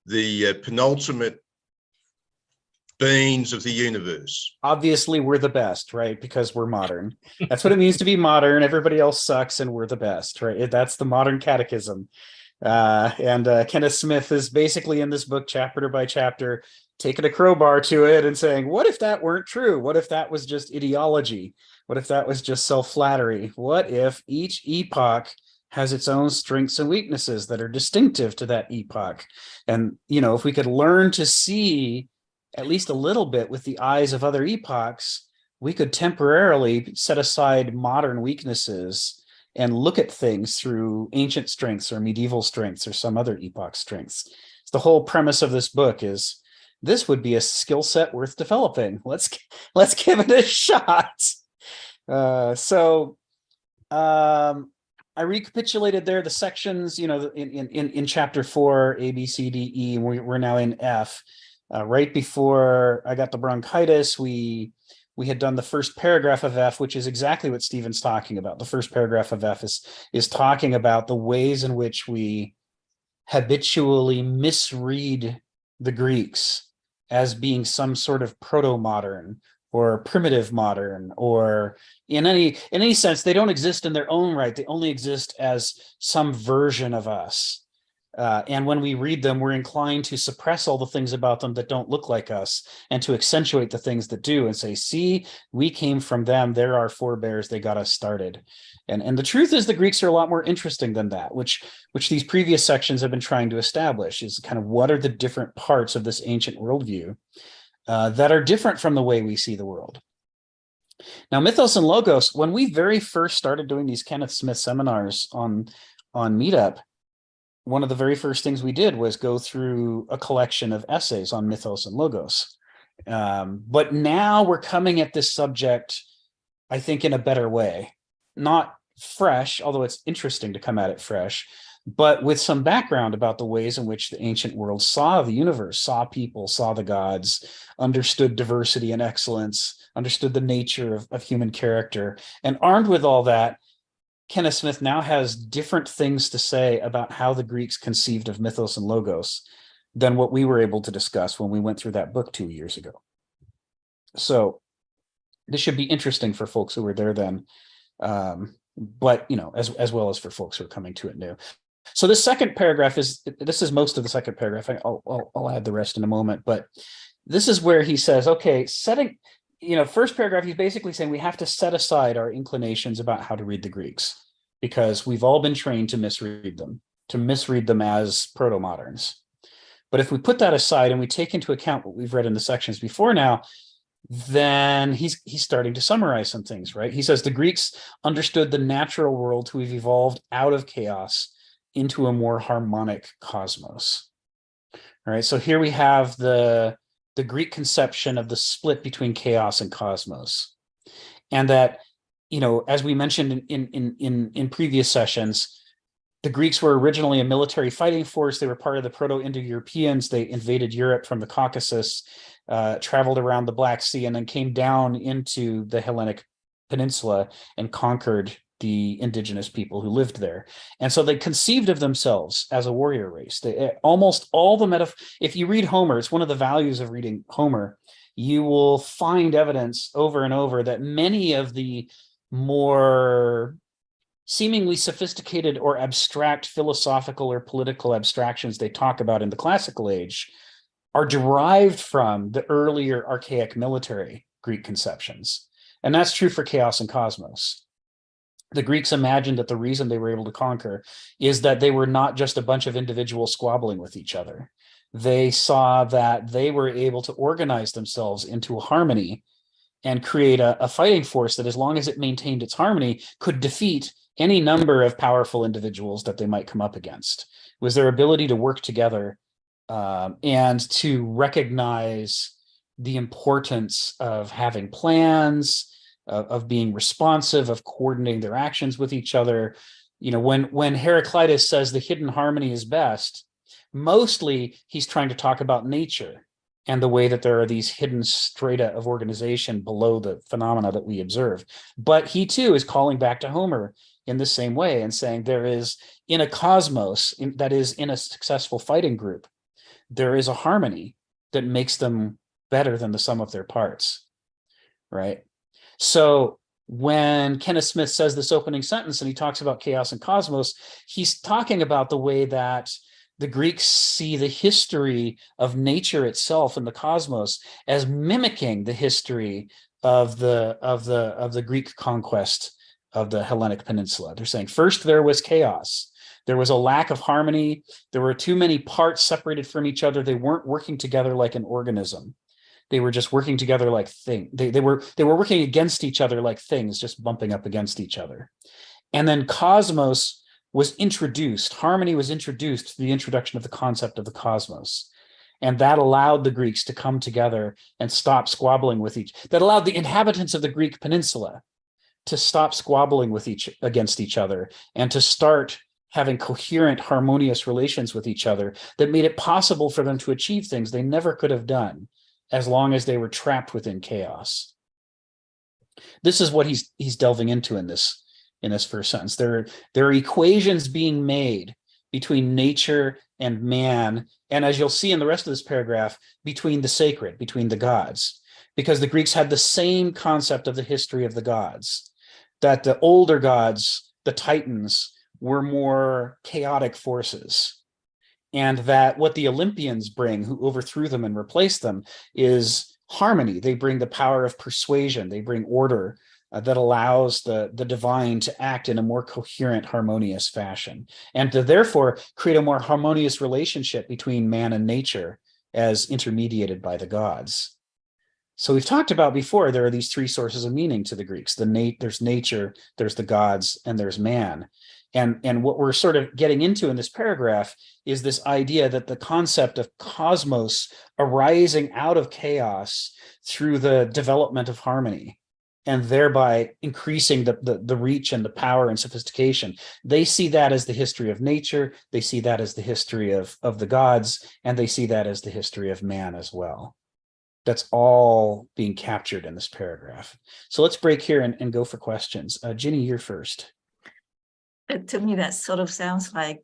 the penultimate beings of the universe. Obviously, we're the best, right? Because we're modern. That's what it means to be modern. Everybody else sucks, and we're the best, right? That's the modern catechism. And Kenneth Smith is basically in this book, chapter by chapter, taking a crowbar to it and saying, what if that weren't true? What if that was just ideology? What if that was just self-flattery? What if each epoch has its own strengths and weaknesses that are distinctive to that epoch? And, you know, if we could learn to see at least a little bit with the eyes of other epochs, we could temporarily set aside modern weaknesses and look at things through ancient strengths or medieval strengths or some other epoch strengths. So the whole premise of this book is this would be a skill set worth developing. Let's give it a shot. I recapitulated there the sections, you know, in chapter 4, A, B, C, D, E. We're now in F. Right before I got the bronchitis, we had done the first paragraph of F, which is exactly what Stephen's talking about. The first paragraph of F is talking about the ways in which we habitually misread the Greeks as being some sort of proto-modern or primitive modern, or in any sense, they don't exist in their own right. They only exist as some version of us. And when we read them, we're inclined to suppress all the things about them that don't look like us and to accentuate the things that do and say, see, we came from them. They're our forebears. They got us started. And the truth is the Greeks are a lot more interesting than that, which these previous sections have been trying to establish is kind of what are the different parts of this ancient worldview that are different from the way we see the world. Now, mythos and logos, when we very first started doing these Kenneth Smith seminars on Meetup, one of the very first things we did was go through a collection of essays on mythos and logos. But now we're coming at this subject, I think, in a better way. Not fresh, although it's interesting to come at it fresh, but with some background about the ways in which the ancient world saw the universe, saw people, saw the gods, understood diversity and excellence, understood the nature of human character. And armed with all that, Kenneth Smith now has different things to say about how the Greeks conceived of mythos and logos than what we were able to discuss when we went through that book 2 years ago. So this should be interesting for folks who were there then, but you know, as well as for folks who are coming to it new. So this second paragraph this is most of the second paragraph. I'll add the rest in a moment, but this is where he says, okay, first paragraph, he's basically saying we have to set aside our inclinations about how to read the Greeks because we've all been trained to misread them as proto-moderns. But if we put that aside and we take into account what we've read in the sections before now, then he's starting to summarize some things, right? He says the Greeks understood the natural world to have evolved out of chaos into a more harmonic cosmos. All right, so here we have the Greek conception of the split between chaos and cosmos. And that, you know, as we mentioned in previous sessions, the Greeks were originally a military fighting force. They were part of the Proto-Indo-Europeans. They invaded Europe from the Caucasus, traveled around the Black Sea, and then came down into the Hellenic Peninsula and conquered the indigenous people who lived there. And so they conceived of themselves as a warrior race. Almost all the if you read Homer, it's one of the values of reading Homer, you will find evidence over and over that many of the more seemingly sophisticated or abstract philosophical or political abstractions they talk about in the classical age are derived from the earlier archaic military Greek conceptions. And that's true for chaos and cosmos. The Greeks imagined that the reason they were able to conquer is that they were not just a bunch of individuals squabbling with each other. They saw that they were able to organize themselves into a harmony and create a fighting force that, as long as it maintained its harmony, could defeat any number of powerful individuals that they might come up against. It was their ability to work together and to recognize the importance of having plans, of being responsive, of coordinating their actions with each other. You know, when Heraclitus says the hidden harmony is best, mostly he's trying to talk about nature and the way that there are these hidden strata of organization below the phenomena that we observe. But he too is calling back to Homer in the same way and saying there is, in a cosmos, that is in a successful fighting group, there is a harmony that makes them better than the sum of their parts, right? So when Kenneth Smith says this opening sentence and he talks about chaos and cosmos, he's talking about the way that the Greeks see the history of nature itself and the cosmos as mimicking the history of the Greek conquest of the Hellenic Peninsula. They're saying first there was chaos. There was a lack of harmony. There were too many parts separated from each other. They weren't working together like an organism. They were just working together like things. They were working against each other like things, just bumping up against each other. And then cosmos was introduced. Harmony was introduced through the introduction of the concept of the cosmos. And that allowed the Greeks to come together and stop squabbling with that allowed the inhabitants of the Greek peninsula to stop squabbling with against each other and to start having coherent, harmonious relations with each other that made it possible for them to achieve things they never could have done as long as they were trapped within chaos. This is what he's delving into in this first sentence. There are equations being made between nature and man, and as you'll see in the rest of this paragraph, between the sacred, between the gods, because the Greeks had the same concept of the history of the gods, that the older gods, the Titans, were more chaotic forces, and that what the Olympians bring, who overthrew them and replaced them, is harmony. They bring the power of persuasion. They bring order that allows the divine to act in a more coherent, harmonious fashion, and to therefore create a more harmonious relationship between man and nature as intermediated by the gods. So we've talked about before, there are these three sources of meaning to the Greeks. There's nature, there's the gods, and there's man. And what we're sort of getting into in this paragraph is this idea that the concept of cosmos arising out of chaos through the development of harmony, and thereby increasing the reach and the power and sophistication. They see that as the history of nature, they see that as the history of the gods, and they see that as the history of man as well. That's all being captured in this paragraph. So let's break here and go for questions. Ginny, you're first. To me, that sort of sounds like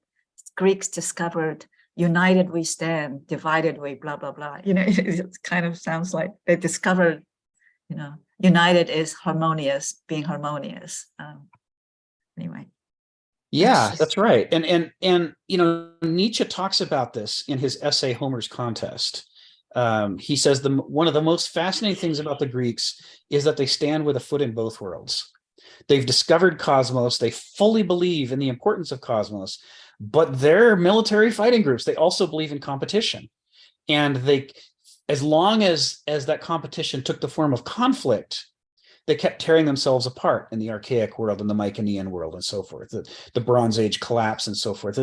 Greeks discovered united we stand, divided we blah, blah, blah. It kind of sounds like they discovered, united is harmonious, being harmonious. Anyway. Yeah, that's right. And Nietzsche talks about this in his essay, Homer's Contest. He says one of the most fascinating things about the Greeks is that they stand with a foot in both worlds. They've discovered cosmos. They fully believe in the importance of cosmos, but they're military fighting groups. They also believe in competition. And as long as that competition took the form of conflict, they kept tearing themselves apart in the archaic world, in the Mycenaean world, and so forth, the Bronze Age collapse and so forth.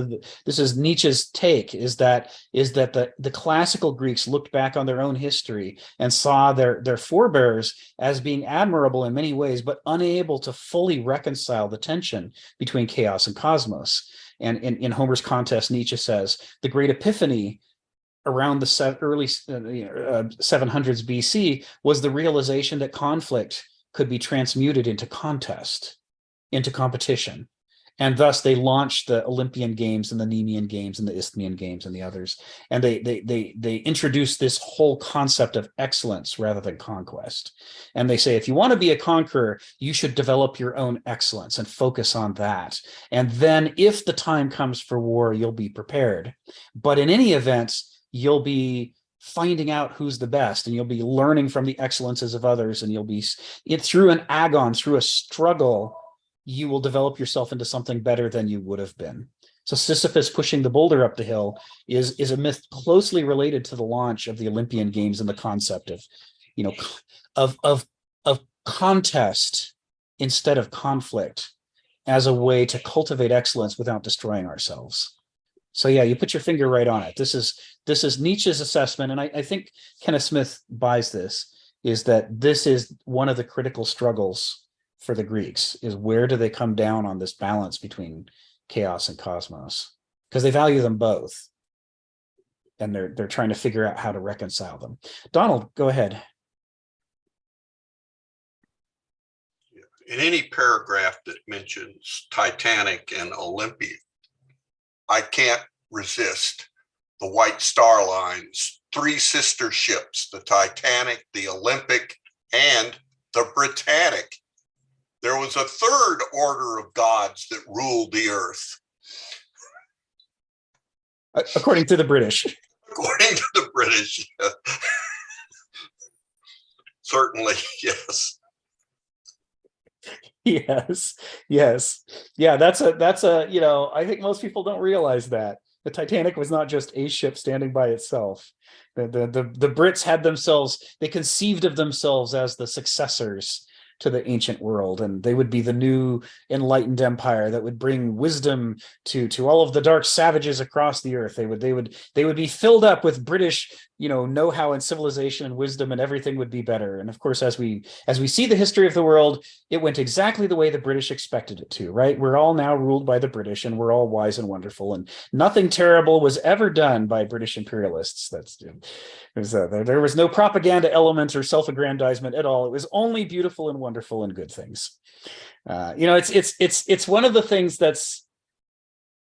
This is Nietzsche's take, is that the classical Greeks looked back on their own history and saw their forebears as being admirable in many ways, but unable to fully reconcile the tension between chaos and cosmos. And in Homer's Contest, Nietzsche says, the great epiphany around the early 700s BC was the realization that conflict could be transmuted into contest, into competition. And thus they launched the Olympian Games and the Nemean Games and the Isthmian Games and the others. And they introduced this whole concept of excellence rather than conquest. And they say, if you want to be a conqueror, you should develop your own excellence and focus on that. And then if the time comes for war, you'll be prepared. But in any event, you'll be finding out who's the best, and you'll be learning from the excellences of others, and you'll be through an agon, through a struggle, you will develop yourself into something better than you would have been. So Sisyphus pushing the boulder up the hill is a myth closely related to the launch of the Olympian Games and the concept of contest instead of conflict as a way to cultivate excellence without destroying ourselves. So yeah, you put your finger right on it. This is Nietzsche's assessment, and I think Kenneth Smith buys this, is that this is one of the critical struggles for the Greeks, is where do they come down on this balance between chaos and cosmos? Because they value them both, and they're trying to figure out how to reconcile them. Donald, go ahead. In any paragraph that mentions Titanic and Olympia, I can't resist the White Star Line's three sister ships, the Titanic, the Olympic, and the Britannic. There was a third order of gods that ruled the earth. According to the British. According to the British. Certainly, yes. Yes. Yeah, that's a, you know, I think most people don't realize that. The Titanic was not just a ship standing by itself. The Brits had themselves, they conceived of themselves as the successors to the ancient world, and they would be the new enlightened empire that would bring wisdom to all of the dark savages across the earth. They would be filled up with British, you know-how and civilization and wisdom, and everything would be better. And of course, as we see the history of the world, it went exactly the way the British expected it to, right? We're all now ruled by the British, and we're all wise and wonderful, and nothing terrible was ever done by British imperialists. There was no propaganda element or self-aggrandizement at all. It was only beautiful and wonderful and good things. You know, it's one of the things that's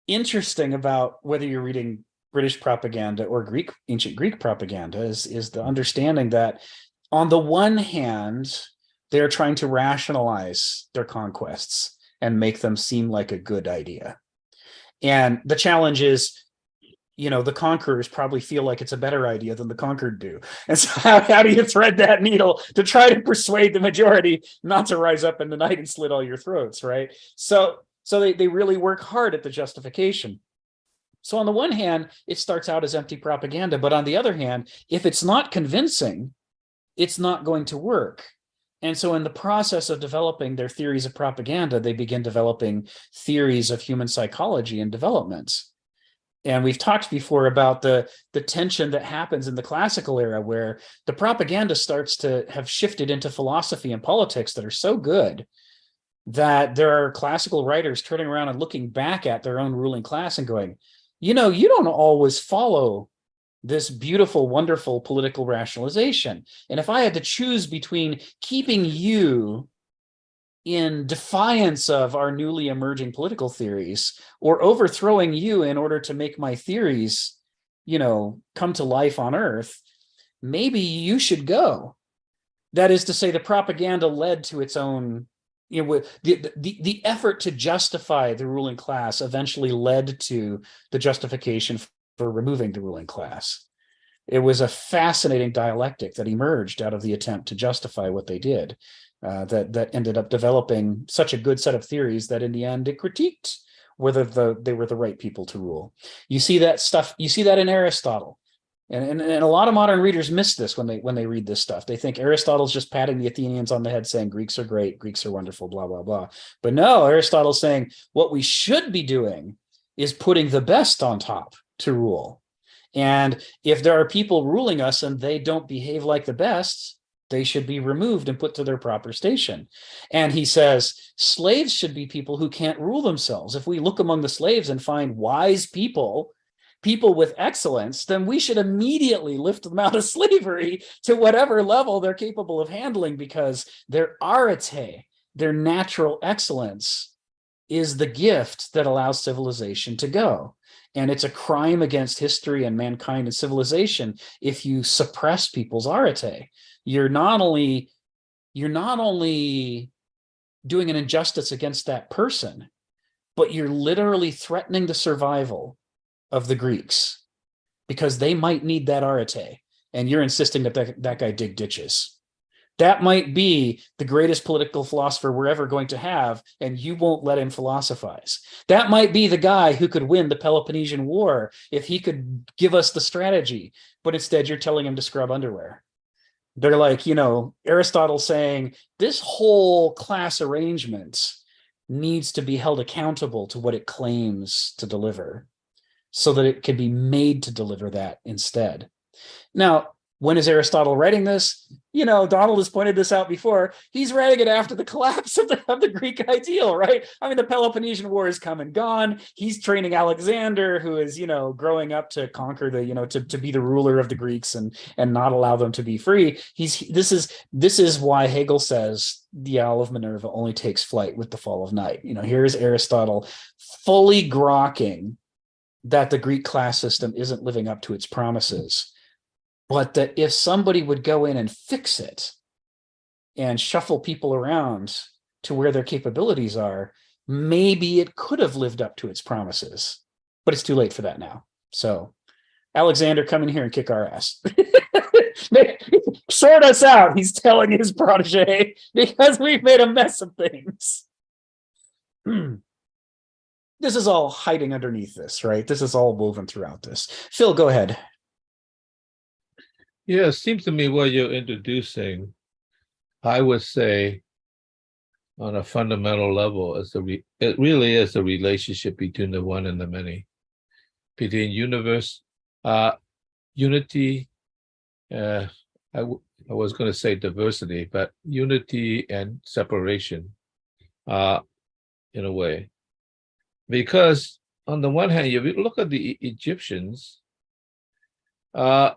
interesting about whether you're reading British propaganda or ancient Greek propaganda is the understanding that on the one hand, they're trying to rationalize their conquests and make them seem like a good idea. And the challenge is, you know, the conquerors probably feel like it's a better idea than the conquered do. And so how do you thread that needle to try to persuade the majority not to rise up in the night and slit all your throats, right? So they really work hard at the justification. So on the one hand, it starts out as empty propaganda, but on the other hand, if it's not convincing, it's not going to work. And so in the process of developing their theories of propaganda, they begin developing theories of human psychology and development. And we've talked before about the tension that happens in the classical era, where the propaganda starts to have shifted into philosophy and politics that are so good that there are classical writers turning around and looking back at their own ruling class and going, you know, you don't always follow this beautiful, wonderful political rationalization. And if I had to choose between keeping you in defiance of our newly emerging political theories or overthrowing you in order to make my theories, you know, come to life on earth, maybe you should go. That is to say, the propaganda led to its own, you know, the effort to justify the ruling class eventually led to the justification for removing the ruling class. It was a fascinating dialectic that emerged out of the attempt to justify what they did. That ended up developing such a good set of theories that in the end it critiqued whether they were the right people to rule. You see that stuff, you see that in Aristotle. And a lot of modern readers miss this when they read this stuff. They think Aristotle's just patting the Athenians on the head saying Greeks are great, Greeks are wonderful, blah, blah, blah. But no, Aristotle's saying what we should be doing is putting the best on top to rule. And if there are people ruling us and they don't behave like the best, they should be removed and put to their proper station. And he says, slaves should be people who can't rule themselves. If we look among the slaves and find wise people with excellence, then we should immediately lift them out of slavery to whatever level they're capable of handling, because their arete, their natural excellence, is the gift that allows civilization to go. And it's a crime against history and mankind and civilization if you suppress people's arete. You're not only doing an injustice against that person, but you're literally threatening the survival of the Greeks, because they might need that arete, and you're insisting that guy dig ditches. That might be the greatest political philosopher we're ever going to have, and you won't let him philosophize. That might be the guy who could win the Peloponnesian War if he could give us the strategy, but instead you're telling him to scrub underwear. They're like, you know, Aristotle saying this whole class arrangement needs to be held accountable to what it claims to deliver, so that it can be made to deliver that instead. Now, when is Aristotle writing this? You know, Donald has pointed this out before. He's writing it after the collapse of the Greek ideal, right? I mean, the Peloponnesian War is come and gone. He's training Alexander, who is, you know, growing up to conquer the, you know, to be the ruler of the Greeks and not allow them to be free. This is why Hegel says the Owl of Minerva only takes flight with the fall of night. You know, here's Aristotle fully grokking that the Greek class system isn't living up to its promises, but that if somebody would go in and fix it and shuffle people around to where their capabilities are, maybe it could have lived up to its promises, but it's too late for that now. So Alexander, come in here and kick our ass. Sort us out, he's telling his protege, because we've made a mess of things. This is all hiding underneath this, right? This is all woven throughout this. Phil, go ahead. Yeah, it seems to me what you're introducing, I would say, on a fundamental level, it really is a relationship between the one and the many, between universe, unity. I was going to say diversity, but unity and separation, in a way, because on the one hand, if you look at the Egyptians, the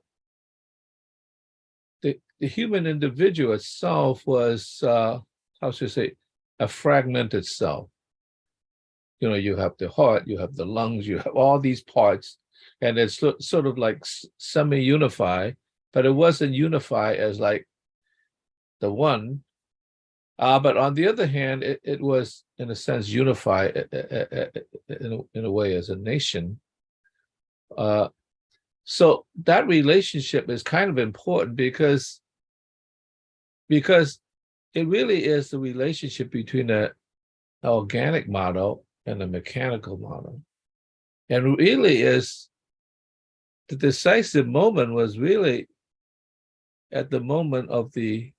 human individual itself was, how should I say, a fragmented self. You know, you have the heart, you have the lungs, you have all these parts, and it's sort of like semi-unified, but it wasn't unified as like the one. But on the other hand, it was, in a sense, unified in a way as a nation. So that relationship is kind of important because it really is the relationship between an organic model and a mechanical model. And really is the decisive moment was really at the moment of the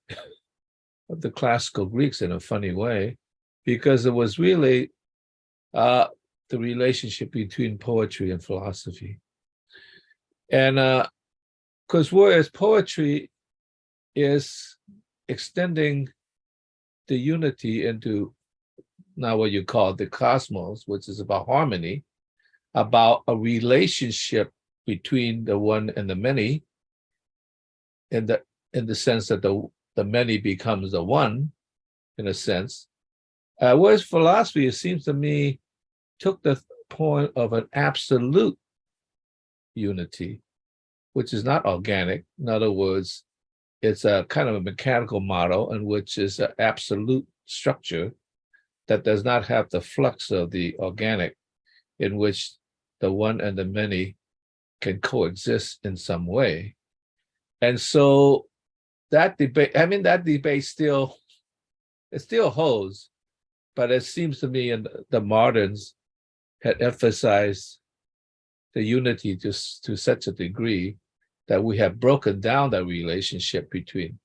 classical Greeks in a funny way, because it was really the relationship between poetry and philosophy. And because whereas poetry is extending the unity into now what you call the cosmos, which is about harmony, about a relationship between the one and the many, in the sense that the many becomes the one, in a sense. Whereas philosophy, it seems to me, took the point of an absolute unity, which is not organic. In other words, it's a kind of a mechanical model in which is an absolute structure that does not have the flux of the organic, in which the one and the many can coexist in some way. And so that debate still holds, but it seems to me in the moderns had emphasized the unity to such a degree that we have broken down that relationship between,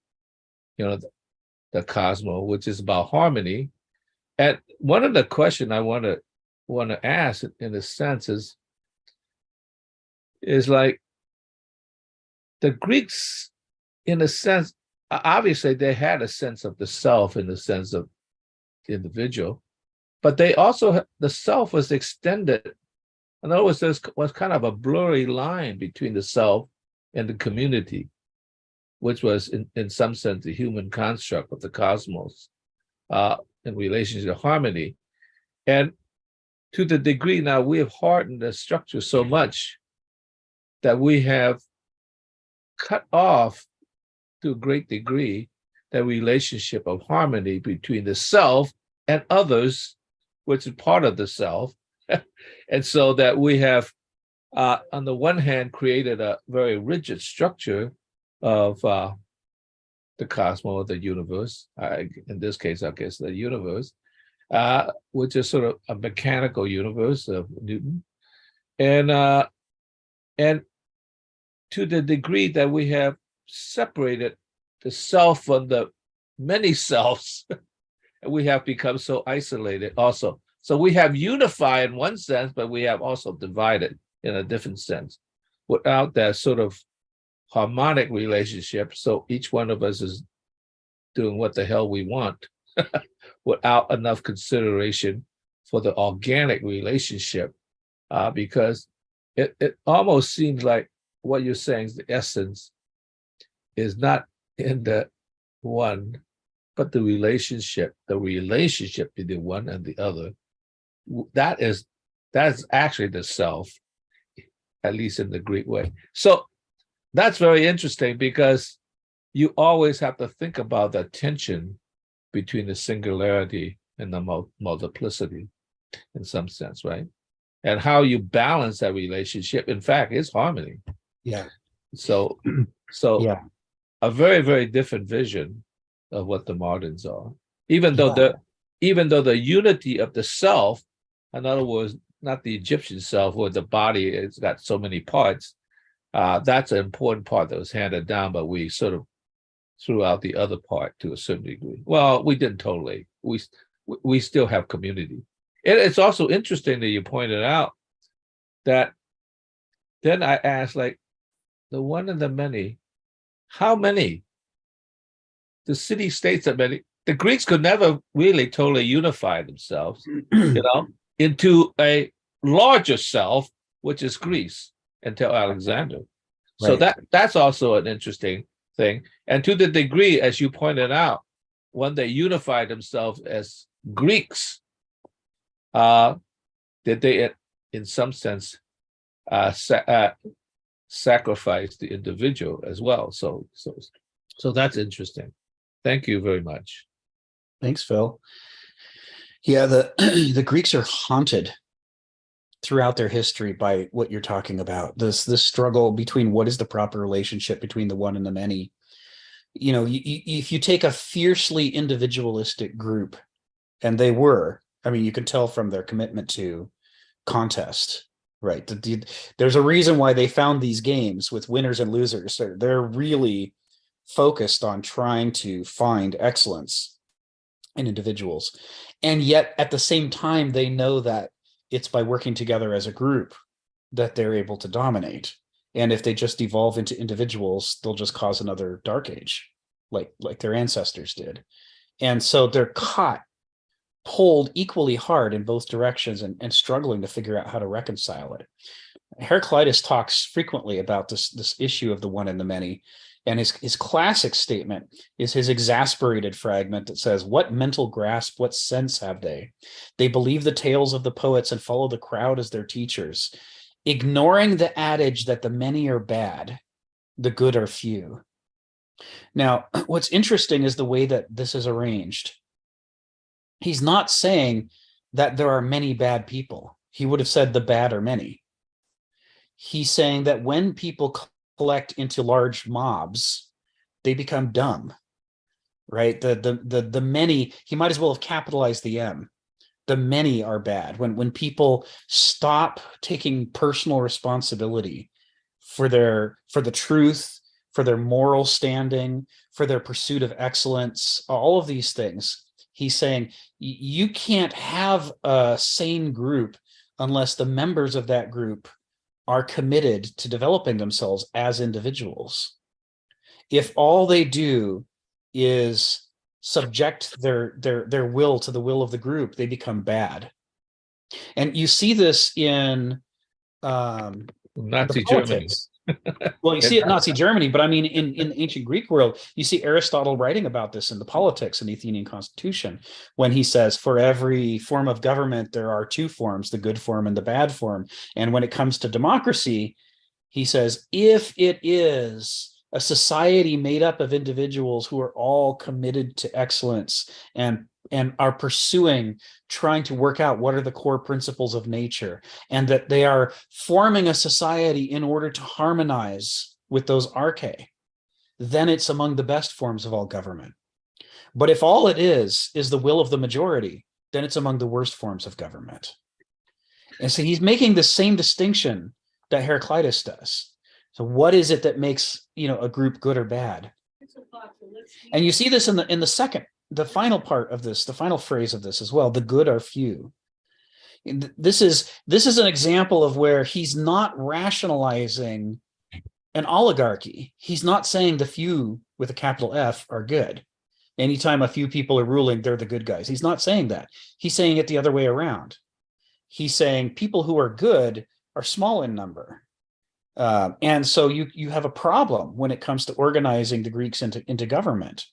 the cosmos, which is about harmony. And one of the questions I want to ask, in a sense, is like the Greeks, in a sense, obviously they had a sense of the self in the sense of the individual, but they also, the self was extended. In other words, there was kind of a blurry line between the self and the community, which was in some sense the human construct of the cosmos in relation to harmony. And to the degree now we have hardened the structure so much that we have cut off to a great degree the relationship of harmony between the self and others, which is part of the self. And so that we have, on the one hand, created a very rigid structure of the cosmos, the universe, in this case, I guess the universe, which is sort of a mechanical universe of Newton. And to the degree that we have separated the self from the many selves, we have become so isolated also. So we have unified in one sense, but we have also divided in a different sense without that sort of harmonic relationship. So each one of us is doing what the hell we want without enough consideration for the organic relationship, because it almost seems like what you're saying is the essence is not in the one, but the relationship between the one and the other. That's actually the self. at least in the Greek way. So that's very interesting because you always have to think about the tension between the singularity and the multiplicity in some sense, right? And how you balance that relationship, in fact, is harmony. Yeah. So Yeah. a very, very different vision of what the moderns are. Even though the unity of the self, in other words, not the Egyptian self where the body has got so many parts, that's an important part that was handed down, but we sort of threw out the other part to a certain degree. Well, we didn't totally. We still have community. It's also interesting that you pointed out that then I asked, like, the one and the many, how many? The city-states of many, the Greeks could never really totally unify themselves, into a larger self, which is Greece, until Alexander. So Right. that's also an interesting thing. And to the degree, as you pointed out, when they unified themselves as Greeks, did they, in some sense, sacrifice the individual as well? So that's interesting. Thank you very much. Thanks, Phil. Yeah, the Greeks are haunted throughout their history by what you're talking about. This struggle between what is the proper relationship between the one and the many. If you take a fiercely individualistic group, and they were, I mean, you can tell from their commitment to contest, right? There's a reason why they found these games with winners and losers. They're really focused on trying to find excellence in individuals. And yet at the same time, they know that it's by working together as a group that they're able to dominate. And if they just evolve into individuals, they'll just cause another dark age, like their ancestors did. And so they're pulled equally hard in both directions and struggling to figure out how to reconcile it. Heraclitus talks frequently about this issue of the one and the many. And his classic statement is his exasperated fragment that says, "What mental grasp, what sense have they? They believe the tales of the poets and follow the crowd as their teachers, ignoring the adage that the many are bad, the good are few." Now, what's interesting is the way that this is arranged. He's not saying that there are many bad people. He would have said the bad are many. He's saying that when people collect into large mobs, they become dumb, right? The many, he might as well have capitalized the M. The many are bad. When people stop taking personal responsibility for the truth, for their moral standing, for their pursuit of excellence, all of these things, he's saying you can't have a sane group unless the members of that group are committed to developing themselves as individuals. If all they do is subject their will to the will of the group, they become bad. And you see this in Nazi the Germany. politics. Well, you see it in Nazi Germany, but I mean, in the ancient Greek world, you see Aristotle writing about this in the Politics in the Athenian Constitution, when he says, for every form of government, there are two forms, the good form and the bad form. And when it comes to democracy, he says, if it is a society made up of individuals who are all committed to excellence and are trying to work out what are the core principles of nature, and that they are forming a society in order to harmonize with those arche, then it's among the best forms of all government. But if all it is the will of the majority, then it's among the worst forms of government. And so he's making the same distinction that Heraclitus does. So what is it that makes, a group good or bad? And you see this in the final part of this, the final phrase of this as well, the good are few. This is an example of where he's not rationalizing an oligarchy. He's not saying the few with a capital F are good. Anytime a few people are ruling, they're the good guys. He's not saying that. He's saying it the other way around. He's saying people who are good are small in number. And so you have a problem when it comes to organizing the Greeks into government,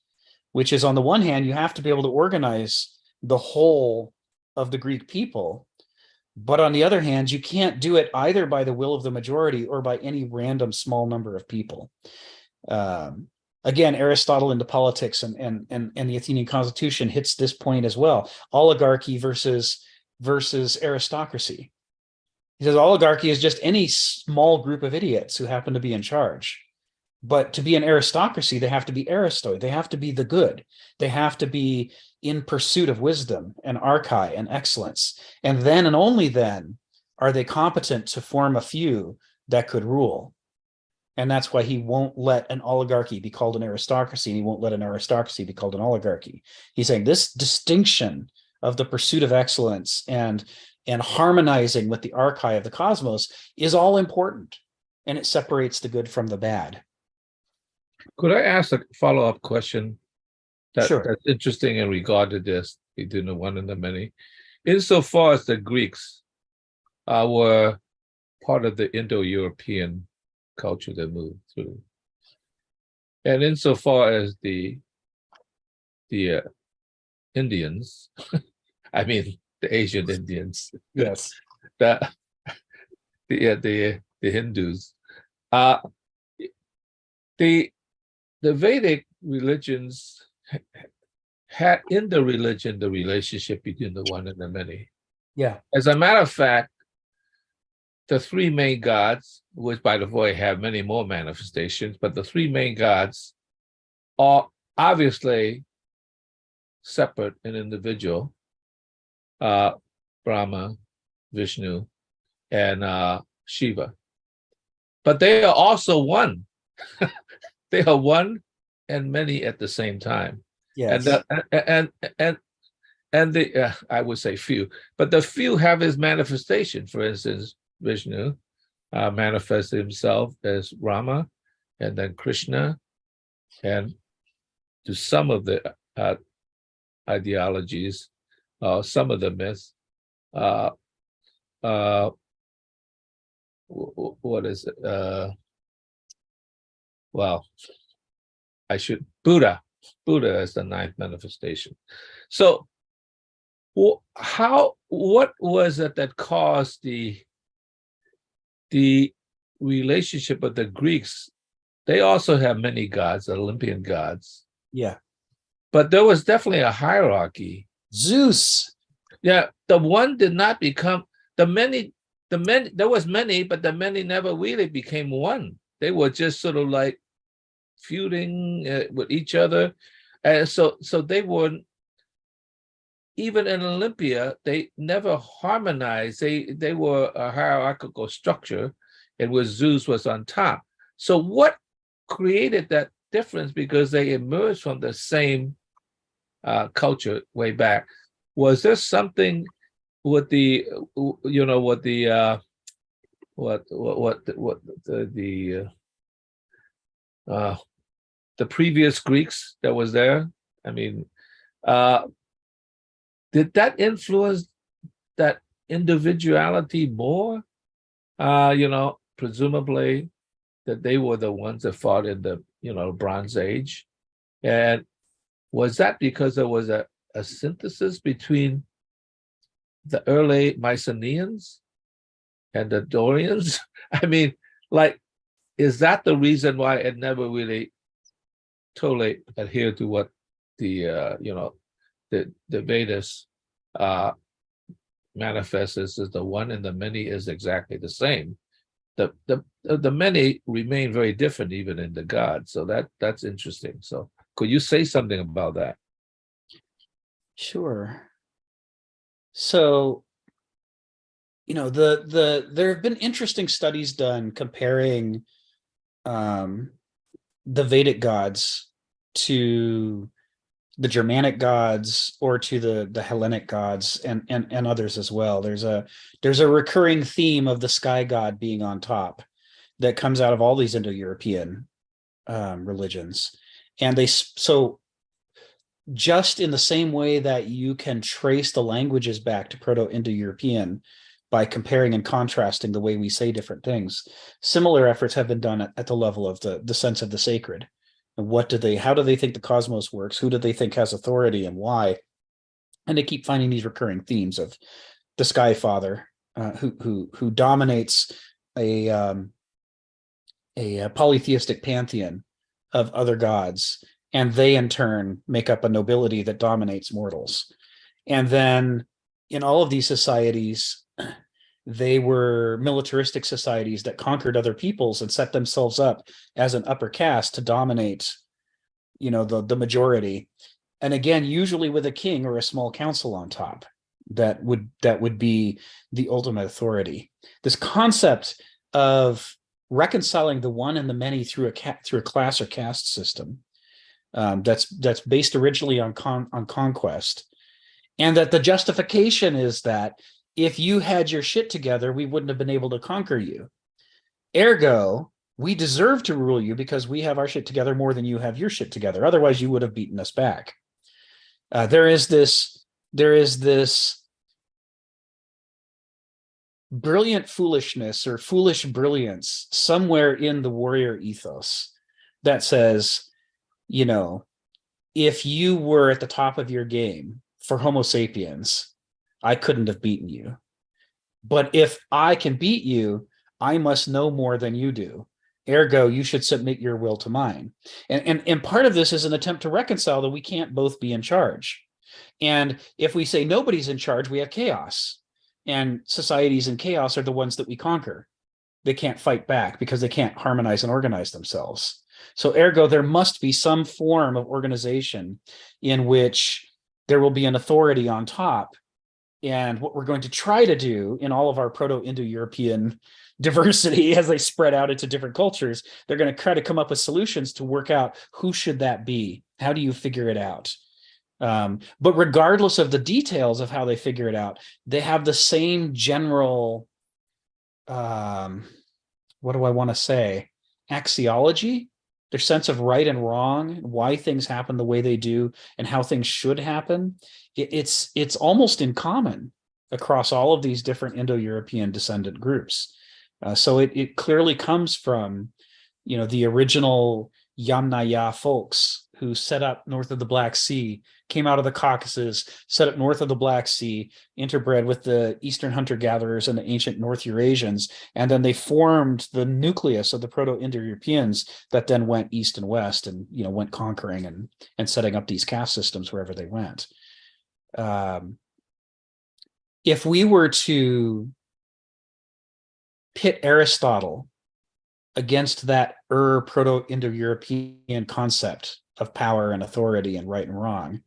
which is, on the one hand, you have to be able to organize the whole of the Greek people. But on the other hand, you can't do it either by the will of the majority or by any random small number of people. Again, Aristotle into politics and the Athenian constitution hits this point as well. Oligarchy versus aristocracy. He says oligarchy is just any small group of idiots who happen to be in charge. But to be an aristocracy, they have to be aristoi. They have to be the good. They have to be in pursuit of wisdom and archai and excellence. And then and only then are they competent to form a few that could rule. And that's why he won't let an oligarchy be called an aristocracy, and he won't let an aristocracy be called an oligarchy. He's saying this distinction of the pursuit of excellence and harmonizing with the archai of the cosmos is all important, and it separates the good from the bad. Could I ask a follow-up question that's interesting in regard to this, between the one and the many? Insofar as the Greeks were part of the Indo-European culture that moved through, and insofar as the Indians, I mean the Asian Indians, Yes, the Hindus, the Vedic religions had in the religion the relationship between the one and the many. yeah, As a matter of fact, the three main gods, which by the way have many more manifestations, but the three main gods are obviously separate and individual. Brahma, Vishnu, and Shiva. But they are also one. They are one and many at the same time. yes, And the I would say few, but the few have his manifestation. For instance, Vishnu manifested himself as Rama, and then Krishna, and to some of the ideologies, some of the myths, what is it? Well, Buddha is the ninth manifestation. So what was it that caused the relationship of the Greeks? They also have many gods, Olympian gods. yeah. But there was definitely a hierarchy. Zeus. Yeah, the one did not become the many. There was many, but the many never really became one. They were just sort of like feuding with each other, and so they weren't. Even in Olympia, they never harmonized. They were a hierarchical structure, in which Zeus was on top. So what created that difference? Because they emerged from the same culture way back. Was there something with the the previous Greeks that was there? I mean, did that influence that individuality more? Presumably that they were the ones that fought in the Bronze Age, and was that because there was a synthesis between the early Mycenaeans and the Dorians? I mean, like, is that the reason why it never really totally adhered to what the Vedas manifests as the one and the many is exactly the same? The many remain very different even in the gods. So that's interesting. So could you say something about that? Sure. So, there have been interesting studies done comparing the Vedic gods to the Germanic gods or to the Hellenic gods and others as well. There's a recurring theme of the sky god being on top that comes out of all these Indo-European religions. And so just in the same way that you can trace the languages back to Proto-Indo-European by comparing and contrasting the way we say different things, similar efforts have been done at the level of the sense of the sacred. And how do they think the cosmos works? Who do they think has authority and why? And they keep finding these recurring themes of the Sky Father, who dominates a polytheistic pantheon of other gods, and they in turn make up a nobility that dominates mortals. And then in all of these societies, they were militaristic societies that conquered other peoples and set themselves up as an upper caste to dominate, the majority. And again, usually with a king or a small council on top that would be the ultimate authority. This concept of reconciling the one and the many through a class or caste system that's based originally on conquest, and that the justification is that if you had your shit together, we wouldn't have been able to conquer you. Ergo, we deserve to rule you because we have our shit together more than you have your shit together. Otherwise, you would have beaten us back. There is this brilliant foolishness or foolish brilliance somewhere in the warrior ethos that says, if you were at the top of your game for Homo sapiens, I couldn't have beaten you. But if I can beat you, I must know more than you do. Ergo, you should submit your will to mine. And part of this is an attempt to reconcile that we can't both be in charge. And if we say nobody's in charge, we have chaos. And societies in chaos are the ones that we conquer. They can't fight back because they can't harmonize and organize themselves. So ergo, there must be some form of organization in which there will be an authority on top. And what we're going to try to do in all of our Proto-Indo-European diversity as they spread out into different cultures, they're going to try to come up with solutions to work out who should that be? How do you figure it out? But regardless of the details of how they figure it out, they have the same general, what do I want to say? Axiology, their sense of right and wrong, why things happen the way they do, and how things should happen. It's almost in common across all of these different Indo-European descendant groups. So it clearly comes from, the original Yamnaya folks who set up north of the Black Sea, came out of the Caucasus, set up north of the Black Sea, interbred with the Eastern hunter-gatherers and the ancient North Eurasians, and then they formed the nucleus of the Proto-Indo-Europeans that then went east and west and went conquering and setting up these caste systems wherever they went. If we were to pit Aristotle against that Proto-Indo-European concept of power and authority and right and wrong,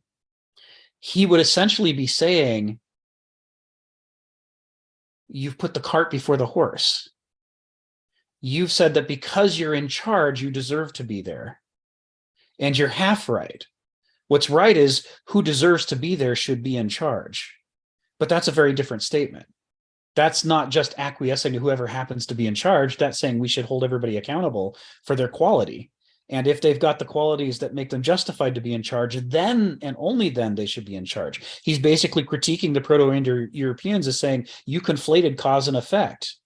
he would essentially be saying, you've put the cart before the horse. You've said that because you're in charge, you deserve to be there. And you're half right. What's right is who deserves to be there should be in charge. But that's a very different statement. That's not just acquiescing to whoever happens to be in charge. That's saying we should hold everybody accountable for their quality. And if they've got the qualities that make them justified to be in charge, then and only then they should be in charge. He's basically critiquing the Proto-Indo-Europeans as saying, you conflated cause and effect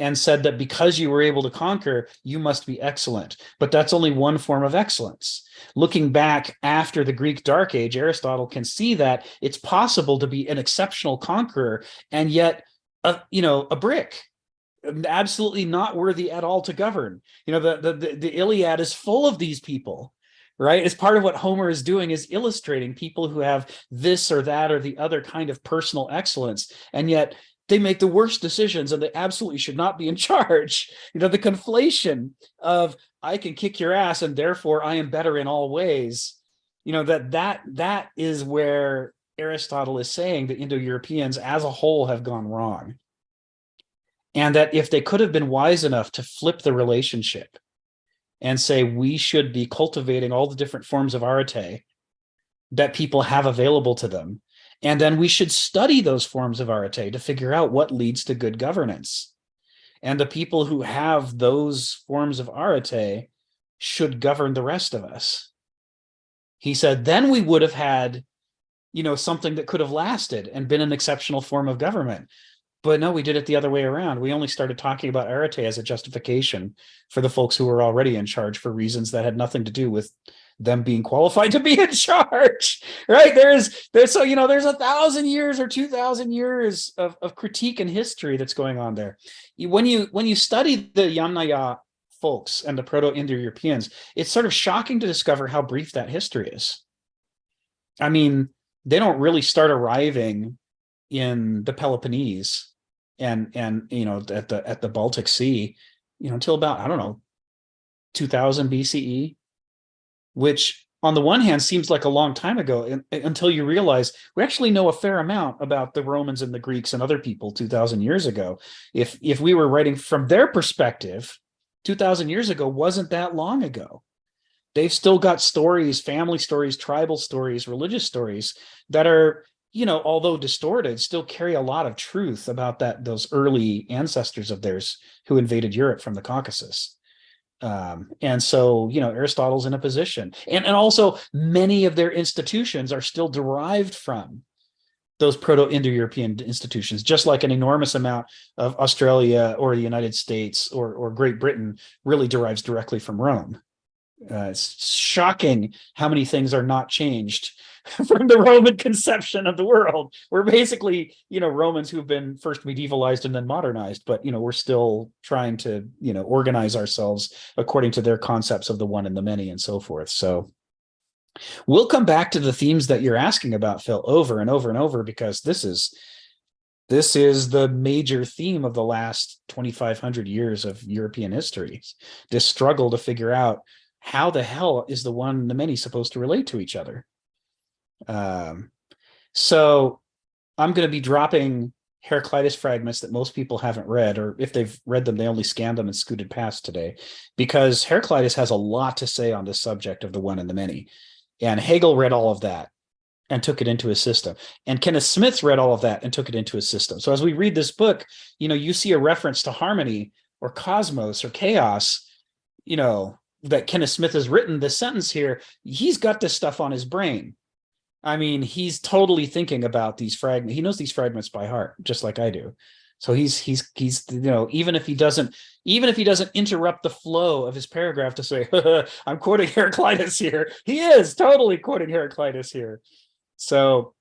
and said that because you were able to conquer, you must be excellent. But that's only one form of excellence. Looking back after the Greek Dark Age, Aristotle can see that it's possible to be an exceptional conqueror and yet, a brick. Absolutely not worthy at all to govern. The Iliad is full of these people, right? As part of what Homer is doing is illustrating people who have this or that or the other kind of personal excellence, and yet they make the worst decisions and they absolutely should not be in charge. The conflation of I can kick your ass and therefore I am better in all ways. That is where Aristotle is saying the Indo-Europeans as a whole have gone wrong. And that if they could have been wise enough to flip the relationship and say we should be cultivating all the different forms of arete that people have available to them, and then we should study those forms of arete to figure out what leads to good governance. And the people who have those forms of arete should govern the rest of us. He said, then we would have had, something that could have lasted and been an exceptional form of government. But no, we did it the other way around. We only started talking about arete as a justification for the folks who were already in charge for reasons that had nothing to do with them being qualified to be in charge, right? There's so, you know, there's 1,000 years or 2,000 years of critique and history that's going on there. When you study the Yamnaya folks and the Proto-Indo-Europeans, it's sort of shocking to discover how brief that history is. I mean, they don't really start arriving in the Peloponnese and you know, at the Baltic Sea, you know, until about, I don't know, 2000 BCE, which on the one hand seems like a long time ago, until you realize we actually know a fair amount about the Romans and the Greeks and other people 2,000 years ago. If we were writing from their perspective, 2,000 years ago wasn't that long ago. They've still got stories, family stories, tribal stories, religious stories that are, you know, although distorted, still carry a lot of truth about those early ancestors of theirs who invaded Europe from the Caucasus. And so, you know, Aristotle's in a position, and also many of their institutions are still derived from those Proto-Indo-European institutions, just like an enormous amount of Australia or the United States or Great Britain really derives directly from Rome. It's shocking how many things are not changed from the Roman conception of the world. We're basically, you know, Romans who've been first medievalized and then modernized, but, you know, we're still trying to, you know, organize ourselves according to their concepts of the one and the many and so forth. So we'll come back to the themes that you're asking about, Phil, over and over and over, because this is the major theme of the last 2,500 years of European history. This struggle to figure out how the hell is the one and the many supposed to relate to each other. So I'm going to be dropping Heraclitus fragments that most people haven't read, or if they've read them, they only scanned them and scooted past today, because Heraclitus has a lot to say on this subject of the one and the many. And Hegel read all of that and took it into his system. And Kenneth Smith read all of that and took it into his system. So as we read this book, you know, you see a reference to harmony or cosmos or chaos, you know, that Kenneth Smith has written this sentence here. He's got this stuff on his brain. I mean, he's totally thinking about these fragments. He knows these fragments by heart, just like I do. So he's you know, even if he doesn't interrupt the flow of his paragraph to say, I'm quoting Heraclitus here, he is totally quoting Heraclitus here. So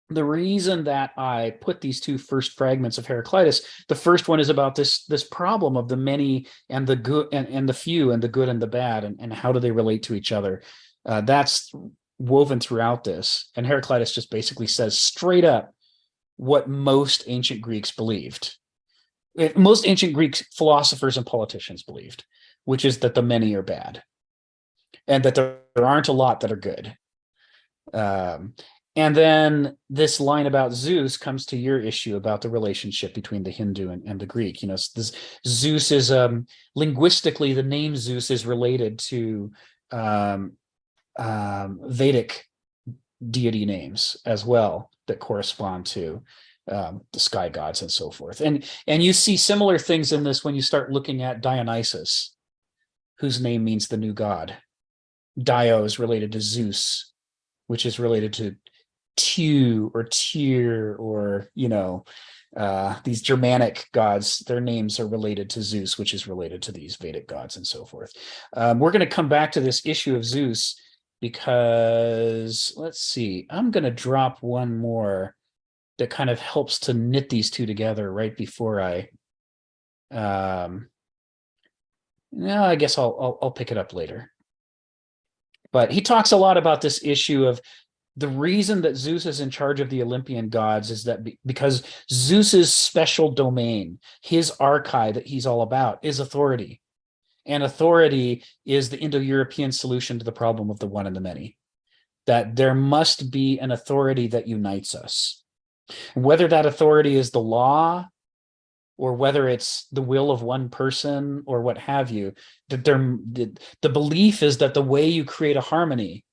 the reason that I put these two first fragments of Heraclitus, the first one is about this problem of the many and the good and the few, and the good and the bad, and how do they relate to each other. That's woven throughout this. And Heraclitus just basically says straight up what most ancient Greeks believed. Most ancient Greek philosophers and politicians believed, which is that the many are bad and that there aren't a lot that are good. And then this line about Zeus comes to your issue about the relationship between the Hindu and the Greek. You know, Zeus is linguistically, the name Zeus is related to Vedic deity names as well that correspond to the sky gods and so forth. And you see similar things in this when you start looking at Dionysus, whose name means the new god. Dio is related to Zeus, which is related to Tyr or Tyr, or, you know, these Germanic gods, their names are related to Zeus, which is related to these Vedic gods and so forth. We're going to come back to this issue of Zeus because, let's see, I'm going to drop one more that kind of helps to knit these two together right before I, no, I guess I'll pick it up later. But he talks a lot about this issue of the reason that Zeus is in charge of the Olympian gods is that because Zeus's special domain, his archive that he's all about, is authority. And authority is the Indo-European solution to the problem of the one and the many. That there must be an authority that unites us. Whether that authority is the law, or whether it's the will of one person, or what have you, that the belief is that the way you create a harmony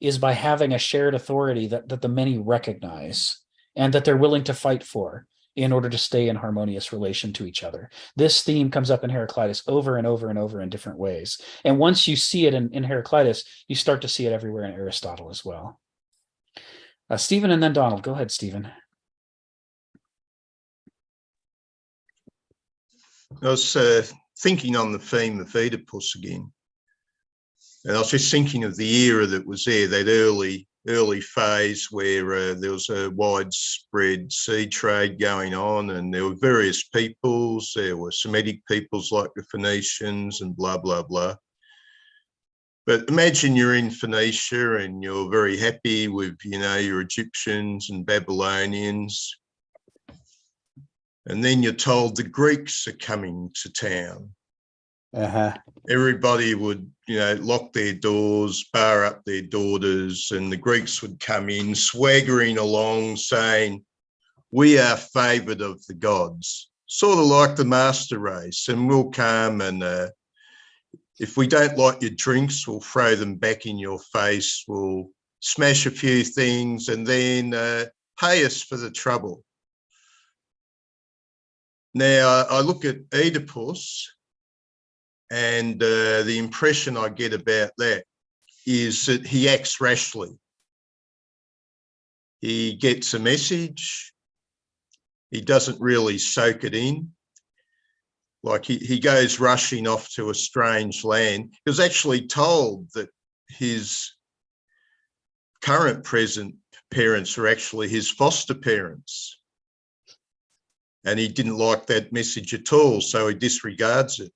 is by having a shared authority that the many recognize and that they're willing to fight for in order to stay in harmonious relation to each other. This theme comes up in Heraclitus over and over and over in different ways. And once you see it in Heraclitus, you start to see it everywhere in Aristotle as well. Stephen and then Donald. Go ahead, Stephen. I was thinking on the theme of Oedipus again. And I was just thinking of the era that was there, that early phase where there was a widespread sea trade going on, and there were various peoples. There were Semitic peoples like the Phoenicians and blah, blah, blah. But imagine you're in Phoenicia and you're very happy with, your Egyptians and Babylonians. And then you're told the Greeks are coming to town. Uh-huh. Everybody would, lock their doors, bar up their daughters, and the Greeks would come in swaggering along saying, we are favoured of the gods, sort of like the master race, and we'll come and if we don't like your drinks, we'll throw them back in your face, we'll smash a few things and then pay us for the trouble. Now, I look at Oedipus, and the impression I get about that is that he acts rashly. He gets a message. He doesn't really soak it in. Like he goes rushing off to a strange land. He was actually told that his current present parents are actually his foster parents. And he didn't like that message at all, so he disregards it.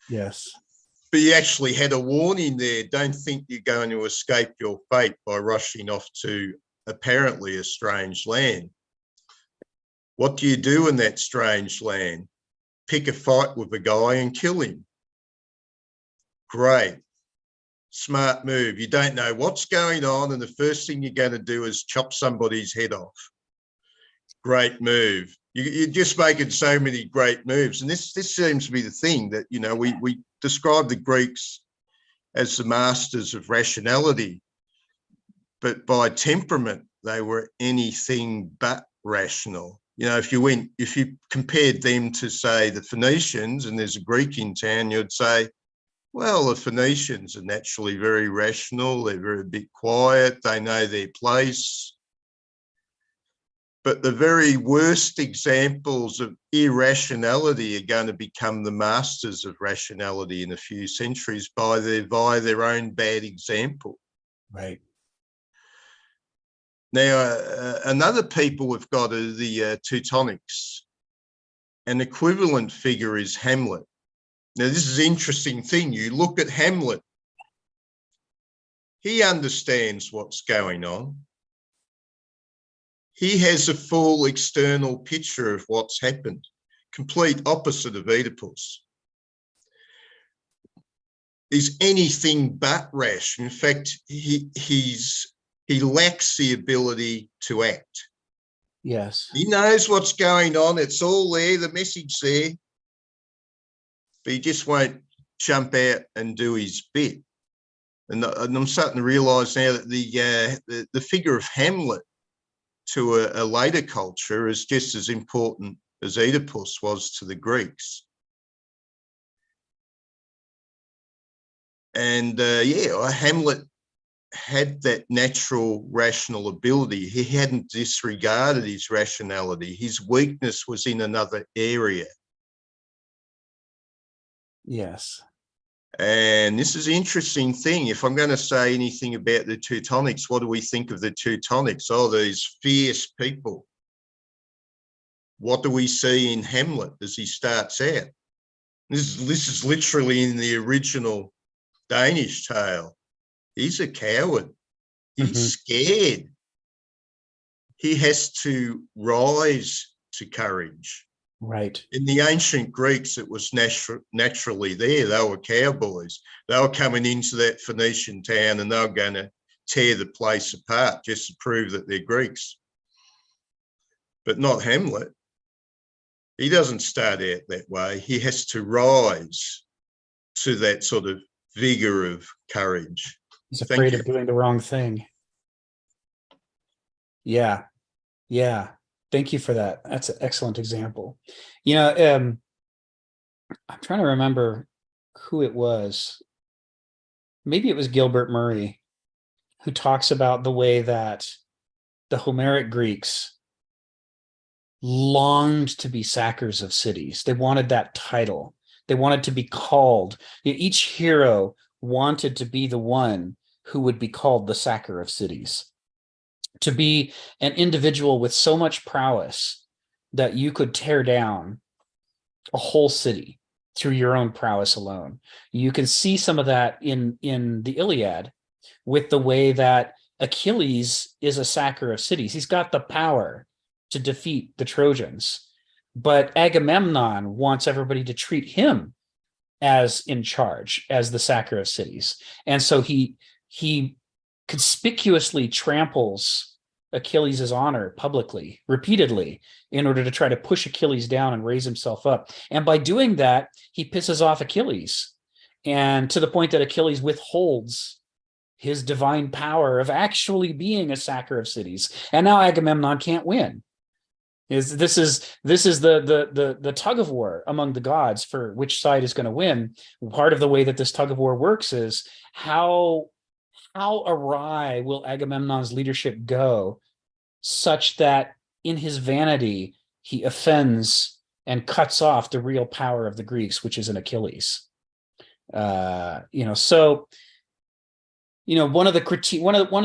Yes. But he actually had a warning there. Don't think you're going to escape your fate by rushing off to apparently a strange land. What do you do in that strange land? Pick a fight with a guy and kill him. Great. Smart move. You don't know what's going on, and the first thing you're going to do is chop somebody's head off. Great move. You're just making so many great moves. And this seems to be the thing that, we describe the Greeks as the masters of rationality, but by temperament, they were anything but rational. If you compared them to, say, the Phoenicians, and there's a Greek in town, you'd say, well, the Phoenicians are naturally very rational. They're very a bit quiet. They know their place. But the very worst examples of irrationality are going to become the masters of rationality in a few centuries via their own bad example. Right. Now, another people we've got are the Teutonics. An equivalent figure is Hamlet. Now, this is an interesting thing. You look at Hamlet. He understands what's going on. He has a full external picture of what's happened, complete opposite of Oedipus. He's anything but rash. In fact, he lacks the ability to act. Yes. He knows what's going on. It's all there, the message there, but he just won't jump out and do his bit. And I'm starting to realise now that the figure of Hamlet to a later culture is just as important as Oedipus was to the Greeks. And Hamlet had that natural rational ability. He hadn't disregarded his rationality. His weakness was in another area. Yes. And this is an interesting thing. If I'm going to say anything about the Teutonics, what do we think of the Teutonics? Oh, these fierce people. What do we see in Hamlet as he starts out? This is literally in the original Danish tale. He's a coward. He's scared. He has to rise to courage. Right. In the ancient Greeks, it was naturally there. They were cowboys. They were coming into that Phoenician town and they were going to tear the place apart just to prove that they're Greeks. But not Hamlet. He doesn't start out that way. He has to rise to that sort of vigor of courage. He's afraid of doing the wrong thing. Yeah. Yeah. Thank you for that. That's an excellent example. I'm trying to remember who it was. Maybe it was Gilbert Murray, who talks about the way that the Homeric Greeks longed to be sackers of cities. They wanted that title. They wanted to be called. Each hero wanted to be the one who would be called the sacker of cities, to be an individual with so much prowess that you could tear down a whole city through your own prowess alone. You can see some of that in the Iliad with the way that Achilles is a sacker of cities. He's got the power to defeat the Trojans, but Agamemnon wants everybody to treat him as in charge, as the sacker of cities. And so he conspicuously tramples Achilles' honor publicly, repeatedly, in order to try to push Achilles down and raise himself up. And by doing that, he pisses off Achilles, and to the point that Achilles withholds his divine power of actually being a sacker of cities. And now Agamemnon can't win. This is the tug of war among the gods for which side is going to win. Part of the way that this tug of war works is how awry will Agamemnon's leadership go, such that in his vanity he offends and cuts off the real power of the Greeks, which is in Achilles. One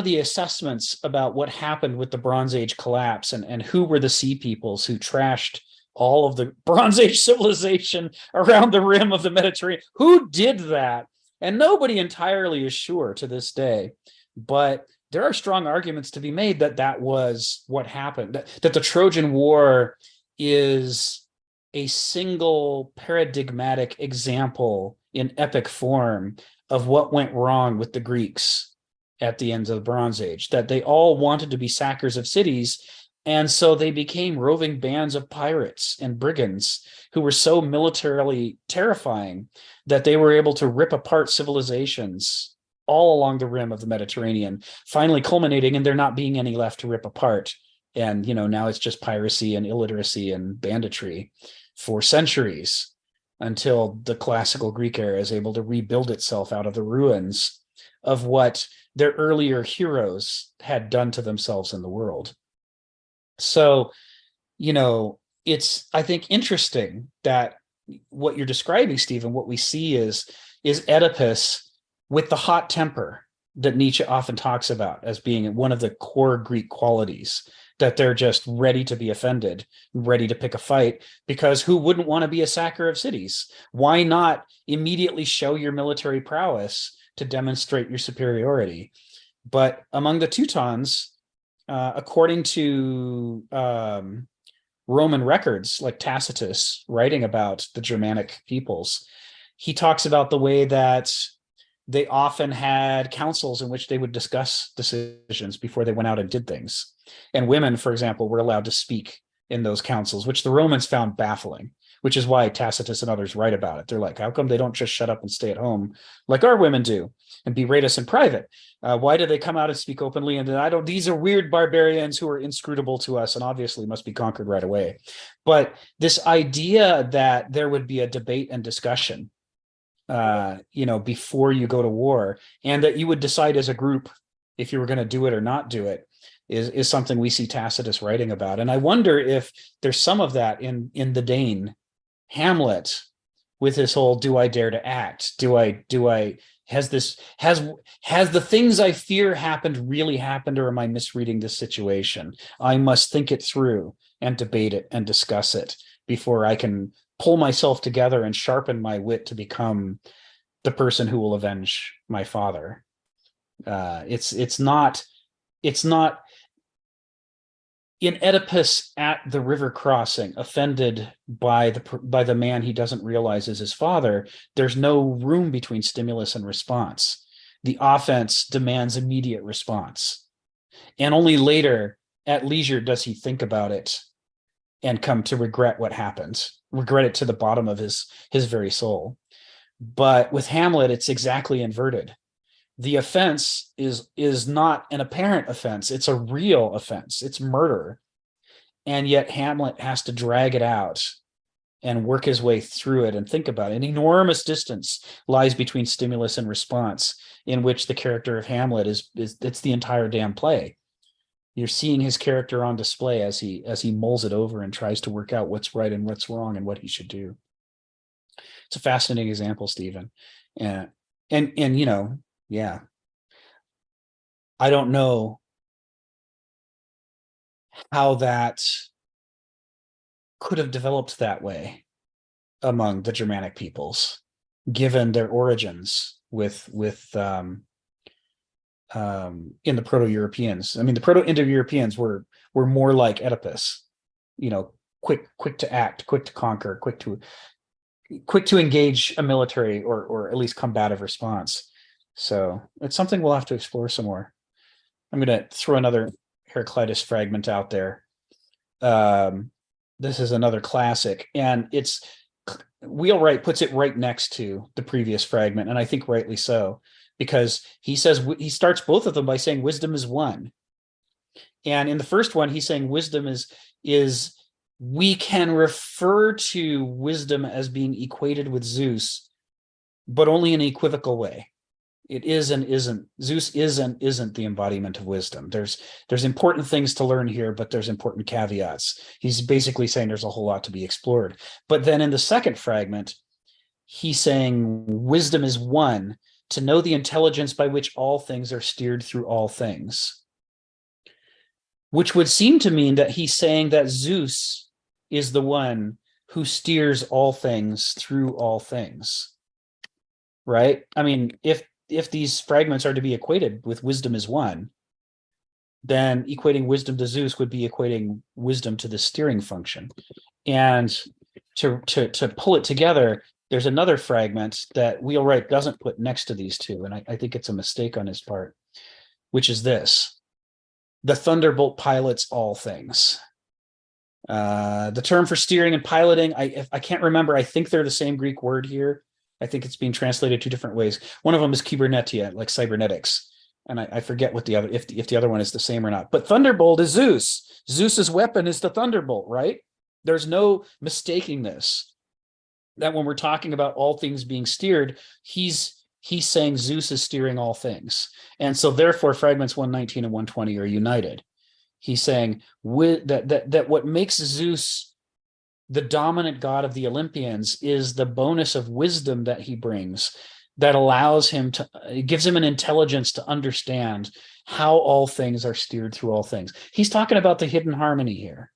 of the assessments about what happened with the Bronze Age collapse and who were the sea peoples who trashed all of the Bronze Age civilization around the rim of the Mediterranean. Who did that? And nobody entirely is sure to this day, but there are strong arguments to be made that that was what happened, that the Trojan War is a single paradigmatic example in epic form of what went wrong with the Greeks at the end of the Bronze Age, that they all wanted to be sackers of cities. And so they became roving bands of pirates and brigands who were so militarily terrifying that they were able to rip apart civilizations all along the rim of the Mediterranean, finally culminating in there not being any left to rip apart. And, now it's just piracy and illiteracy and banditry for centuries, until the classical Greek era is able to rebuild itself out of the ruins of what their earlier heroes had done to themselves in the world. So, it's, I think, interesting that what you're describing, Stephen, what we see is Oedipus with the hot temper that Nietzsche often talks about as being one of the core Greek qualities, that they're just ready to be offended, ready to pick a fight, because who wouldn't want to be a sacker of cities? Why not immediately show your military prowess to demonstrate your superiority? But among the Teutons, according to Roman records like Tacitus writing about the Germanic peoples, he talks about the way that they often had councils in which they would discuss decisions before they went out and did things. And women, for example, were allowed to speak in those councils, which the Romans found baffling, which is why Tacitus and others write about it. They're like, how come they don't just shut up and stay at home like our women do and berate us in private? Why do they come out and speak openly? And these are weird barbarians who are inscrutable to us and obviously must be conquered right away. But this idea that there would be a debate and discussion before you go to war, and that you would decide as a group if you were going to do it or not do it, is something we see Tacitus writing about. And I wonder if there's some of that in the Dane Hamlet, with this whole "do I dare to act? Has the things I fear really happened, or am I misreading this situation? I must think it through and debate it and discuss it before I can pull myself together and sharpen my wit to become the person who will avenge my father." It's not in Oedipus at the river crossing, offended by the man he doesn't realize is his father. There's no room between stimulus and response. The offense demands immediate response, and only later at leisure does he think about it and come to regret what happened, regret it to the bottom of his very soul. But with Hamlet, it's exactly inverted. The offense is not an apparent offense. It's a real offense. It's murder. And yet Hamlet has to drag it out and work his way through it and think about it. An enormous distance lies between stimulus and response, in which the character of Hamlet it's the entire damn play. You're seeing his character on display as he mulls it over and tries to work out what's right and what's wrong and what he should do. It's a fascinating example, Stephen. And you know, yeah, I don't know how that could have developed that way among the Germanic peoples, given their origins with in the Proto-Europeans. I mean, the Proto-Indo-Europeans were more like Oedipus, you know, quick to act, quick to conquer, quick to engage a military or at least combative response. So it's something we'll have to explore some more. I'm going to throw another Heraclitus fragment out there. This is another classic, and it's Wheelwright puts it right next to the previous fragment, and I think rightly so, because he says, he starts both of them by saying wisdom is one. And in the first one, he's saying wisdom is we can refer to wisdom as being equated with Zeus, but only in an equivocal way. It is and isn't. Zeus is and isn't the embodiment of wisdom. There's important things to learn here, but there's important caveats. He's basically saying there's a whole lot to be explored. But then in the second fragment, he's saying wisdom is one, to know the intelligence by which all things are steered through all things, which would seem to mean that he's saying that Zeus is the one who steers all things through all things, right? I mean, if these fragments are to be equated with wisdom is one, then equating wisdom to Zeus would be equating wisdom to the steering function. And to pull it together, there's another fragment that Wheelwright doesn't put next to these two, and I think it's a mistake on his part, which is this: the thunderbolt pilots all things. The term for steering and piloting, I can't remember. I think they're the same Greek word here. I think it's being translated two different ways. One of them is kybernetia, like cybernetics, and I forget what the other, if the other one is the same or not. But thunderbolt is Zeus. Zeus's weapon is the thunderbolt, right? There's no mistaking this. That when we're talking about all things being steered, he's saying Zeus is steering all things, and so therefore fragments 119 and 120 are united. He's saying that what makes Zeus the dominant god of the Olympians is the bonus of wisdom that he brings, that allows him to, it gives him an intelligence to understand how all things are steered through all things. He's talking about the hidden harmony here,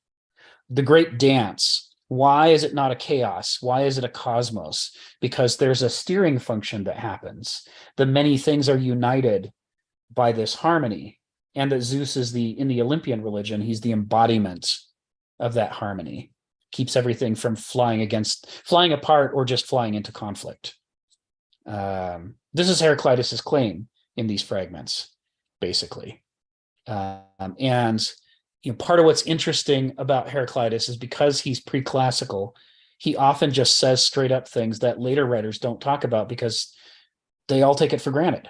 the great dance. Why is it not a chaos? Why is it a cosmos? Because there's a steering function that happens. The many things are united by this harmony, and that Zeus is in the Olympian religion, he's the embodiment of that harmony. Keeps everything from flying apart or just flying into conflict. This is Heraclitus's claim in these fragments, basically. And you know, part of what's interesting about Heraclitus is because he's pre-classical, he often just says straight up things that later writers don't talk about because they all take it for granted.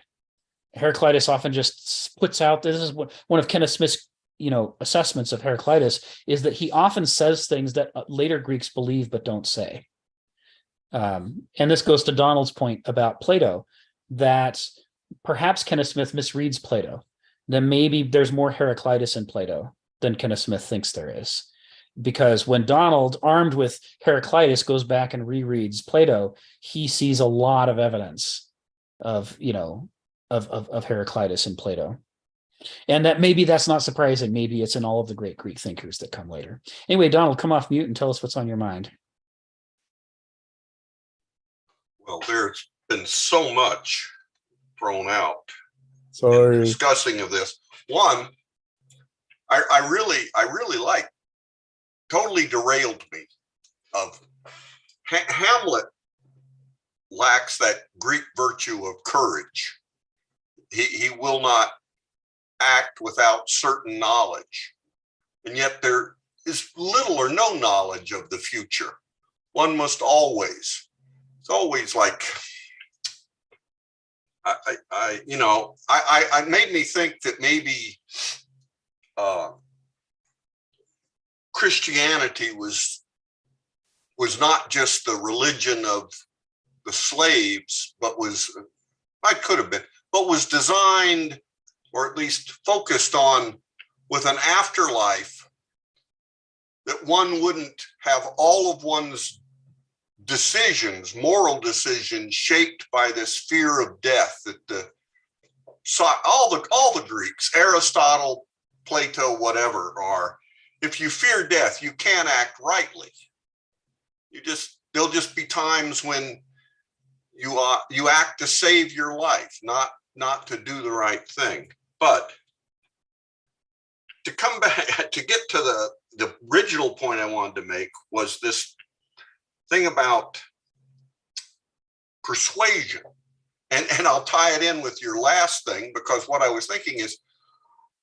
Heraclitus often just puts out, this is one of Kenneth Smith's assessments of Heraclitus, is that he often says things that later Greeks believe but don't say. And this goes to Donald's point about Plato, that perhaps Kenneth Smith misreads Plato. Then maybe there's more Heraclitus in Plato than Kenneth Smith thinks there is. Because when Donald, armed with Heraclitus, goes back and rereads Plato, he sees a lot of evidence of Heraclitus in Plato. And that maybe that's not surprising. Maybe it's in all of the great Greek thinkers that come later. Anyway, Donald, come off mute and tell us what's on your mind. Well, there's been so much thrown out Sorry. in discussing of this. One, I really like, totally derailed me of Hamlet lacks that Greek virtue of courage. He will not act without certain knowledge. And yet there is little or no knowledge of the future. One must always, it's always like, I made me think that maybe Christianity was not just the religion of the slaves, but was designed, or at least focused on, with an afterlife, that one wouldn't have all of one's decisions, moral decisions shaped by this fear of death that all the Greeks, Aristotle, Plato, whatever, are, if you fear death, you can't act rightly. There'll just be times when you act to save your life, not to do the right thing. But to come back, to get to the original point I wanted to make was this thing about persuasion. And I'll tie it in with your last thing, because what I was thinking is,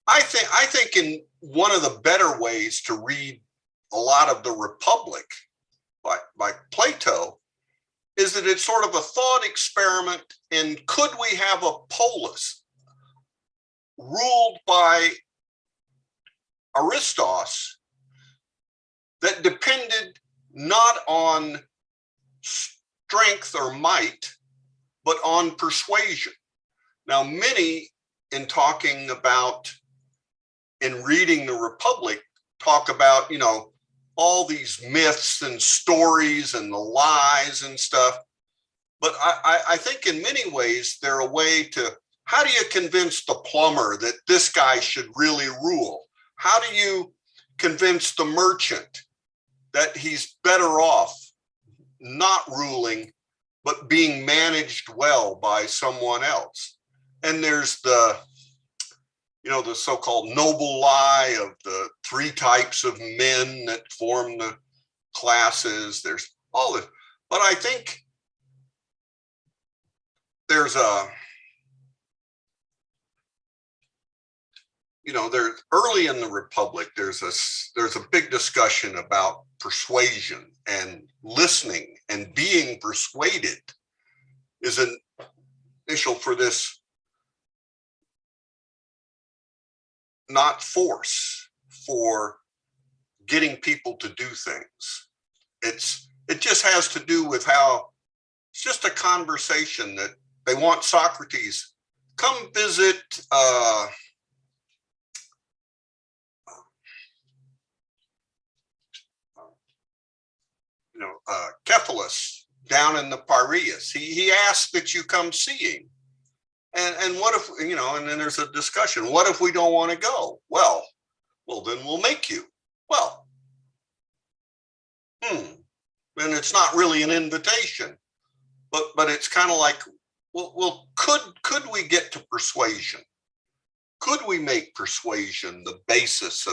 I think in one of the better ways to read a lot of the Republic by Plato is that it's sort of a thought experiment in, could we have a polis ruled by Aristos that depended not on strength or might, but on persuasion. Now, many in talking about, in reading the Republic, talk about, all these myths and stories and the lies and stuff. But I think in many ways, they're a way to, how do you convince the plumber that this guy should really rule? How do you convince the merchant that he's better off not ruling, but being managed well by someone else? And there's the so-called noble lie of the 3 types of men that form the classes. There's all this, but I think there's there's early in the Republic, there's a big discussion about persuasion, and listening and being persuaded is an initial for this, not force, for getting people to do things. It just has to do with how it's just a conversation that they want Socrates, come visit Cephalus down in the Piraeus. He asked that you come see him. And what if, and then there's a discussion. What if we don't want to go? Well, then we'll make you. Well, then it's not really an invitation, but it's kind of like, well, could we get to persuasion? Could we make persuasion the basis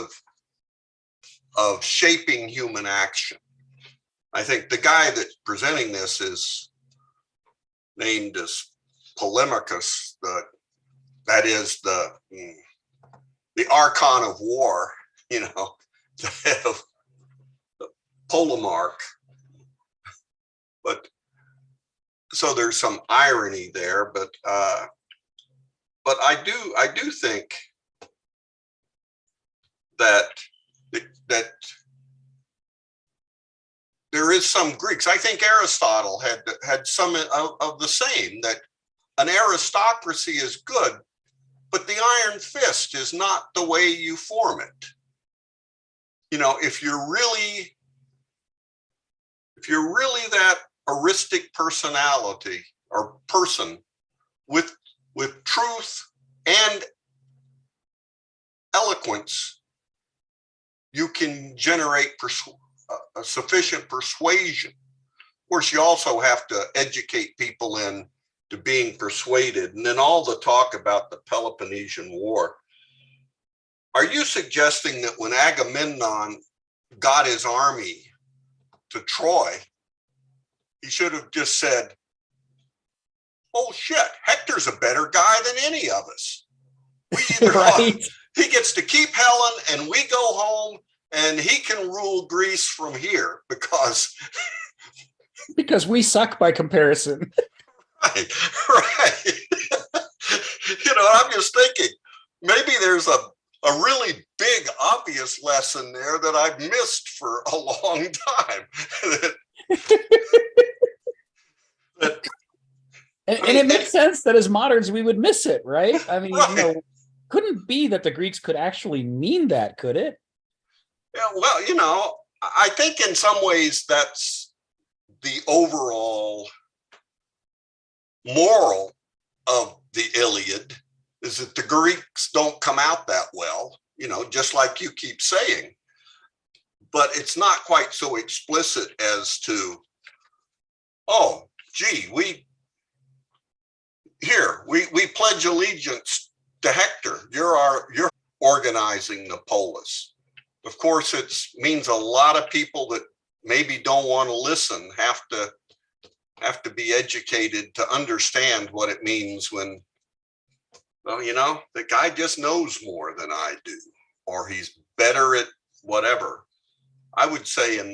of shaping human action? I think the guy that's presenting this is named as Polemicus, that is the archon of war, the head of the polemarch. But so there's some irony there, but I do think that there is some Greeks. I think Aristotle had some of the same, that an aristocracy is good, but the iron fist is not the way you form it. If you're really that aristic personality or person with truth and eloquence, you can generate a sufficient persuasion. Of course, you also have to educate people into being persuaded. And then all the talk about the Peloponnesian War. Are you suggesting that when Agamemnon got his army to Troy, he should have just said, oh shit, Hector's a better guy than any of us. We either Right. He gets to keep Helen and we go home, and he can rule Greece from here because we suck by comparison. right. I'm just thinking, maybe there's a really big, obvious lesson there that I've missed for a long time. And it makes sense that as moderns, we would miss it, right? I mean, Right. Couldn't be that the Greeks could actually mean that, could it? Yeah, well, I think in some ways that's the overall moral of the Iliad is that the Greeks don't come out that well, you know, just like you keep saying. But it's not quite so explicit as to, oh, gee, we pledge allegiance to Hector. You're organizing the polis. Of course, it means a lot of people that maybe don't want to listen have to be educated to understand what it means when, well, you know, the guy just knows more than I do, or he's better at whatever. I would say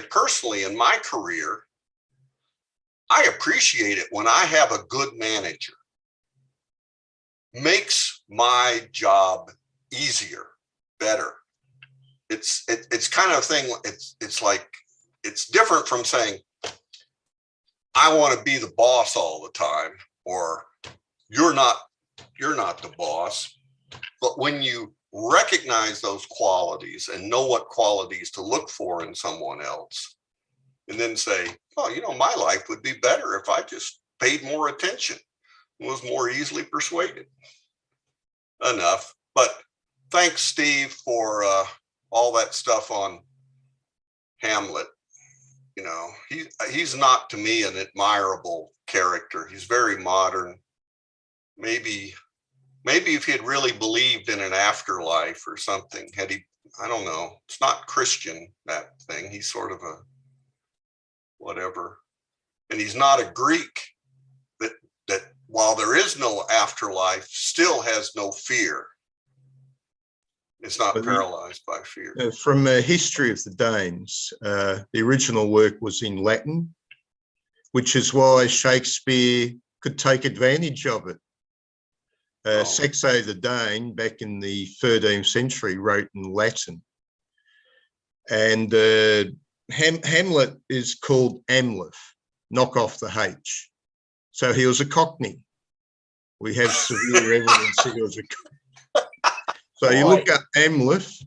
personally in my career, I appreciate it when I have a good manager. Makes my job easier, better. It's kind of a thing. It's like, it's different from saying, I want to be the boss all the time, or you're not the boss. But when you recognize those qualities and know what qualities to look for in someone else, and then say, oh, you know, my life would be better if I just paid more attention and was more easily persuaded. Enough. But thanks, Steve, for all that stuff on Hamlet. You know, he's not, to me, an admirable character. He's very modern. Maybe if he had really believed in an afterlife or something, I don't know. It's not Christian, that thing. He's sort of a whatever. And he's not a Greek that while there is no afterlife, still has no fear. It's not paralyzed by fear. From a history of the Danes, the original work was in Latin, which is why Shakespeare could take advantage of it. Saxo the Dane, back in the 13th century, wrote in Latin. And Hamlet is called Amleth, knock off the H. So he was a Cockney. We have severe evidence he was a Cockney. So you look up Amleth,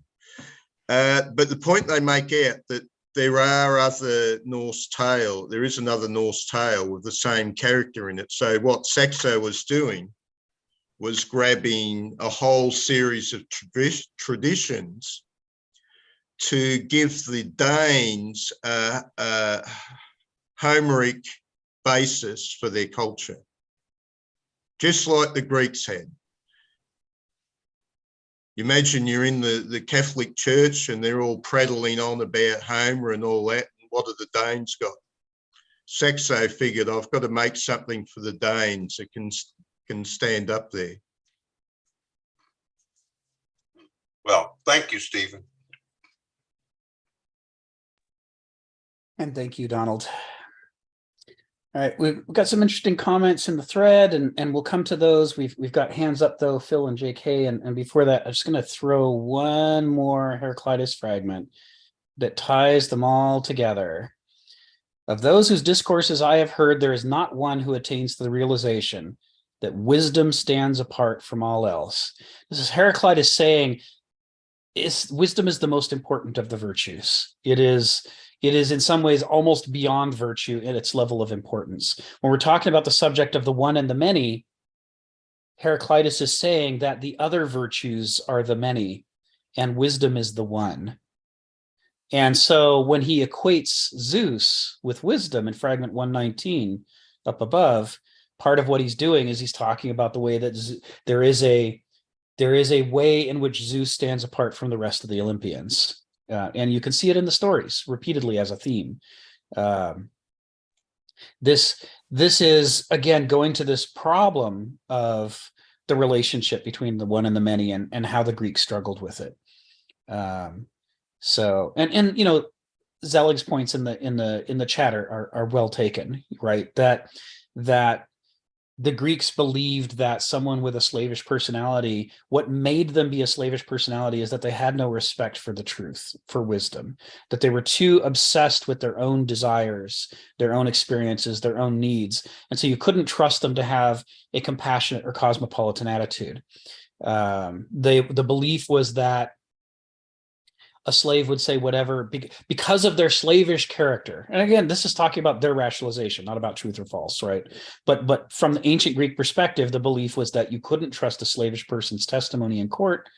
but the point they make out that there are other Norse tale. There is another Norse tale with the same character in it. So what Saxo was doing was grabbing a whole series of traditions to give the Danes a Homeric basis for their culture, just like the Greeks had. You imagine you're in the Catholic Church and they're all prattling on about Homer and all that. And what have the Danes got? Saxo figured, I've got to make something for the Danes that can stand up there. Well, thank you, Stephen. And thank you, Donald. All right, we've got some interesting comments in the thread, and we'll come to those. We've got hands up though, Phil and JK, and before that, I'm just going to throw one more Heraclitus fragment that ties them all together. Of those whose discourses I have heard, there is not one who attains to the realization that wisdom stands apart from all else. This is Heraclitus saying, wisdom is the most important of the virtues. It is in some ways almost beyond virtue in its level of importance. When we're talking about the subject of the one and the many, Heraclitus is saying that the other virtues are the many and wisdom is the one. And so when he equates Zeus with wisdom in fragment 119 up above, part of what he's doing is he's talking about the way that there is a way in which Zeus stands apart from the rest of the Olympians. And you can see it in the stories repeatedly as a theme. This is, again, going to this problem of the relationship between the one and the many, and how the Greeks struggled with it. So you know, Zelig's points in the chat are well taken, right? That the Greeks believed that someone with a slavish personality, what made them be a slavish personality is that they had no respect for the truth, for wisdom, that they were too obsessed with their own desires, their own experiences, their own needs. And so you couldn't trust them to have a compassionate or cosmopolitan attitude. The belief was that a slave would say whatever because of their slavish character. And again, this is talking about their rationalization, not about truth or false, right? But from the ancient Greek perspective, the belief was that you couldn't trust a slavish person's testimony in court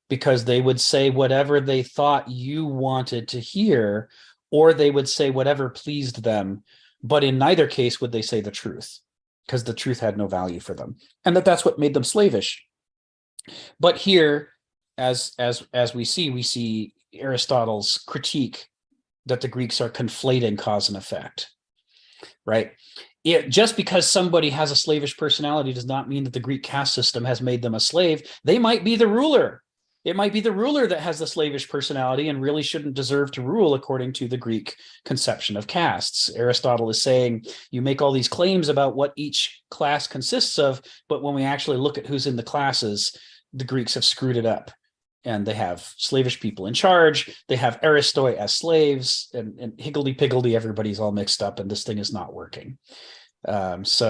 because they would say whatever they thought you wanted to hear, or they would say whatever pleased them. But in neither case would they say the truth, because the truth had no value for them. And that's what made them slavish. But here, as we see Aristotle's critique that the Greeks are conflating cause and effect, right? Just because somebody has a slavish personality does not mean that the Greek caste system has made them a slave. They might be the ruler. It might be the ruler that has the slavish personality and really shouldn't deserve to rule according to the Greek conception of castes. Aristotle is saying you make all these claims about what each class consists of, but when we actually look at who's in the classes, the Greeks have screwed it up. And they have slavish people in charge. They have aristoi as slaves, and higgledy-piggledy, everybody's all mixed up, and this thing is not working. This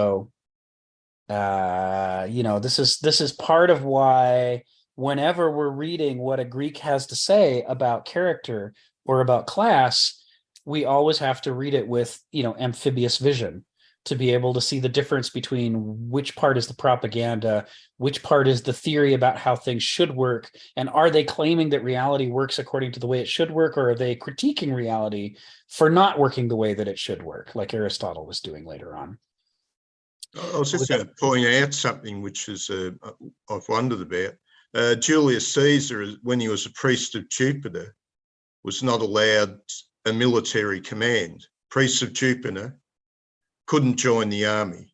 is part of why whenever we're reading what a Greek has to say about character or about class, we always have to read it with, amphibious vision to be able to see the difference between which part is the propaganda, which part is the theory about how things should work, and are they claiming that reality works according to the way it should work, or are they critiquing reality for not working the way that it should work, like Aristotle was doing later on? I was just going to point out something which is I've wondered about. Julius Caesar, when he was a priest of Jupiter, was not allowed a military command. Priests of Jupiter couldn't join the army.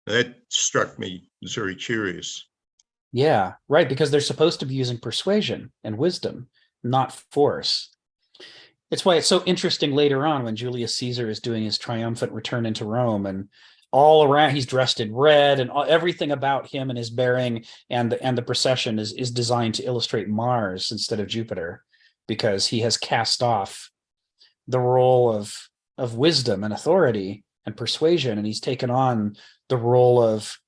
That struck me as very curious. Yeah, right, because they're supposed to be using persuasion and wisdom, not force. It's why it's so interesting later on when Julius Caesar is doing his triumphant return into Rome, and all around he's dressed in red, and everything about him and his bearing and the procession is designed to illustrate Mars instead of Jupiter, because he has cast off the role of wisdom and authority and persuasion, and he's taken on the role of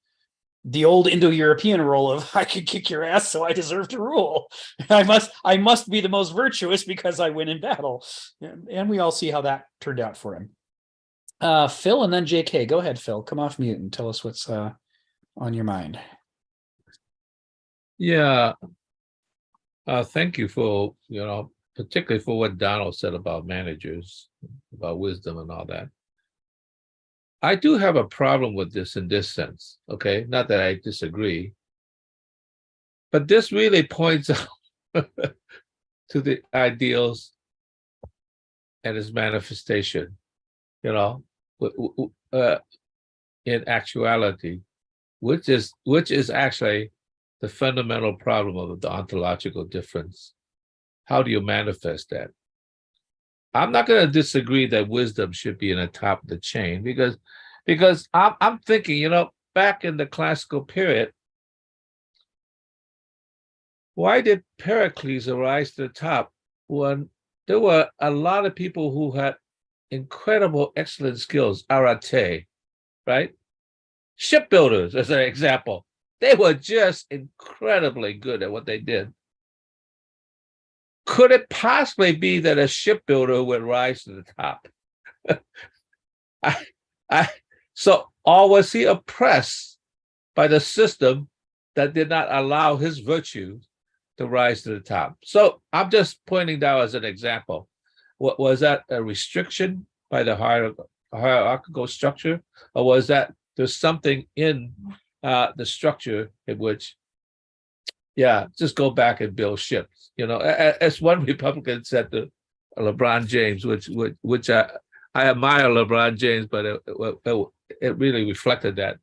the old Indo-European role of I can kick your ass, so I deserve to rule. I must be the most virtuous because I win in battle. And we all see how that turned out for him. Phil and then JK. Go ahead, Phil. Come off mute and tell us what's on your mind. Yeah. Thank you for, particularly for what Donald said about managers, about wisdom and all that. I do have a problem with this in this sense, okay? Not that I disagree, but this really points out to the ideals and its manifestation, in actuality, which is actually the fundamental problem of the ontological difference. How do you manifest that? I'm not going to disagree that wisdom should be in the top of the chain because I'm thinking, back in the classical period, why did Pericles arise to the top when there were a lot of people who had incredible, excellent skills, arate, right? Shipbuilders, as an example. They were just incredibly good at what they did. Could it possibly be that a shipbuilder would rise to the top? Or was he oppressed by the system that did not allow his virtue to rise to the top? So I'm just pointing that as an example. What was that, a restriction by the hierarchical structure, or was that there's something in the structure in which, just go back and build ships? As one Republican said to LeBron James, which I admire LeBron James, but it really reflected that.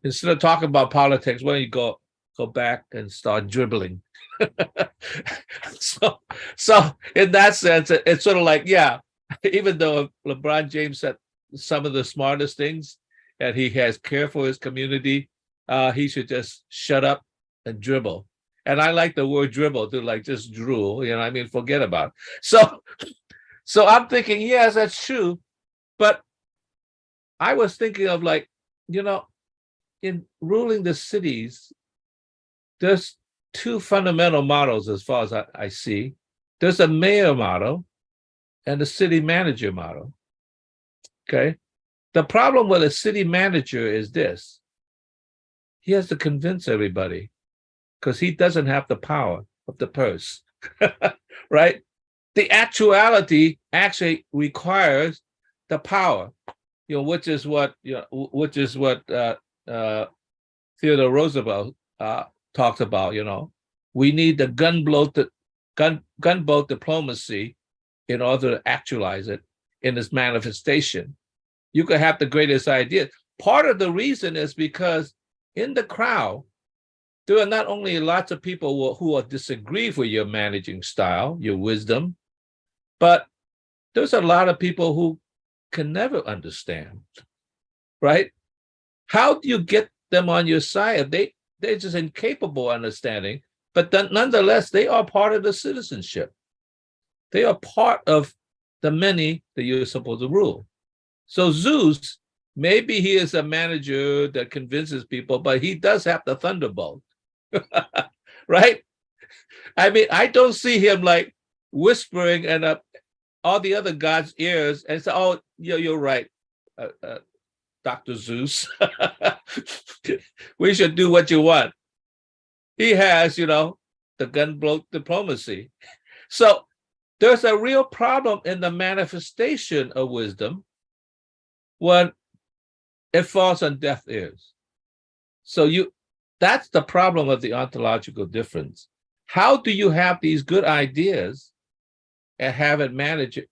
Instead of talking about politics, why don't you go back and start dribbling? So in that sense, it's sort of like, even though LeBron James said some of the smartest things, and he has care for his community, he should just shut up and dribble. And I like the word dribble to just drool, forget about it. So I'm thinking, yes, that's true. But I was thinking of in ruling the cities, there's two fundamental models as far as I see. There's a mayor model and a city manager model. Okay. The problem with a city manager is this. He has to convince everybody because he doesn't have the power of the purse, right? The actuality actually requires the power, which is what Theodore Roosevelt talked about. We need the gunboat diplomacy in order to actualize it in its manifestation. You could have the greatest idea. Part of the reason is because in the crowd, there are not only lots of people who will disagree with your managing style, your wisdom, but there's a lot of people who can never understand, right? How do you get them on your side? They're just incapable of understanding, but then nonetheless, they are part of the citizenship. They are part of the many that you're supposed to rule. So Zeus, maybe he is a manager that convinces people, but he does have the thunderbolt, right? I mean, I don't see him like whispering in all the other gods' ears and say, "Oh, you're right, Dr. Zeus. We should do what you want." He has, the gunboat diplomacy. So there's a real problem in the manifestation of wisdom when it falls on deaf ears. So that's the problem of the ontological difference. How do you have these good ideas and have it manifest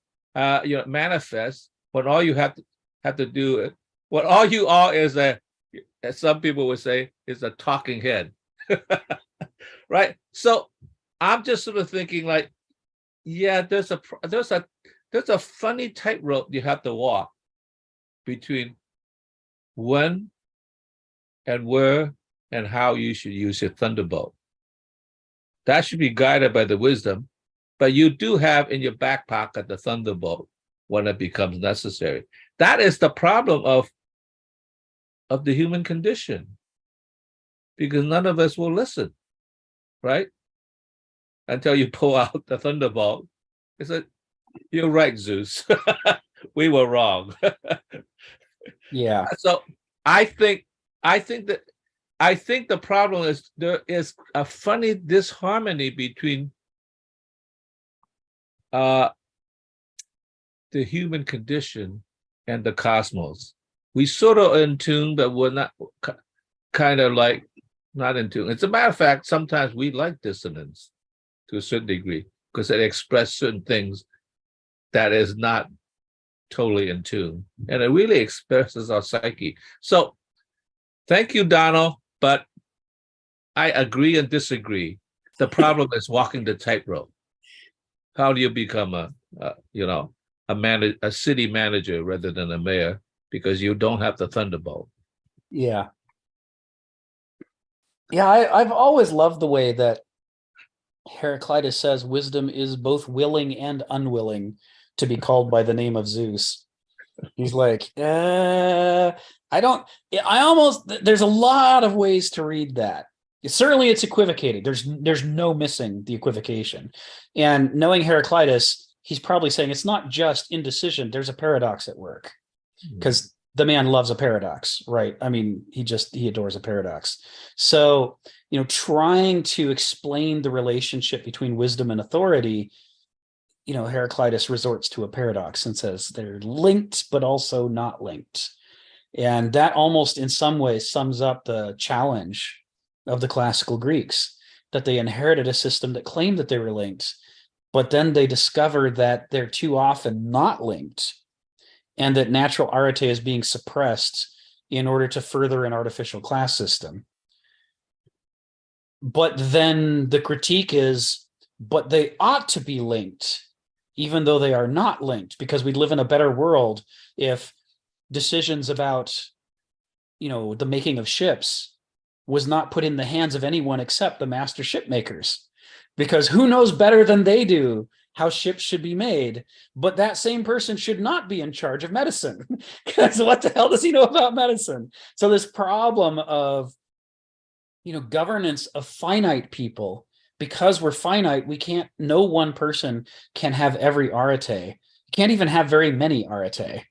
when all you have to do, when all you are is as some people would say, is a talking head, right? So I'm just sort of thinking like, yeah, there's a funny tightrope you have to walk between when and where and how you should use your thunderbolt. That should be guided by the wisdom, but you do have in your back pocket the thunderbolt when it becomes necessary. That is the problem of the human condition, because none of us will listen, right? Until you pull out the thunderbolt. It's like, you're right, Zeus. We were wrong. Yeah. So I think the problem is there is a funny disharmony between the human condition and the cosmos. We sort of in tune, but we're not kind of like not in tune. As a matter of fact, sometimes we like dissonance to a certain degree because it expresses certain things that is not totally in tune, and it really expresses our psyche. So thank you, Donald, but I agree and disagree. The problem is walking the tightrope. How do you become a city manager rather than a mayor, because you don't have the thunderbolt? Yeah. I've always loved the way that Heraclitus says wisdom is both willing and unwilling to be called by the name of Zeus. He's like, there's a lot of ways to read that. Certainly it's equivocating. There's no missing the equivocation. And knowing Heraclitus, he's probably saying it's not just indecision, there's a paradox at work. Because the man loves a paradox, right? I mean, he adores a paradox. So, trying to explain the relationship between wisdom and authority, Heraclitus resorts to a paradox and says they're linked, but also not linked. And that almost in some ways sums up the challenge of the classical Greeks, that they inherited a system that claimed that they were linked, but then they discovered that they're too often not linked, and that natural arete is being suppressed in order to further an artificial class system. But then the critique is, but they ought to be linked, even though they are not linked, because we'd live in a better world if decisions about, the making of ships was not put in the hands of anyone except the master ship makers, because who knows better than they do how ships should be made? But that same person should not be in charge of medicine, because what the hell does he know about medicine? So this problem of governance of finite people. Because we're finite, no one person can have every arete. You can't even have very many arete.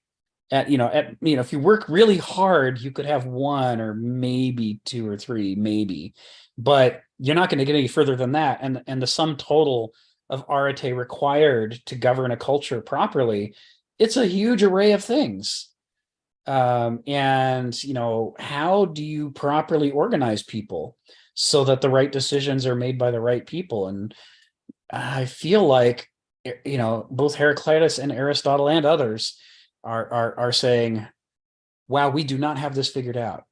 If you work really hard, you could have one or maybe two or three, maybe, but you're not going to get any further than that. And the sum total of arete required to govern a culture properly, it's a huge array of things. How do you properly organize people so that the right decisions are made by the right people? And I feel like, both Heraclitus and Aristotle and others are saying, wow, we do not have this figured out.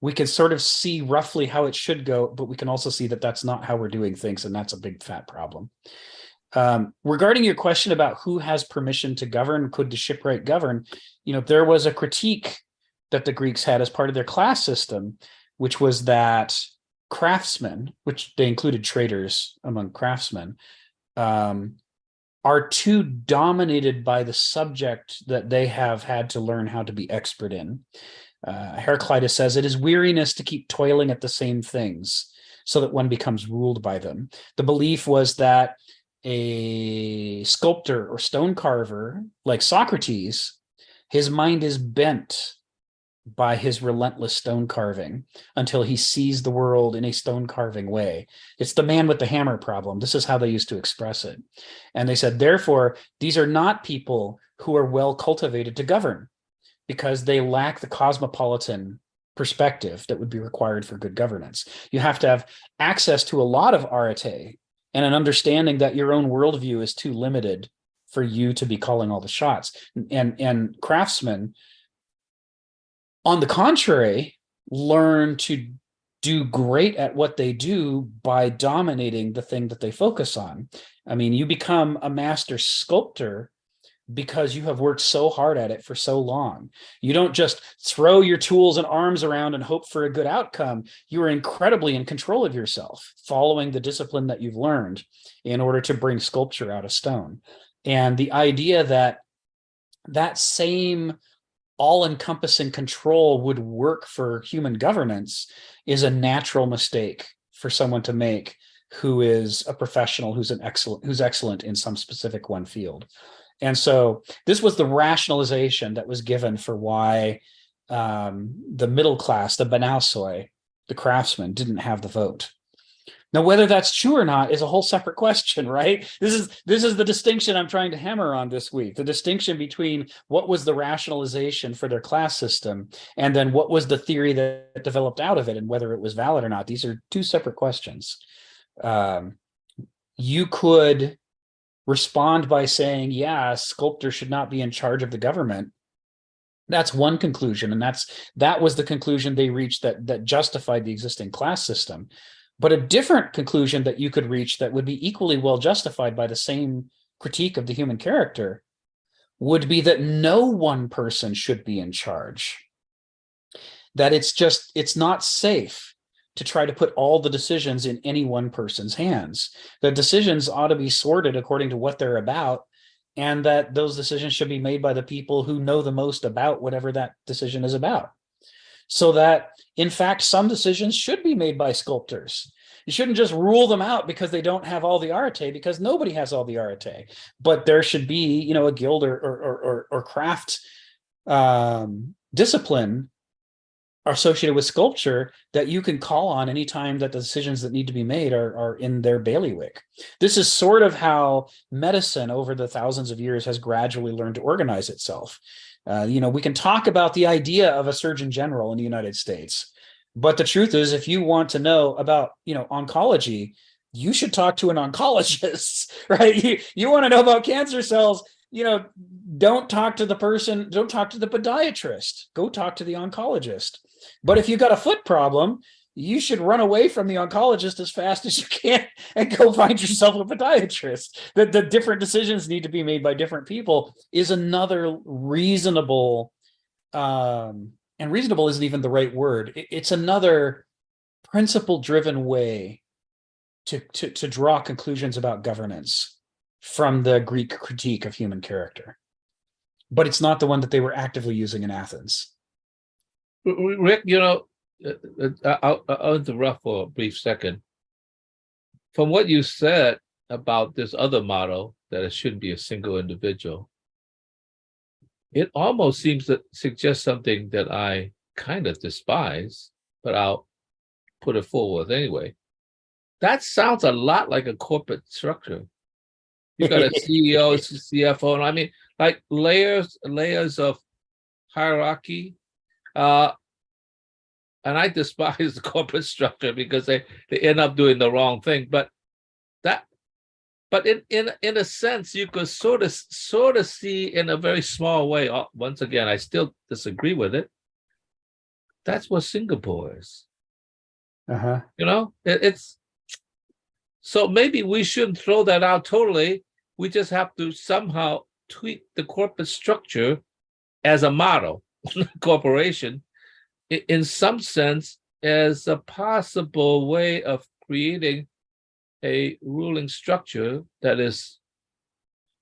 We can sort of see roughly how it should go, but we can also see that that's not how we're doing things. And that's a big fat problem. Regarding your question about who has permission to govern, could the shipwright govern? There was a critique that the Greeks had as part of their class system, which was that craftsmen, which they included traders among craftsmen, are too dominated by the subject that they have had to learn how to be expert in. Heraclitus says, it is weariness to keep toiling at the same things so that one becomes ruled by them. The belief was that a sculptor or stone carver like Socrates, his mind is bent by his relentless stone carving until he sees the world in a stone carving way. It's the man with the hammer problem. This is how they used to express it. And they said, therefore, these are not people who are well cultivated to govern because they lack the cosmopolitan perspective that would be required for good governance. You have to have access to a lot of arete and an understanding that your own worldview is too limited for you to be calling all the shots. And craftsmen, on the contrary, learn to do great at what they do by dominating the thing that they focus on. I mean, you become a master sculptor because you have worked so hard at it for so long. You don't just throw your tools and arms around and hope for a good outcome. You are incredibly in control of yourself, following the discipline that you've learned in order to bring sculpture out of stone. And the idea that that same all-encompassing control would work for human governance is a natural mistake for someone to make who is a professional, who's excellent in some specific one field. And so this was the rationalization that was given for why the middle class, the banausoi, the craftsmen, didn't have the vote. Now, whether that's true or not is a whole separate question, right? This is the distinction I'm trying to hammer on this week, the distinction between what was the rationalization for their class system and then what was the theory that developed out of it and whether it was valid or not. These are two separate questions. You could respond by saying, yeah, a sculptor should not be in charge of the government. That's one conclusion, and that was the conclusion they reached that justified the existing class system. But a different conclusion that you could reach that would be equally well justified by the same critique of the human character would be that no one person should be in charge. That it's not safe to try to put all the decisions in any one person's hands. The decisions ought to be sorted according to what they're about, and that those decisions should be made by the people who know the most about whatever that decision is about. So that, in fact, some decisions should be made by sculptors. You shouldn't just rule them out because they don't have all the arete, because nobody has all the arete. But there should be, a guild or craft discipline associated with sculpture that you can call on anytime that the decisions that need to be made are in their bailiwick. This is sort of how medicine over the thousands of years has gradually learned to organize itself. We can talk about the idea of a surgeon general in the United States, but the truth is, if you want to know about, oncology, you should talk to an oncologist, right? You want to know about cancer cells, don't talk to the podiatrist, go talk to the oncologist. But if you've got a foot problem, you should run away from the oncologist as fast as you can and go find yourself a podiatrist. That the different decisions need to be made by different people is another reasonable, and reasonable isn't even the right word. It's another principle-driven way to draw conclusions about governance from the Greek critique of human character. But it's not the one that they were actively using in Athens. Rick, I'll interrupt for a brief second. From what you said about this other model, that it shouldn't be a single individual, it almost seems to suggest something that I kind of despise, but I'll put it forward anyway. That sounds a lot like a corporate structure. You got a CEO, CFO, and I mean, like layers of hierarchy. And I despise the corporate structure because they end up doing the wrong thing. But in a sense, you could sort of see in a very small way. Once again, I still disagree with it. That's what Singapore is. Uh-huh. You know, it's so maybe we shouldn't throw that out totally. We just have to somehow tweak the corporate structure as a model corporation, in some sense, as a possible way of creating a ruling structure that is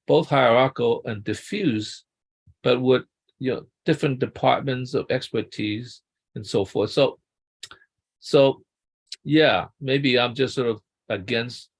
both hierarchical and diffuse, but with different departments of expertise and so forth. So yeah, maybe I'm just sort of against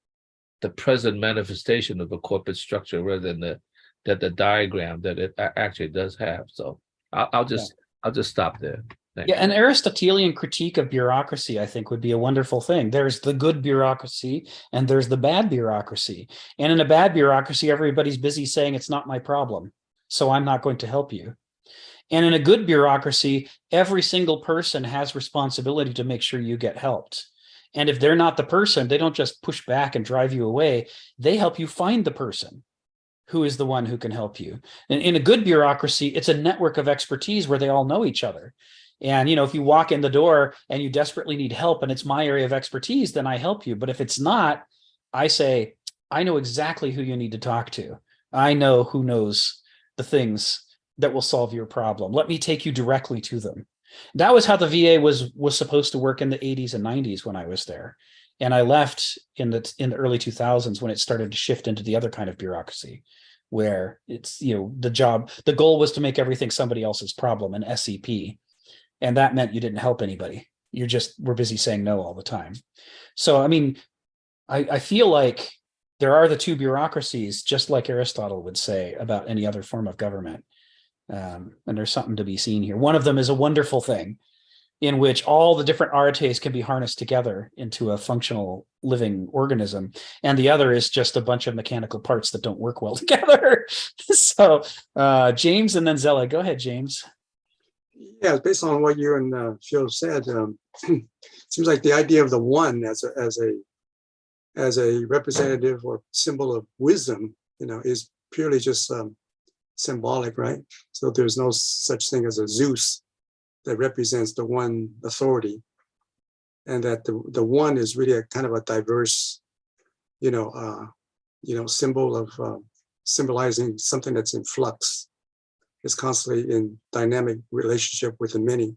the present manifestation of a corporate structure rather than the diagram that it actually does have. So I'll just stop there. Thanks. Yeah, an Aristotelian critique of bureaucracy, I think, would be a wonderful thing. There's the good bureaucracy and there's the bad bureaucracy. And in a bad bureaucracy, everybody's busy saying it's not my problem, so I'm not going to help you. And in a good bureaucracy, every single person has responsibility to make sure you get helped. And if they're not the person, they don't just push back and drive you away. They help you find the person who is the one who can help you. And in a good bureaucracy, it's a network of expertise where they all know each other. And, if you walk in the door and you desperately need help and it's my area of expertise, then I help you. But if it's not, I say, I know exactly who you need to talk to. I know who knows the things that will solve your problem. Let me take you directly to them. That was how the VA was supposed to work in the 80s and 90s when I was there. And I left in the early 2000s when it started to shift into the other kind of bureaucracy, where it's, the goal was to make everything somebody else's problem, an SCP. And that meant you didn't help anybody. You just were busy saying no all the time. So, I mean, I feel like there are the two bureaucracies, just like Aristotle would say about any other form of government. And there's something to be seen here. One of them is a wonderful thing in which all the different artes can be harnessed together into a functional living organism. And the other is just a bunch of mechanical parts that don't work well together. So James and then Zella. Go ahead, James. Yeah, based on what you and Phil said, seems like the idea of the one as a representative or symbol of wisdom, is purely just symbolic, right? So there's no such thing as a Zeus that represents the one authority, and that the one is really a kind of a diverse, symbol of symbolizing something that's in flux. Is constantly in dynamic relationship with the many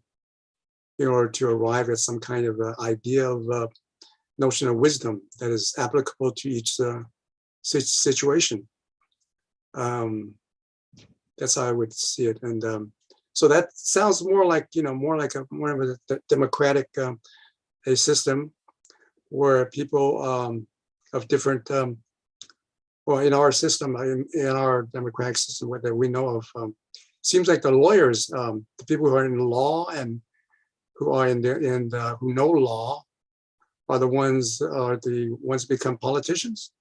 in order to arrive at some kind of idea of notion of wisdom that is applicable to each situation. That's how I would see it. And so that sounds more like, more of a democratic a system where people of different, well, in our system, in our democratic system that we know of, seems like the lawyers, the people who are in law and who are who know law, are the ones become politicians.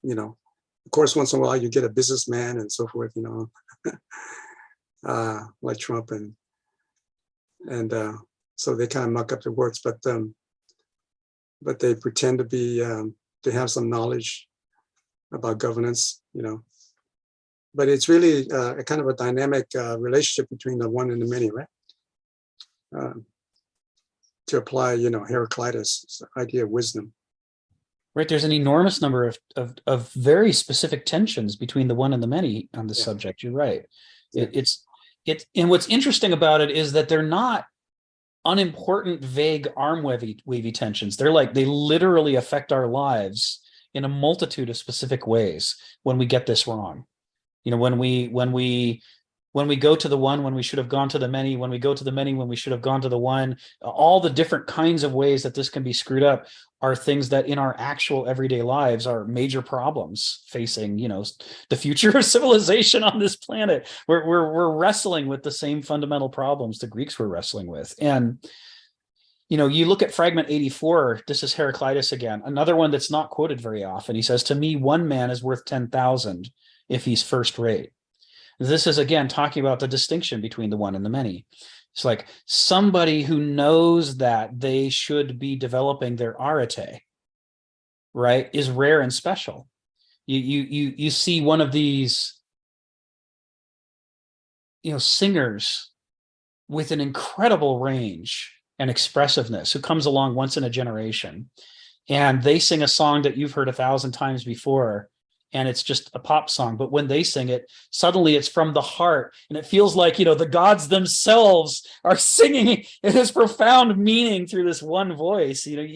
Of course, once in a while you get a businessman and so forth, like Trump, and so they kind of muck up the works, but they pretend to be to have some knowledge about governance, But it's really a kind of a dynamic relationship between the one and the many, right? To apply, Heraclitus' idea of wisdom. Right. There's an enormous number of very specific tensions between the one and the many on this subject. You're right. Yeah. And what's interesting about it is that they're not unimportant, vague, arm-wavy tensions. They literally affect our lives in a multitude of specific ways when we get this wrong. When we when we go to the one, when we should have gone to the many, when we go to the many, when we should have gone to the one, all the different kinds of ways that this can be screwed up are things that in our actual everyday lives are major problems facing, you know, the future of civilization on this planet. We're wrestling with the same fundamental problems the Greeks were wrestling with. And, you know, you look at fragment 84, this is Heraclitus again, another one that's not quoted very often. He says, to me, one man is worth 10,000 if he's first rate. This is, again, talking about the distinction between the one and the many. It's like somebody who knows that they should be developing their arete, right, is rare and special. You see one of these, you know, singers with an incredible range and expressiveness who comes along once in a generation, and they sing a song that you've heard 1,000 times before, and it's just a pop song, but when they sing it, suddenly it's from the heart, and it feels like, you know, the gods themselves are singing in this profound meaning through this one voice. You know,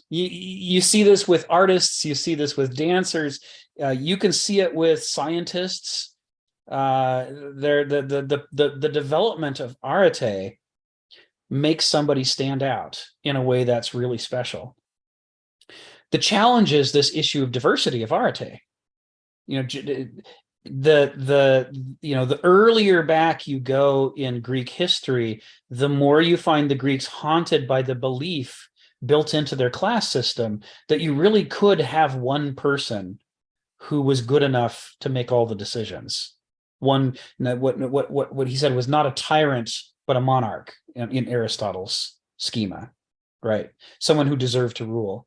you see this with artists, you see this with dancers, you can see it with scientists. The development of arete makes somebody stand out in a way that's really special. The challenge is this issue of diversity of arete. You know, the earlier back you go in Greek history, the more you find the Greeks haunted by the belief built into their class system that you really could have one person who was good enough to make all the decisions. One, what he said was not a tyrant, but a monarch in Aristotle's schema, right? Someone who deserved to rule.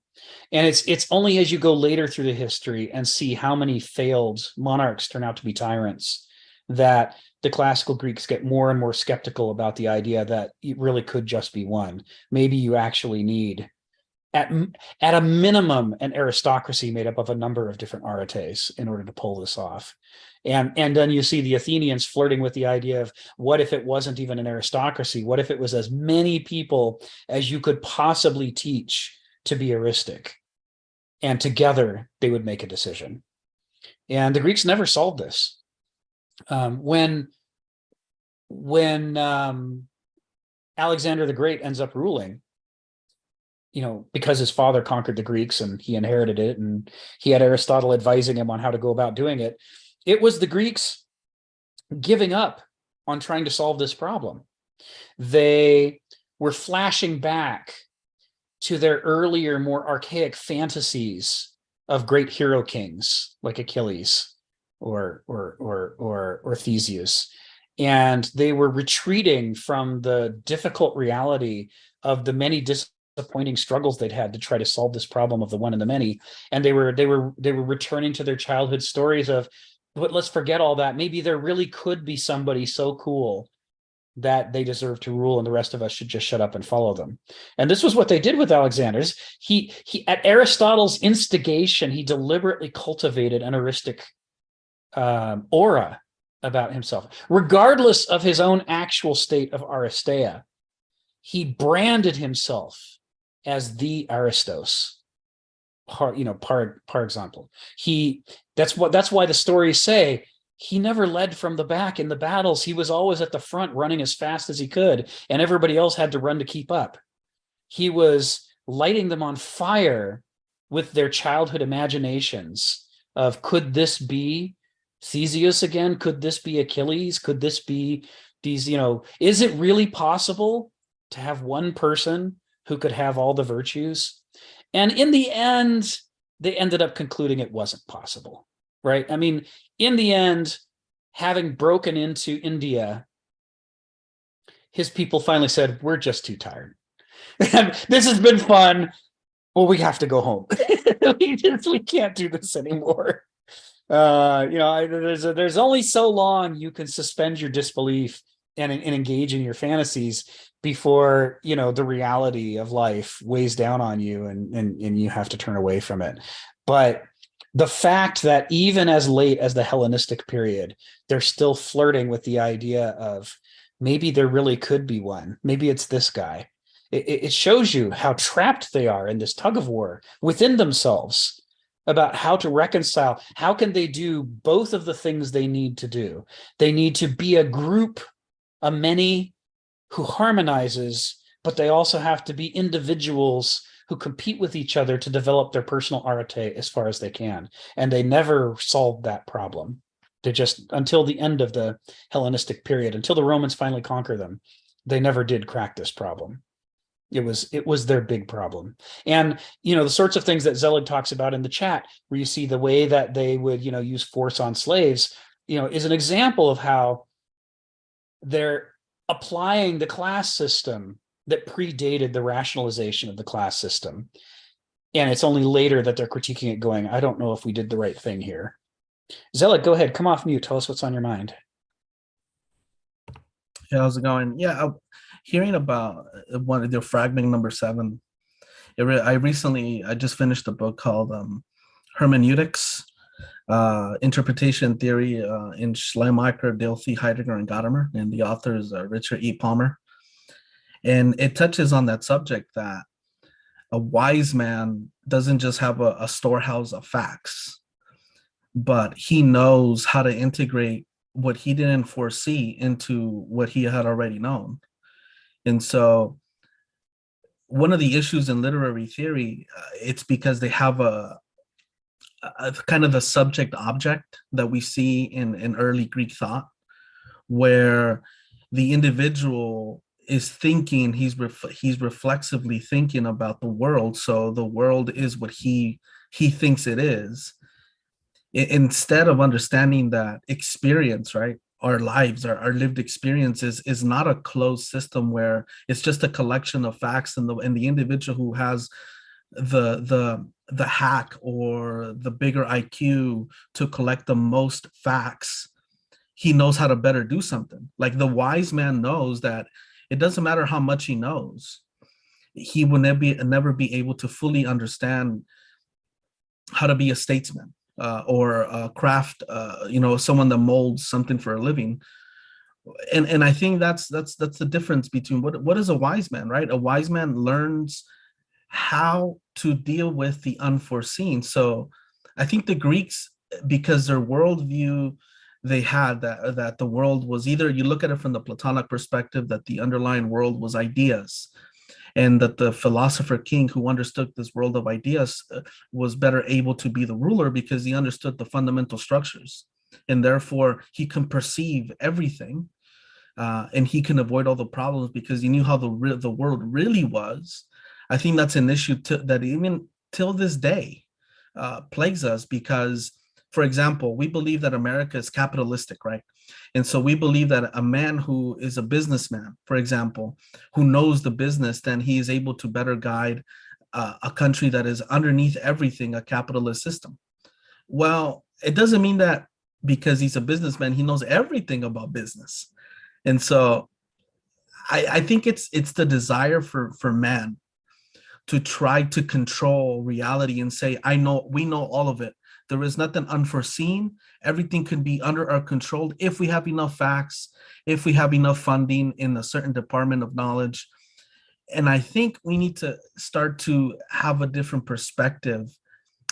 And it's only as you go later through the history and see how many failed monarchs turn out to be tyrants that the classical Greeks get more and more skeptical about the idea that it really could just be one. Maybe you actually need, at a minimum, an aristocracy made up of a number of different aretes in order to pull this off. And then you see the Athenians flirting with the idea of what if it wasn't even an aristocracy? What if it was as many people as you could possibly teach to be heuristic, and together they would make a decision. And the Greeks never solved this. When Alexander the Great ends up ruling, you know, because his father conquered the Greeks and he inherited it, and he had Aristotle advising him on how to go about doing it, it was the Greeks giving up on trying to solve this problem. They were flashing back to their earlier, more archaic fantasies of great hero kings like Achilles or Theseus. And they were retreating from the difficult reality of the many disappointing struggles they'd had to try to solve this problem of the one and the many. And they were returning to their childhood stories of, but let's forget all that. Maybe there really could be somebody so cool that they deserve to rule, and the rest of us should just shut up and follow them. And this was what they did with Alexander's. He at Aristotle's instigation, he deliberately cultivated an heuristic aura about himself, regardless of his own actual state of Aristeia. He branded himself as the Aristos. Par example. That's why the stories say he never led from the back in the battles. He was always at the front running as fast as he could, and everybody else had to run to keep up. He was lighting them on fire with their childhood imaginations of, could this be Theseus again? Could this be Achilles? Could this be these, is it really possible to have one person who could have all the virtues? And in the end, they ended up concluding it wasn't possible, right? I mean, in the end, having broken into India, his people finally said, we're just too tired. This has been fun. Well, we have to go home. we can't do this anymore. There's only so long you can suspend your disbelief and engage in your fantasies before, the reality of life weighs down on you and you have to turn away from it. But the fact that even as late as the Hellenistic period, they're still flirting with the idea of maybe there really could be one. Maybe it's this guy. It shows you how trapped they are in this tug of war within themselves about how to reconcile. How can they do both of the things they need to do? They need to be a group, a many who harmonizes, but they also have to be individuals who compete with each other to develop their personal arete as far as they can. And they never solved that problem. They just, until the end of the Hellenistic period, until the Romans finally conquer them, they never did crack this problem. It was their big problem. And, the sorts of things that Zelig talks about in the chat, where you see the way that they would, use force on slaves, is an example of how they're applying the class system that predated the rationalization of the class system. And it's only later that they're critiquing it going, I don't know if we did the right thing here. Zelig, go ahead, come off mute. Tell us what's on your mind. Yeah, how's it going? Yeah, hearing about one of the fragment number 7. I just finished a book called Hermeneutics, Interpretation Theory in Schleiermacher, Dilthey, Heidegger, and Gadamer, and the author is Richard E. Palmer. And it touches on that subject that a wise man doesn't just have a storehouse of facts, but he knows how to integrate what he didn't foresee into what he had already known. And so one of the issues in literary theory, it's because they have a kind of the subject object that we see in early Greek thought, where the individual is thinking, he's reflexively thinking about the world. So the world is what he thinks it is. Instead of understanding that experience, right? Our lives, our lived experiences is not a closed system where it's just a collection of facts, and the individual who has the hack or the bigger IQ to collect the most facts, he knows how to better do something. Like the wise man knows that it doesn't matter how much he knows, he will never be able to fully understand how to be a statesman. Or a craft, someone that molds something for a living, and I think that's the difference between what is a wise man, right? A wise man learns how to deal with the unforeseen. So I think the Greeks, because their worldview, they had that the world was either, you look at it from the Platonic perspective, that the underlying world was ideas, and that the philosopher king who understood this world of ideas was better able to be the ruler because he understood the fundamental structures, and therefore he can perceive everything, and he can avoid all the problems because he knew how the world really was. I think that's an issue that even till this day plagues us because, for example, we believe that America is capitalistic, right? And so we believe that a man who is a businessman, for example, who knows the business, then he is able to better guide a country that is underneath everything, a capitalist system. Well, it doesn't mean that because he's a businessman, he knows everything about business. And so I think it's the desire for man to try to control reality and say, we know all of it. There is nothing unforeseen. Everything can be under our control if we have enough facts, if we have enough funding in a certain department of knowledge. And I think we need to start to have a different perspective,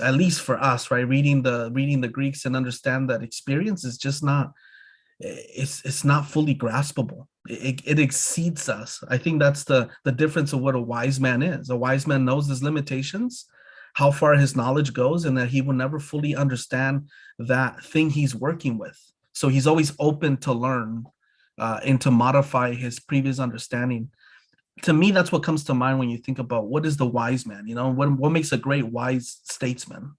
at least for us, right? Reading the Greeks and understand that experience is just not, it's not fully graspable. It exceeds us. I think that's the difference of what a wise man is. A wise man knows his limitations, how far his knowledge goes, and that he will never fully understand that thing he's working with. So he's always open to learn and to modify his previous understanding. To me, that's what comes to mind when you think about what is the wise man, what makes a great wise statesman.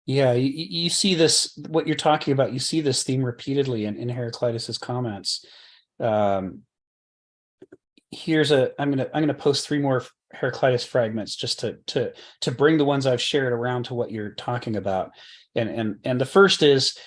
Yeah, you see this, what you're talking about, you see this theme repeatedly in Heraclitus's comments. I'm gonna post 3 more Heraclitus fragments just to bring the ones I've shared around to what you're talking about. And the first is,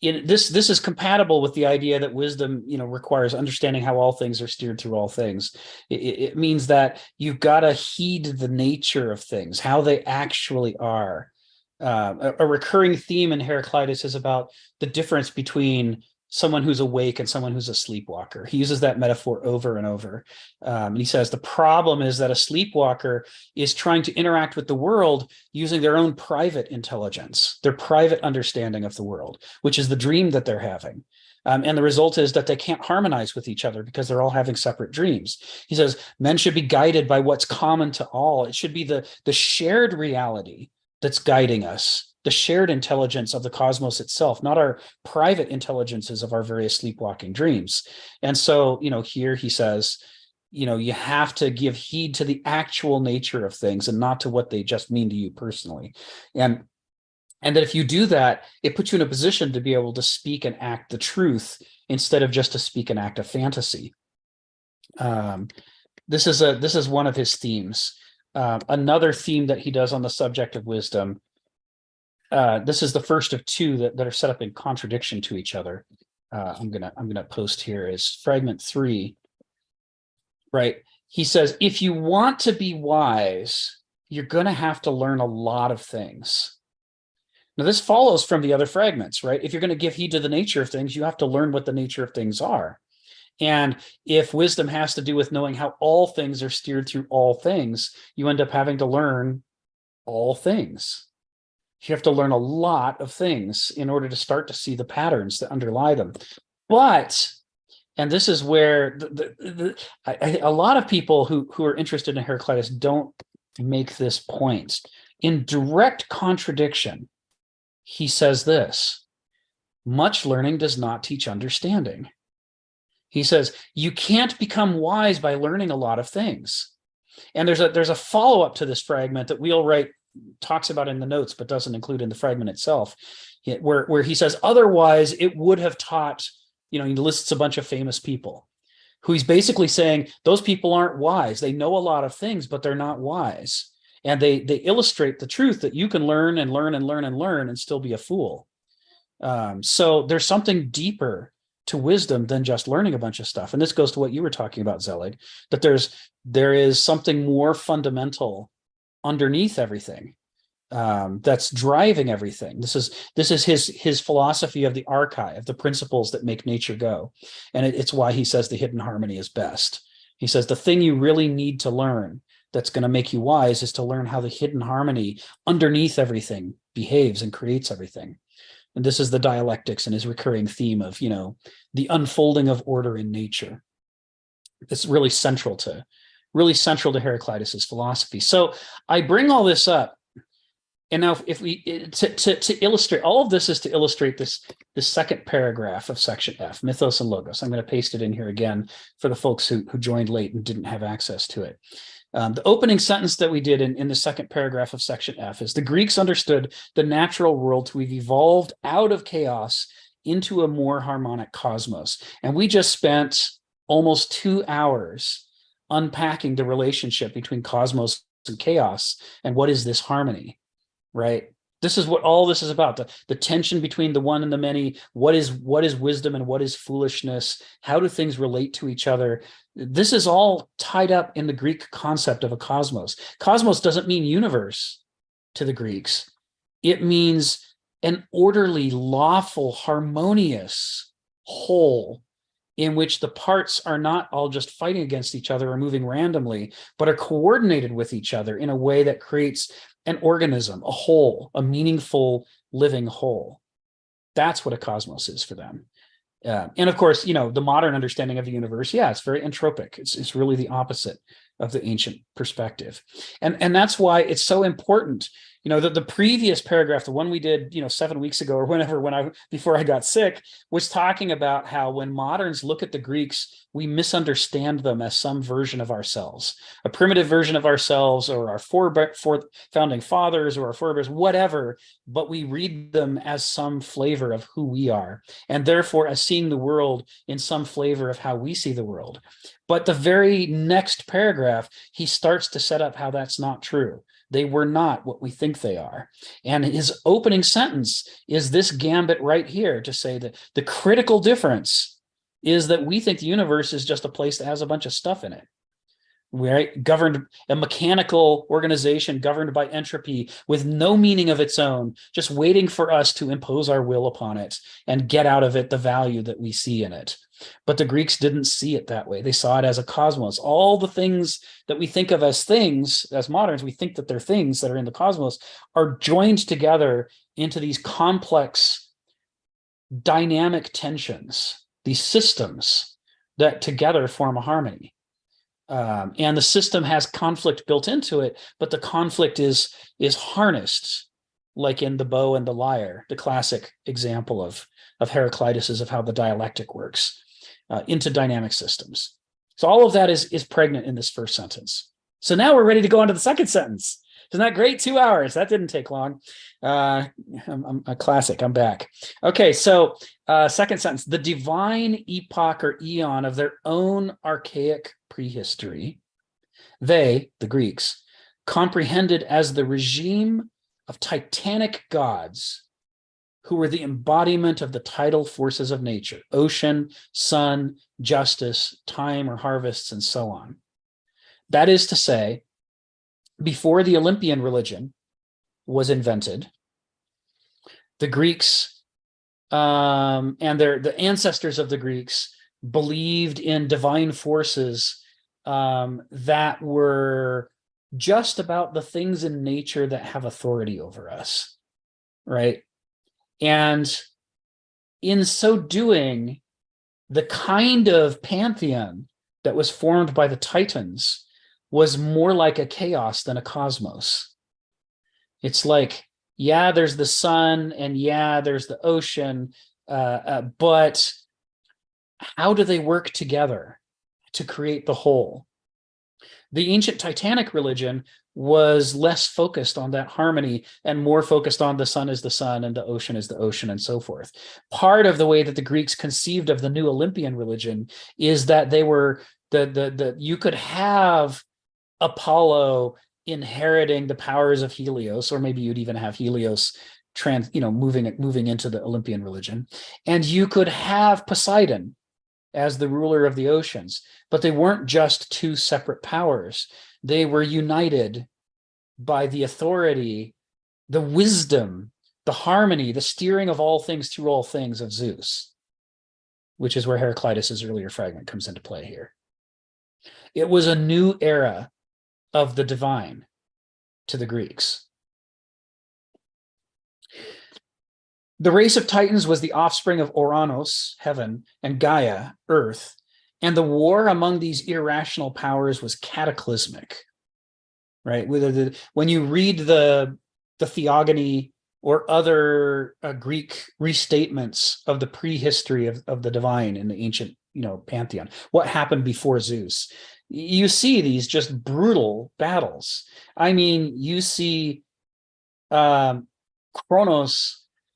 this is compatible with the idea that wisdom, requires understanding how all things are steered through all things. It means that you've got to heed the nature of things, how they actually are. A recurring theme in Heraclitus is about the difference between someone who's awake and someone who's a sleepwalker. He uses that metaphor over and over. And he says the problem is that a sleepwalker is trying to interact with the world using their own private intelligence, their private understanding of the world, which is the dream that they're having. And the result is that they can't harmonize with each other because they're all having separate dreams. He says men should be guided by what's common to all. It should be the shared reality that's guiding us, the shared intelligence of the cosmos itself, not our private intelligences of our various sleepwalking dreams. And so, here he says, you have to give heed to the actual nature of things and not to what they just mean to you personally. And that if you do that, it puts you in a position to be able to speak and act the truth instead of just to speak and act a fantasy. This is one of his themes. Another theme that he does on the subject of wisdom. This is the first of two that are set up in contradiction to each other. I'm gonna post here is fragment 3. Right. He says, if you want to be wise, you're gonna have to learn a lot of things. Now, this follows from the other fragments, right? If you're going to give heed to the nature of things, you have to learn what the nature of things are. And if wisdom has to do with knowing how all things are steered through all things, you end up having to learn all things. You have to learn a lot of things in order to start to see the patterns that underlie them. But, and this is where a lot of people who are interested in Heraclitus don't make this point. In direct contradiction, he says this: much learning does not teach understanding. He says, you can't become wise by learning a lot of things. And there's a follow-up to this fragment that Wheelwright talks about in the notes, but doesn't include in the fragment itself, where he says, otherwise it would have taught, he lists a bunch of famous people who he's basically saying, those people aren't wise. They know a lot of things, but they're not wise. And they illustrate the truth that you can learn and learn and learn and learn and still be a fool. So there's something deeper to wisdom than just learning a bunch of stuff. And this goes to what you were talking about, Zelig, that there is something more fundamental underneath everything that's driving everything. This is his philosophy of the archive, the principles that make nature go. And it's why he says the hidden harmony is best. He says the thing you really need to learn that's going to make you wise is to learn how the hidden harmony underneath everything behaves and creates everything. And this is the dialectics and his recurring theme of, the unfolding of order in nature. It's really central to Heraclitus's philosophy. So I bring all this up. And now if we, to illustrate, all of this is to illustrate this second paragraph of section F, Mythos and Logos. I'm going to paste it in here again for the folks who joined late and didn't have access to it. The opening sentence that we did in the second paragraph of section F is the Greeks understood the natural world to have evolved out of chaos into a more harmonic cosmos. And we just spent almost 2 hours unpacking the relationship between cosmos and chaos and what is this harmony, right? This is what all this is about, the tension between the one and the many. What is wisdom and what is foolishness? How do things relate to each other? This is all tied up in the Greek concept of a cosmos. Cosmos doesn't mean universe to the Greeks. It means an orderly, lawful, harmonious whole in which the parts are not all just fighting against each other or moving randomly, but are coordinated with each other in a way that creates an organism, a whole, a meaningful living whole. That's what a cosmos is for them. And of course, the modern understanding of the universe, it's very entropic. It's really the opposite of the ancient perspective. And that's why it's so important. The previous paragraph, the one we did, 7 weeks ago or whenever, before I got sick, was talking about how when moderns look at the Greeks, we misunderstand them as some version of ourselves, a primitive version of ourselves, or our founding fathers, or our forebears, whatever, but we read them as some flavor of who we are, and therefore as seeing the world in some flavor of how we see the world. But the very next paragraph, he starts to set up how that's not true. They were not what we think they are. And his opening sentence is this gambit right here to say that the critical difference is that we think the universe is just a place that has a bunch of stuff in it. right? Governed, a mechanical organization governed by entropy with no meaning of its own, just waiting for us to impose our will upon it and get out of it the value that we see in it. But the Greeks didn't see it that way. They saw it as a cosmos. All the things that we think of as things, as moderns, we think that they're things that are in the cosmos, are joined together into these complex dynamic tensions, these systems that together form a harmony. And the system has conflict built into it, but the conflict is harnessed, like in the bow and the lyre, the classic example of Heraclitus's of how the dialectic works, into dynamic systems. So all of that is pregnant in this first sentence. So now we're ready to go on to the second sentence. Isn't that great? 2 hours. That didn't take long. I'm a classic. I'm back. Okay, so second sentence. The divine epoch or eon of their own archaic prehistory, they, the Greeks, comprehended as the regime of titanic gods who were the embodiment of the tidal forces of nature, ocean, sun, justice, time or harvests, and so on. That is to say, before the Olympian religion was invented, the Greeks and the ancestors of the Greeks believed in divine forces that were just about the things in nature that have authority over us, right? And in so doing, the kind of pantheon that was formed by the Titans was more like a chaos than a cosmos. It's like, yeah, there's the sun and yeah, there's the ocean, but how do they work together to create the whole? The ancient Titanic religion was less focused on that harmony and more focused on the sun is the sun and the ocean is the ocean and so forth. Part of the way that the Greeks conceived of the new Olympian religion is that they were you could have Apollo inheriting the powers of Helios, or maybe you'd even have Helios moving into the Olympian religion, and you could have Poseidon as the ruler of the oceans, but they weren't just two separate powers. They were united by the authority, the wisdom, the harmony, the steering of all things through all things of Zeus, which is where Heraclitus's earlier fragment comes into play here. It was a new era of the divine to the Greeks. The race of Titans was the offspring of Ouranos, heaven, and Gaia, earth, and the war among these irrational powers was cataclysmic, right? When you read the Theogony or other Greek restatements of the prehistory of the divine in the ancient, pantheon, what happened before Zeus, you see these just brutal battles. I mean, you see Kronos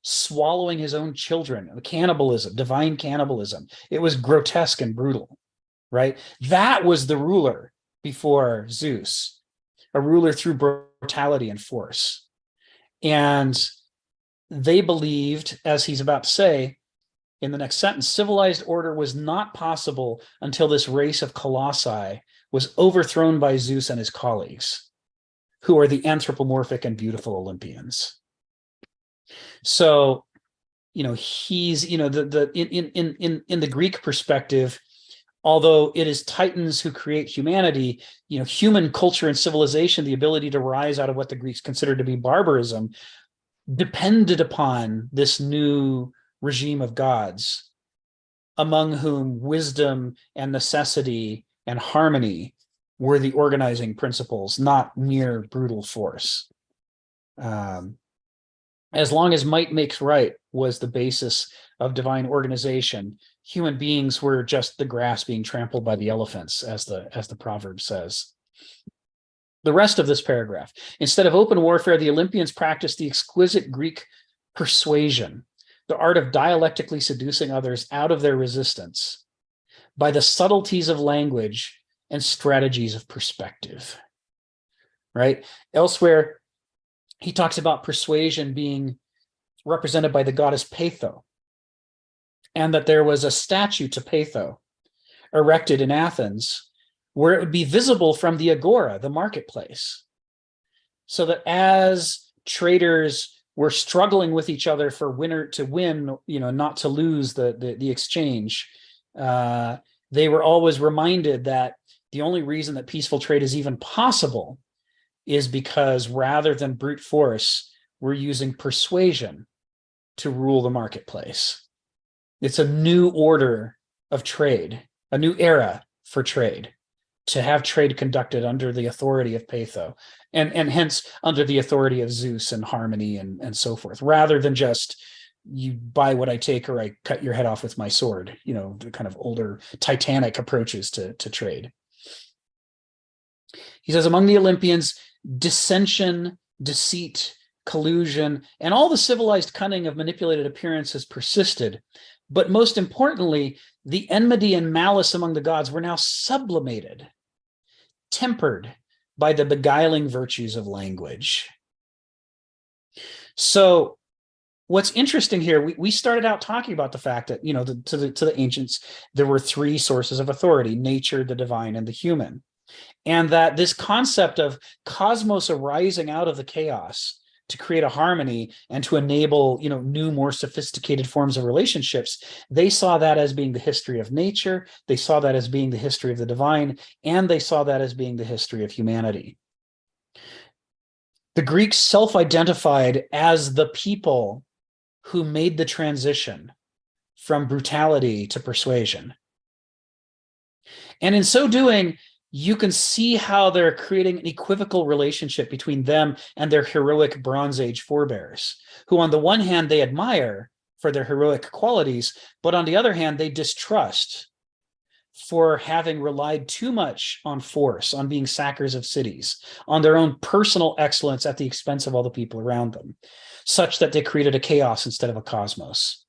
swallowing his own children, cannibalism, divine cannibalism. It was grotesque and brutal, right? That was the ruler before Zeus, a ruler through brutality and force. And they believed, as he's about to say in the next sentence, civilized order was not possible until this race of colossi was overthrown by Zeus and his colleagues, who are the anthropomorphic and beautiful Olympians. So, he's, in the Greek perspective, although it is Titans who create humanity, human culture and civilization, the ability to rise out of what the Greeks considered to be barbarism, depended upon this new regime of gods, among whom wisdom and necessity and harmony were the organizing principles, not mere brutal force. As long as might makes right was the basis of divine organization, human beings were just the grass being trampled by the elephants, as the proverb says. The rest of this paragraph: instead of open warfare, the Olympians practiced the exquisite Greek persuasion, the art of dialectically seducing others out of their resistance by the subtleties of language and strategies of perspective. Right? Elsewhere, he talks about persuasion being represented by the goddess Peitho, and that there was a statue to Peitho erected in Athens where it would be visible from the agora, the marketplace. So that as traders were struggling with each other for winner to win, not to lose the exchange, they were always reminded that the only reason that peaceful trade is even possible is because rather than brute force, we're using persuasion to rule the marketplace. It's a new order of trade, a new era for trade, to have trade conducted under the authority of Peitho, and hence under the authority of Zeus and harmony and so forth, rather than just you buy what I take or I cut your head off with my sword, the kind of older Titanic approaches to trade. He says, among the Olympians, dissension, deceit, collusion, and all the civilized cunning of manipulated appearances persisted. But most importantly, the enmity and malice among the gods were now sublimated, tempered by the beguiling virtues of language. So what's interesting here, we started out talking about the fact that, to the ancients, there were three sources of authority: nature, the divine, and the human. And that this concept of cosmos arising out of the chaos to create a harmony and to enable, new, more sophisticated forms of relationships, they saw that as being the history of nature, they saw that as being the history of the divine, and they saw that as being the history of humanity. The Greeks self-identified as the people who made the transition from brutality to persuasion. And in so doing, you can see how they're creating an equivocal relationship between them and their heroic Bronze Age forebears, who on the one hand they admire for their heroic qualities, but on the other hand they distrust for having relied too much on force, on being sackers of cities, on their own personal excellence at the expense of all the people around them, such that they created a chaos instead of a cosmos.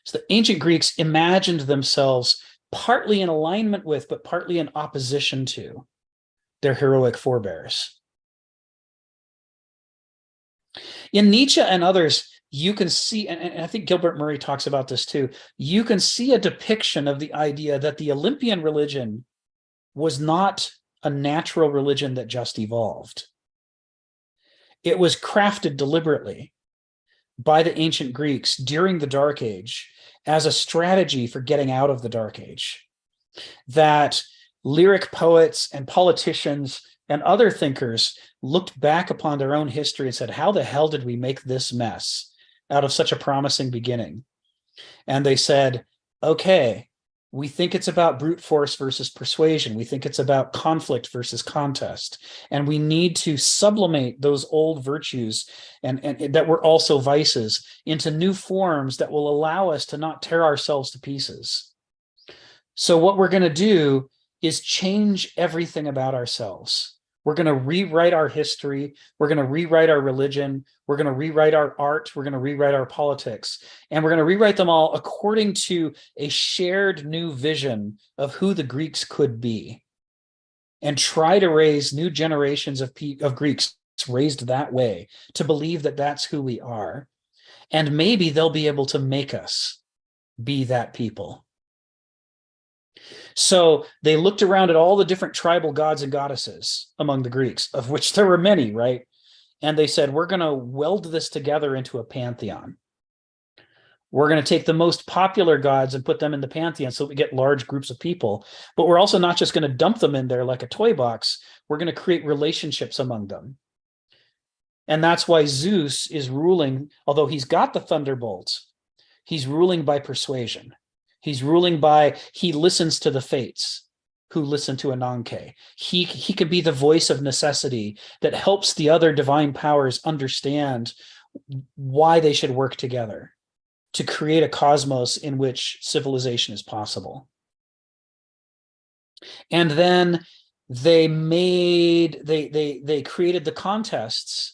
So the ancient Greeks imagined themselves partly in alignment with, but partly in opposition to their heroic forebears. In Nietzsche and others, you can see, and I think Gilbert Murray talks about this too, you can see a depiction of the idea that the Olympian religion was not a natural religion that just evolved. It was crafted deliberately by the ancient Greeks during the Dark Age as a strategy for getting out of the Dark Age. That lyric poets and politicians and other thinkers looked back upon their own history and said, how the hell did we make this mess out of such a promising beginning? And they said, okay, we think it's about brute force versus persuasion. We think it's about conflict versus contest. And we need to sublimate those old virtues and that were also vices into new forms that will allow us to not tear ourselves to pieces. So what we're going to do is change everything about ourselves. We're going to rewrite our history. We're going to rewrite our religion. We're going to rewrite our art. We're going to rewrite our politics. And we're going to rewrite them all according to a shared new vision of who the Greeks could be, and try to raise new generations of Greeks raised that way to believe that that's who we are. And maybe they'll be able to make us be that people. So they looked around at all the different tribal gods and goddesses among the Greeks, of which there were many, right? And they said, we're going to weld this together into a pantheon. We're going to take the most popular gods and put them in the pantheon so we get large groups of people. But we're also not just going to dump them in there like a toy box. We're going to create relationships among them. And that's why Zeus is ruling, although he's got the thunderbolts, he's ruling by persuasion. He's ruling by, he listens to the fates who listen to Ananke. He could be the voice of necessity that helps the other divine powers understand why they should work together to create a cosmos in which civilization is possible. And then they created the contests,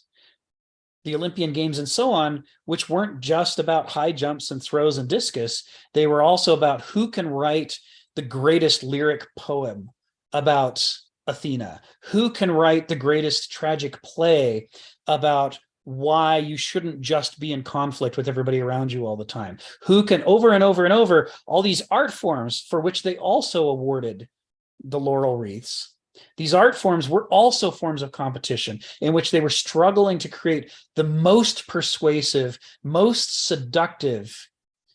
the Olympian Games and so on, which weren't just about high jumps and throws and discus. They were also about who can write the greatest lyric poem about Athena, who can write the greatest tragic play about why you shouldn't just be in conflict with everybody around you all the time, who can over and over and over all these art forms for which they also awarded the laurel wreaths. These art forms were also forms of competition in which they were struggling to create the most persuasive, most seductive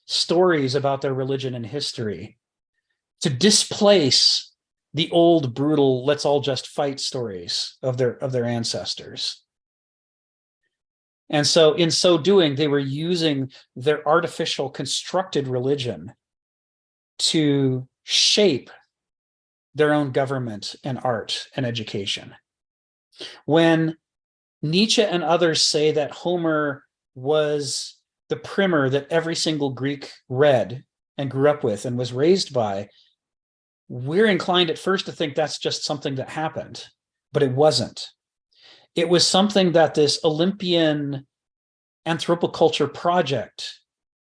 stories about their religion and history to displace the old, brutal, let's all just fight stories of their ancestors. And so in so doing, they were using their artificial constructed religion to shape their own government and art and education. When Nietzsche and others say that Homer was the primer that every single Greek read and grew up with and was raised by, we're inclined at first to think that's just something that happened, but it wasn't. It was something that this Olympian anthropoculture project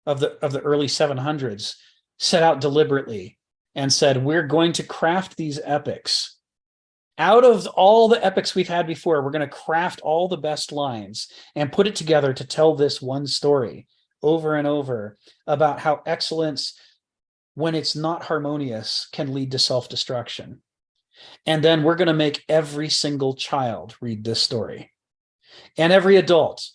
of the early 700s set out deliberately and said, we're going to craft these epics. Out of all the epics we've had before, we're going to craft all the best lines and put it together to tell this one story over and over about how excellence, when it's not harmonious, can lead to self-destruction. And then we're going to make every single child read this story and every adult.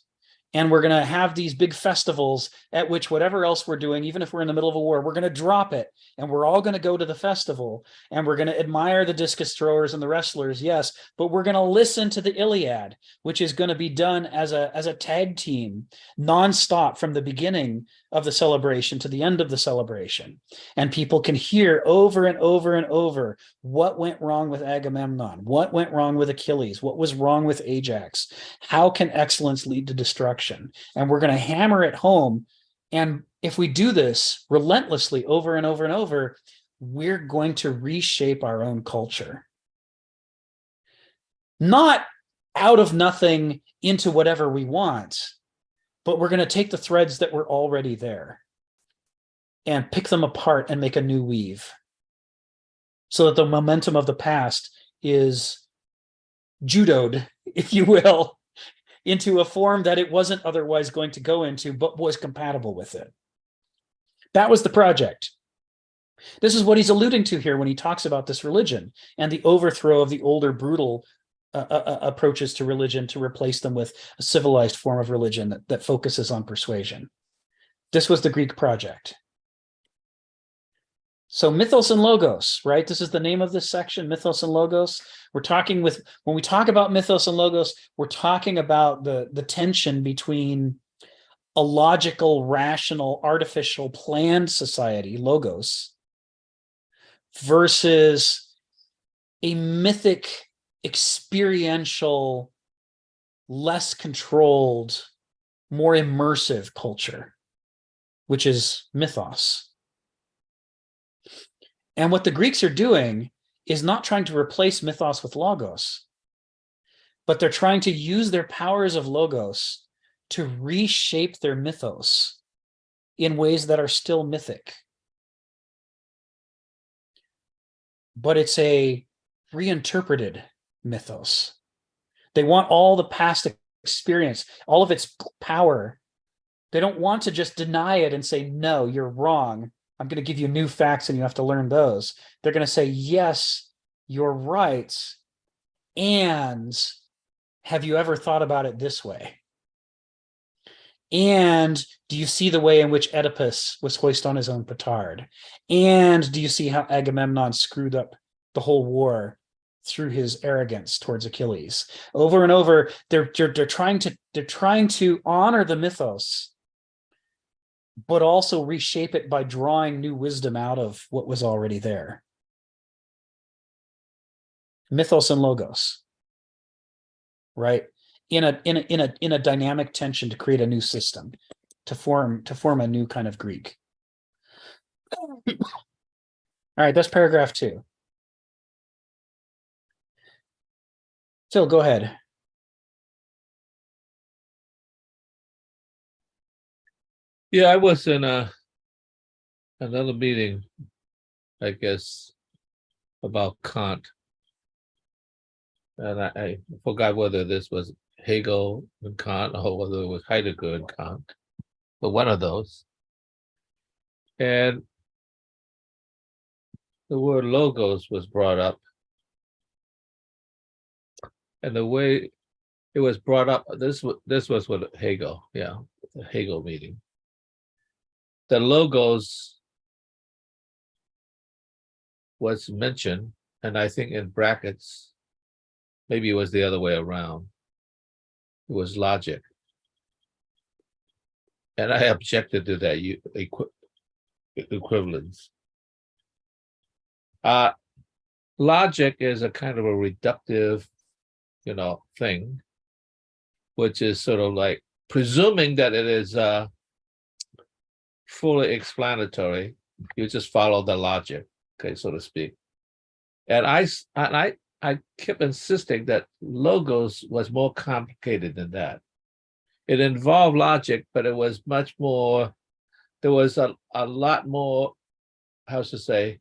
And we're going to have these big festivals at which whatever else we're doing, even if we're in the middle of a war, we're going to drop it. And we're all going to go to the festival and we're going to admire the discus throwers and the wrestlers, yes, but we're going to listen to the Iliad, which is going to be done as a tag team, nonstop from the beginning of the celebration to the end of the celebration. And people can hear over and over and over what went wrong with Agamemnon, what went wrong with Achilles, what was wrong with Ajax, how can excellence lead to destruction? And we're going to hammer it home. And if we do this relentlessly over and over and over, we're going to reshape our own culture. Not out of nothing into whatever we want, but we're going to take the threads that were already there and pick them apart and make a new weave so that the momentum of the past is judoed, if you will, into a form that it wasn't otherwise going to go into, but was compatible with it. That was the project. This is what he's alluding to here when he talks about this religion and the overthrow of the older, brutal approaches to religion to replace them with a civilized form of religion that focuses on persuasion. This was the Greek project. So mythos and logos, right? This is the name of this section, mythos and logos. When we talk about mythos and logos, we're talking about the tension between a logical, rational, artificial, planned society, logos, versus a mythic, experiential, less controlled, more immersive culture, which is mythos. And what the Greeks are doing is not trying to replace mythos with logos, but they're trying to use their powers of logos to reshape their mythos in ways that are still mythic. But it's a reinterpreted mythos. They want all the past experience, all of its power. They don't want to just deny it and say, no, you're wrong. I'm going to give you new facts and you have to learn those. They're going to say, yes, you're right. And have you ever thought about it this way? And do you see the way in which Oedipus was hoisted on his own petard? And do you see how Agamemnon screwed up the whole war through his arrogance towards Achilles? Over and over, they're trying to honor the mythos, but also reshape it by drawing new wisdom out of what was already there. Mythos and logos, right? In a dynamic tension to create a new system, to form a new kind of Greek. All right, that's paragraph 2. Phil, go ahead. Yeah, I was in another meeting, I guess, about Kant. And I forgot whether this was Hegel and Kant or whether it was Heidegger and Kant, but one of those. And the word logos was brought up. And the way it was brought up, this was what Hegel, the Hegel meeting. The logos was mentioned, and I think in brackets, maybe it was the other way around. It was logic. And I objected to that equivalence. Logic is a kind of a reductive, thing, which is sort of like presuming that it is fully explanatory. You just follow the logic, okay, so to speak. And I kept insisting that logos was more complicated than that. It involved logic, but it was much more, there was a lot more, how to say,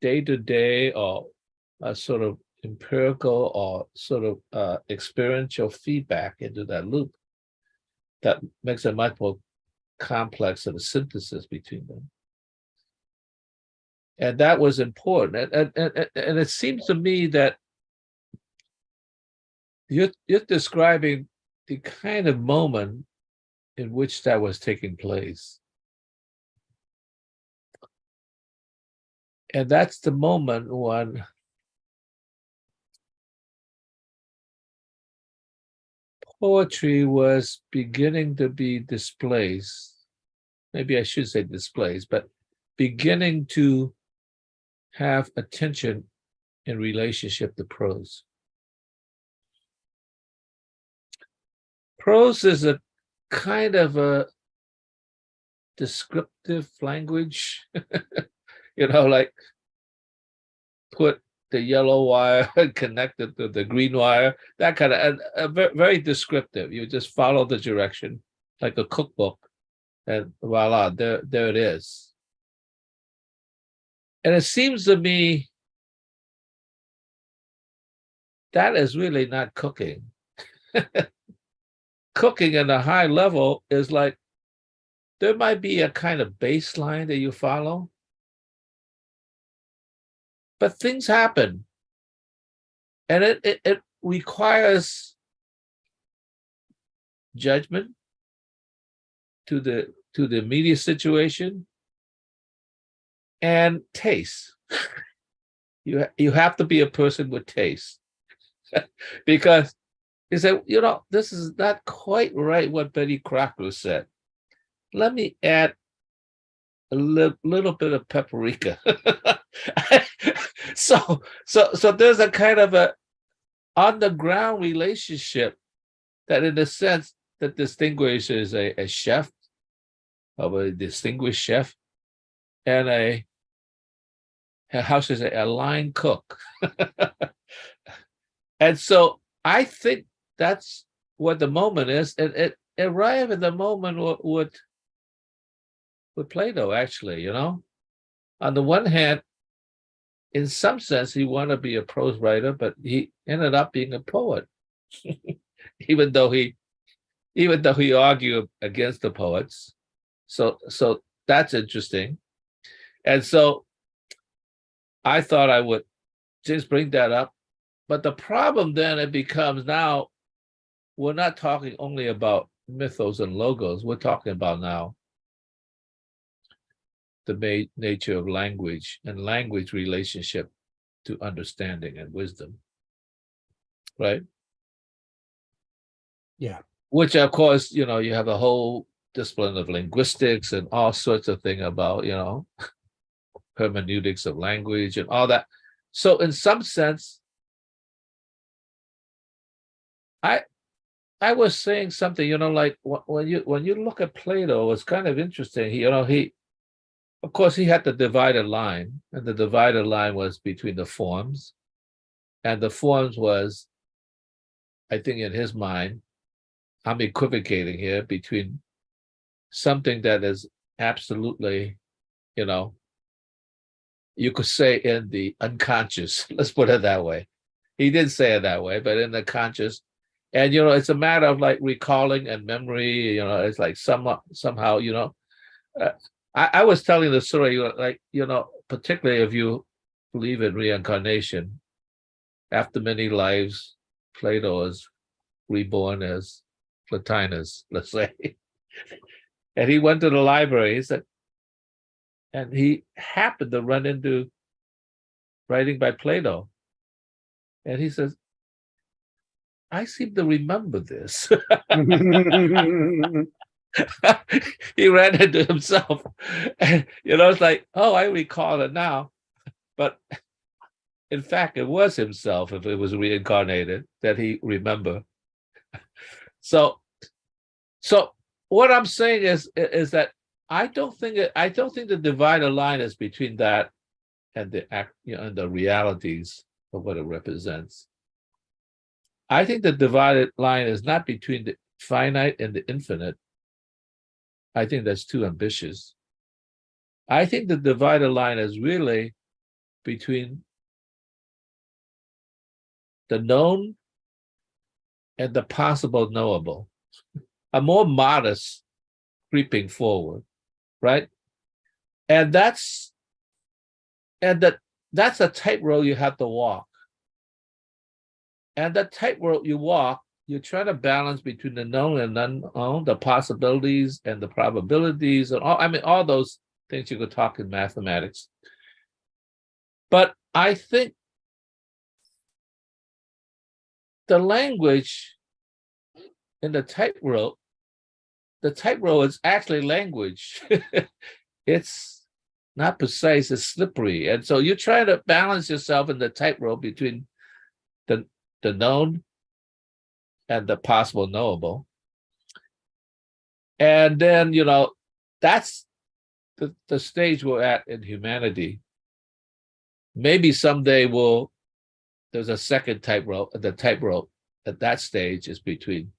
day-to-day or a sort of empirical or sort of experiential feedback into that loop that makes it much more complex of a synthesis between them. And that was important. And it seems to me that you're describing the kind of moment in which that was taking place. And that's the moment when poetry was beginning to be displaced. Maybe I should say displaced, but beginning to have attention in relationship to prose. Prose is a kind of a descriptive language, like put the yellow wire connected to the green wire, that kind of, very descriptive. You just follow the direction like a cookbook and voila, there it is. And it seems to me that is really not cooking. Cooking at a high level is like, there might be a kind of baseline that you follow, but things happen. And it requires judgment to the immediate situation and taste. You have to be a person with taste. Because you say, this is not quite right what Betty Crocker said. Let me add a little bit of paprika. So there's a kind of a on-the-ground relationship that, in a sense, that distinguishes a chef, of a distinguished chef, and a line cook. And so I think that's what the moment is. And it arrived at the moment with Plato, actually, On the one hand, in some sense, he wanted to be a prose writer, but he ended up being a poet, even though he argued against the poets. So that's interesting. And so I thought I would just bring that up. But the problem then, it becomes now, we're not talking only about mythos and logos. We're talking about now the nature of language and language relationship to understanding and wisdom, right? Yeah. Which, of course, you have a whole discipline of linguistics and all sorts of things about, hermeneutics of language and all that. So in some sense, I was saying something, like when you look at Plato, it's kind of interesting. He of course, he had the divided line, and the divided line was between the forms, and the forms was, I think in his mind, I'm equivocating here, between something that is absolutely, you could say in the unconscious, let's put it that way. He didn't say it that way, but in the conscious. And, it's a matter of like recalling and memory, it's like somehow, I was telling the story, like, particularly if you believe in reincarnation, after many lives, Plato is reborn as Plotinus, let's say. And he went to the library, he said, and he happened to run into writing by Plato. And he says, I seem to remember this. He ran into himself. And, it's like, oh, I recall it now. But in fact, it was himself, if it was reincarnated, that he remembered. So what I'm saying is that I don't think the divided line is between that and the and the realities of what it represents. I think the divided line is not between the finite and the infinite. I think that's too ambitious. I think the divided line is really between the known and the possible knowable, a more modest creeping forward, right? And that's a tightrope you have to walk. And the tightrope you walk, you try to balance between the known and unknown, the possibilities and the probabilities, and all those things you could talk in mathematics. But I think the language in the tightrope is actually language. It's not precise, it's slippery. And so you try to balance yourself in the tightrope between the known and the possible knowable. And then, that's the stage we're at in humanity. Maybe someday there's a second tightrope. The tightrope at that stage is between,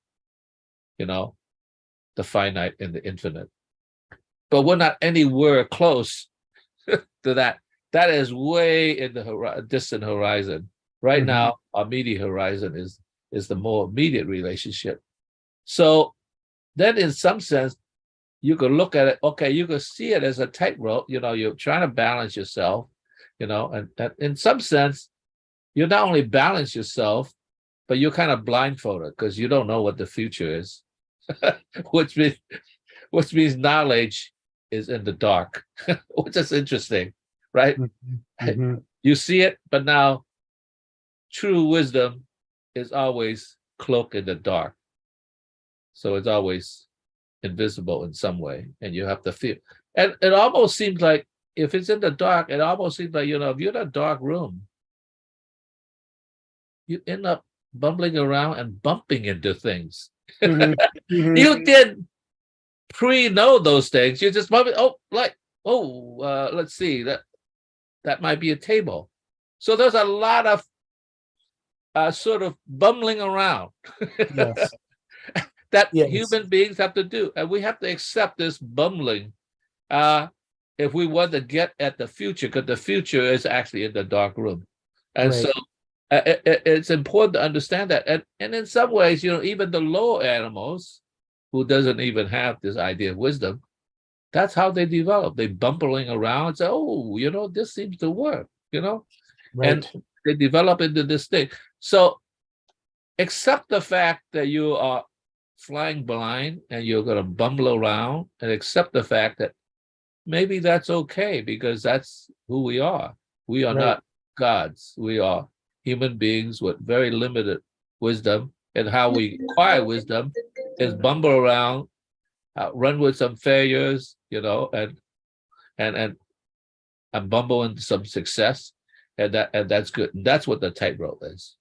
the finite and the infinite. But we're not anywhere close to that. That is way in the distant horizon. Right now, our immediate horizon is the more immediate relationship. So then in some sense, you could look at it, okay, you could see it as a tightrope, you're trying to balance yourself, and in some sense, you not only balance yourself, but you're kind of blindfolded because you don't know what the future is, which means knowledge is in the dark, which is interesting, right? Mm-hmm. You see it, but now true wisdom is always cloaked in the dark. So it's always invisible in some way, and you have to feel. And it almost seems like if it's in the dark, it almost seems like, if you're in a dark room, you end up bumbling around and bumping into things. Mm-hmm. Mm-hmm. You didn't pre-know those things. You just bump it. Let's see, that might be a table. So there's a lot of sort of bumbling around. Yes. That yes. Human beings have to do. And we have to accept this bumbling if we want to get at the future, because the future is actually in the dark room. And right. So it's important to understand that. And in some ways, even the lower animals who doesn't even have this idea of wisdom, that's how they develop. They bumbling around and say, oh, this seems to work, Right. And they develop into this thing. So accept the fact that you are flying blind and you're going to bumble around, and accept the fact that maybe that's okay, because that's who we are. We are right. Not gods. We are human beings with very limited wisdom, and how we acquire wisdom is bumble around, run with some failures, and bumble into some success, and that's good. And that's what the tightrope is.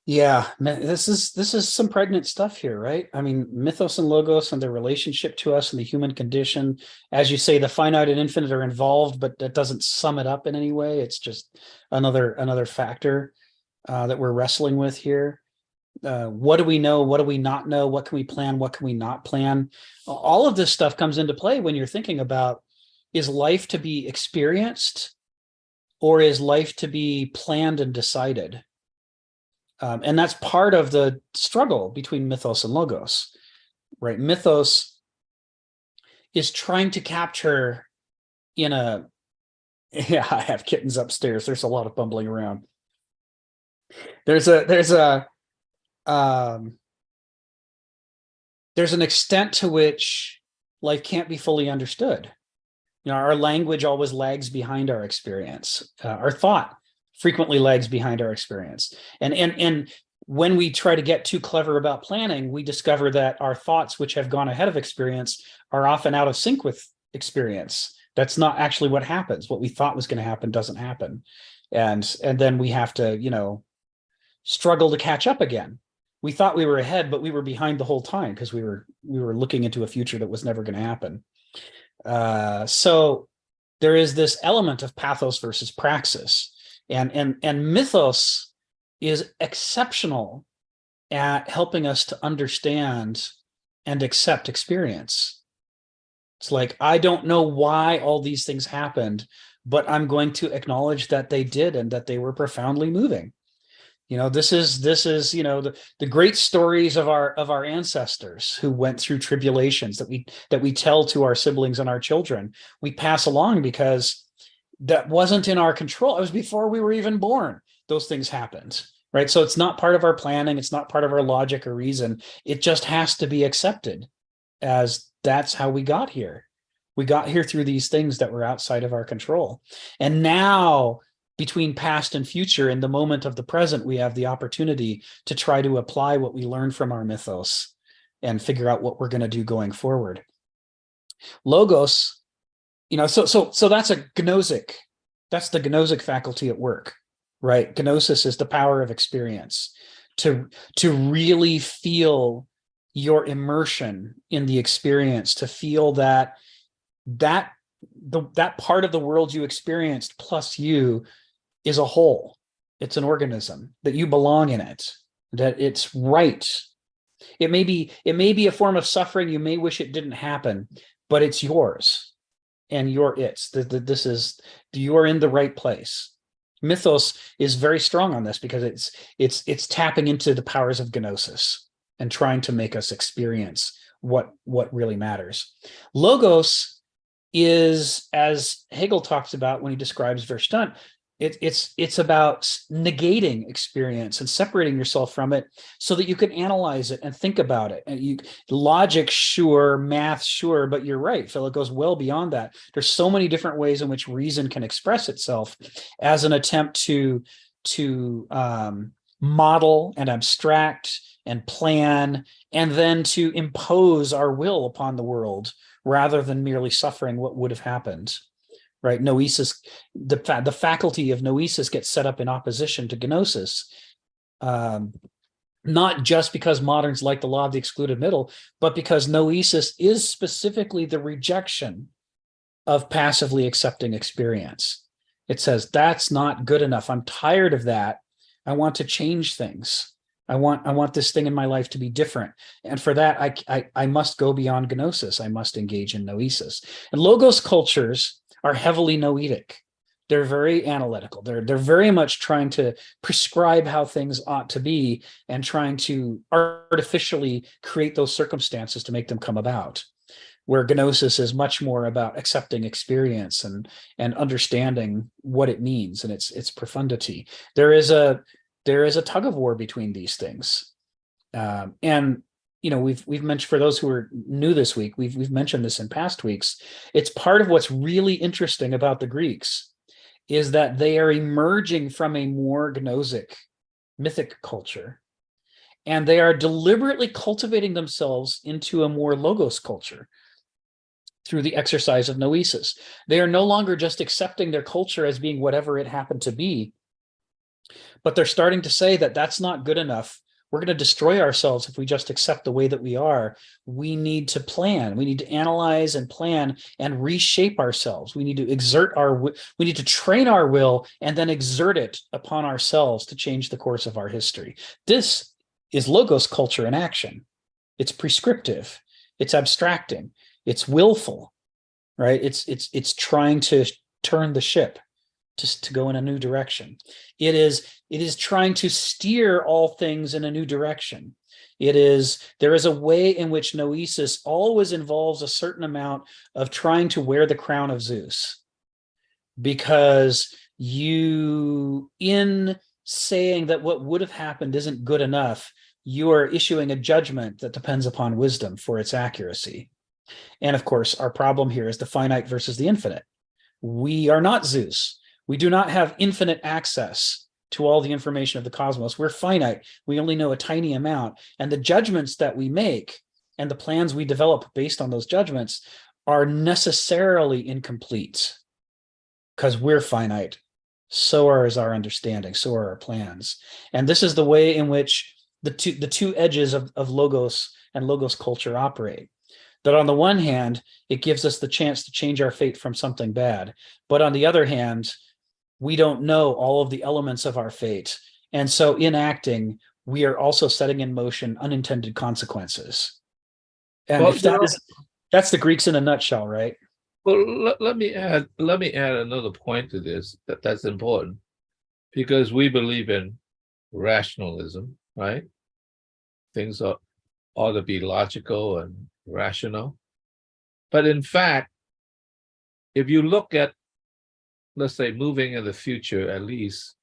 Yeah, this is some pregnant stuff here, right? I mean, mythos and logos and their relationship to us and the human condition. As you say, the finite and infinite are involved, but that doesn't sum it up in any way. It's just another factor that we're wrestling with here. What do we know? What do we not know? What can we plan? What can we not plan? All of this stuff comes into play when you're thinking about, is life to be experienced, or is life to be planned and decided? And that's part of the struggle between mythos and logos, right? Mythos is trying to capture in a, yeah, I have kittens upstairs. There's a lot of bumbling around. There's an extent to which life can't be fully understood. You know, our language always lags behind our experience. Our thought frequently lags behind our experience. And when we try to get too clever about planning, we discover that our thoughts, which have gone ahead of experience, are often out of sync with experience. That's not actually what happens. What we thought was going to happen doesn't happen. And then we have to, you know, struggle to catch up again. We thought we were ahead, but we were behind the whole time because we were looking into a future that was never going to happen. So there is this element of pathos versus praxis, and mythos is exceptional at helping us to understand and accept experience. It's like, I don't know why all these things happened, but I'm going to acknowledge that they did and that they were profoundly moving. You know, this is, you know, the great stories of our ancestors who went through tribulations that we tell to our siblings and our children. We pass along because that wasn't in our control. It was before we were even born. Those things happened, right? So it's not part of our planning. It's not part of our logic or reason. It just has to be accepted as that's how we got here. We got here through these things that were outside of our control. And now, between past and future, in the moment of the present, we have the opportunity to try to apply what we learned from our mythos and figure out what we're going to do going forward. Logos, you know, so that's a gnosic. That's the gnosic faculty at work, right? Gnosis is the power of experience, to really feel your immersion in the experience, to feel that part of the world you experienced plus you is a whole. It's an organism, that you belong in it, that it's right. It may be a form of suffering. You may wish it didn't happen, but it's yours and you're its. You're in the right place. Mythos is very strong on this because it's tapping into the powers of gnosis and trying to make us experience what really matters. Logos is, as Hegel talks about when he describes Verstand, it's about negating experience and separating yourself from it so that you can analyze it and think about it. And logic, sure, math, sure, but you're right, Phil, it goes well beyond that. There's so many different ways in which reason can express itself as an attempt to model and abstract and plan, and then to impose our will upon the world rather than merely suffering what would have happened. Right, noesis, the faculty of noesis gets set up in opposition to gnosis, not just because moderns like the law of the excluded middle, but because noesis is specifically the rejection of passively accepting experience. It says, that's not good enough. I'm tired of that. I want to change things. I want this thing in my life to be different. And for that, I must go beyond gnosis. I must engage in noesis. And logos cultures are heavily noetic. They're very analytical. They're very much trying to prescribe how things ought to be and trying to artificially create those circumstances to make them come about. Where gnosis is much more about accepting experience and understanding what it means and its profundity. There is a tug of war between these things, and you know, we've mentioned, for those who are new this week, we've mentioned this in past weeks. It's part of what's really interesting about the Greeks is that they are emerging from a more gnosic, mythic culture, and they are deliberately cultivating themselves into a more logos culture through the exercise of noesis. They are no longer just accepting their culture as being whatever it happened to be, but they're starting to say that that's not good enough. We're going to destroy ourselves if we just accept the way that we are. We need to plan. We need to analyze and plan and reshape ourselves. We need to we need to train our will and then exert it upon ourselves to change the course of our history. This is logos culture in action. It's prescriptive. It's abstracting. It's willful, right? It's trying to turn the ship just to go in a new direction. It is trying to steer all things in a new direction. There is a way in which noesis always involves a certain amount of trying to wear the crown of Zeus, because in saying that what would have happened isn't good enough, you are issuing a judgment that depends upon wisdom for its accuracy. And of course, our problem here is the finite versus the infinite. We are not Zeus. We do not have infinite access to all the information of the cosmos. We're finite. We only know a tiny amount. And the judgments that we make and the plans we develop based on those judgments are necessarily incomplete, because we're finite. So is our understanding. So are our plans. And this is the way in which the two edges of logos and logos culture operate. That on the one hand, it gives us the chance to change our fate from something bad. But on the other hand, we don't know all of the elements of our fate. And so in acting, we are also setting in motion unintended consequences. And Well, if that's the Greeks in a nutshell, right? Well, let me add another point to this that's important, because we believe in rationalism, right? Things ought to be logical and rational. But in fact, if you look at, let's say, moving in the future, at least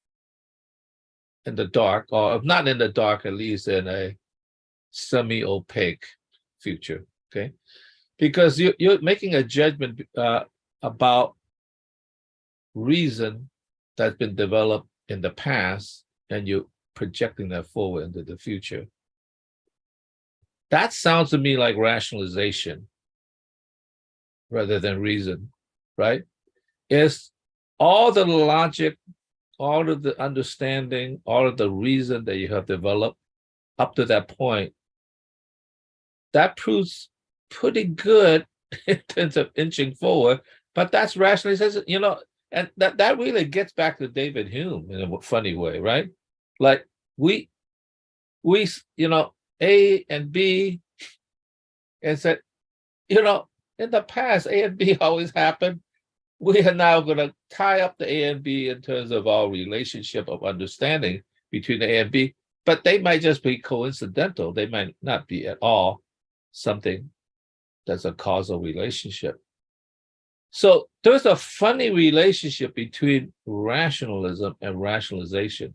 in the dark, or if not in the dark, at least in a semi-opaque future, okay? Because you're making a judgment about reason that's been developed in the past, and you're projecting that forward into the future. That sounds to me like rationalization rather than reason, right? It's all the logic, all of the understanding, all of the reason that you have developed up to that point. That proves pretty good in terms of inching forward, but that's rationalization, and that really gets back to David Hume in a funny way, right? Like we A and B, and said, in the past, A and B always happened. We are now going to tie up the A and B in terms of our relationship of understanding between the A and B, but they might just be coincidental. They might not be at all something that's a causal relationship. So there's a funny relationship between rationalism and rationalization.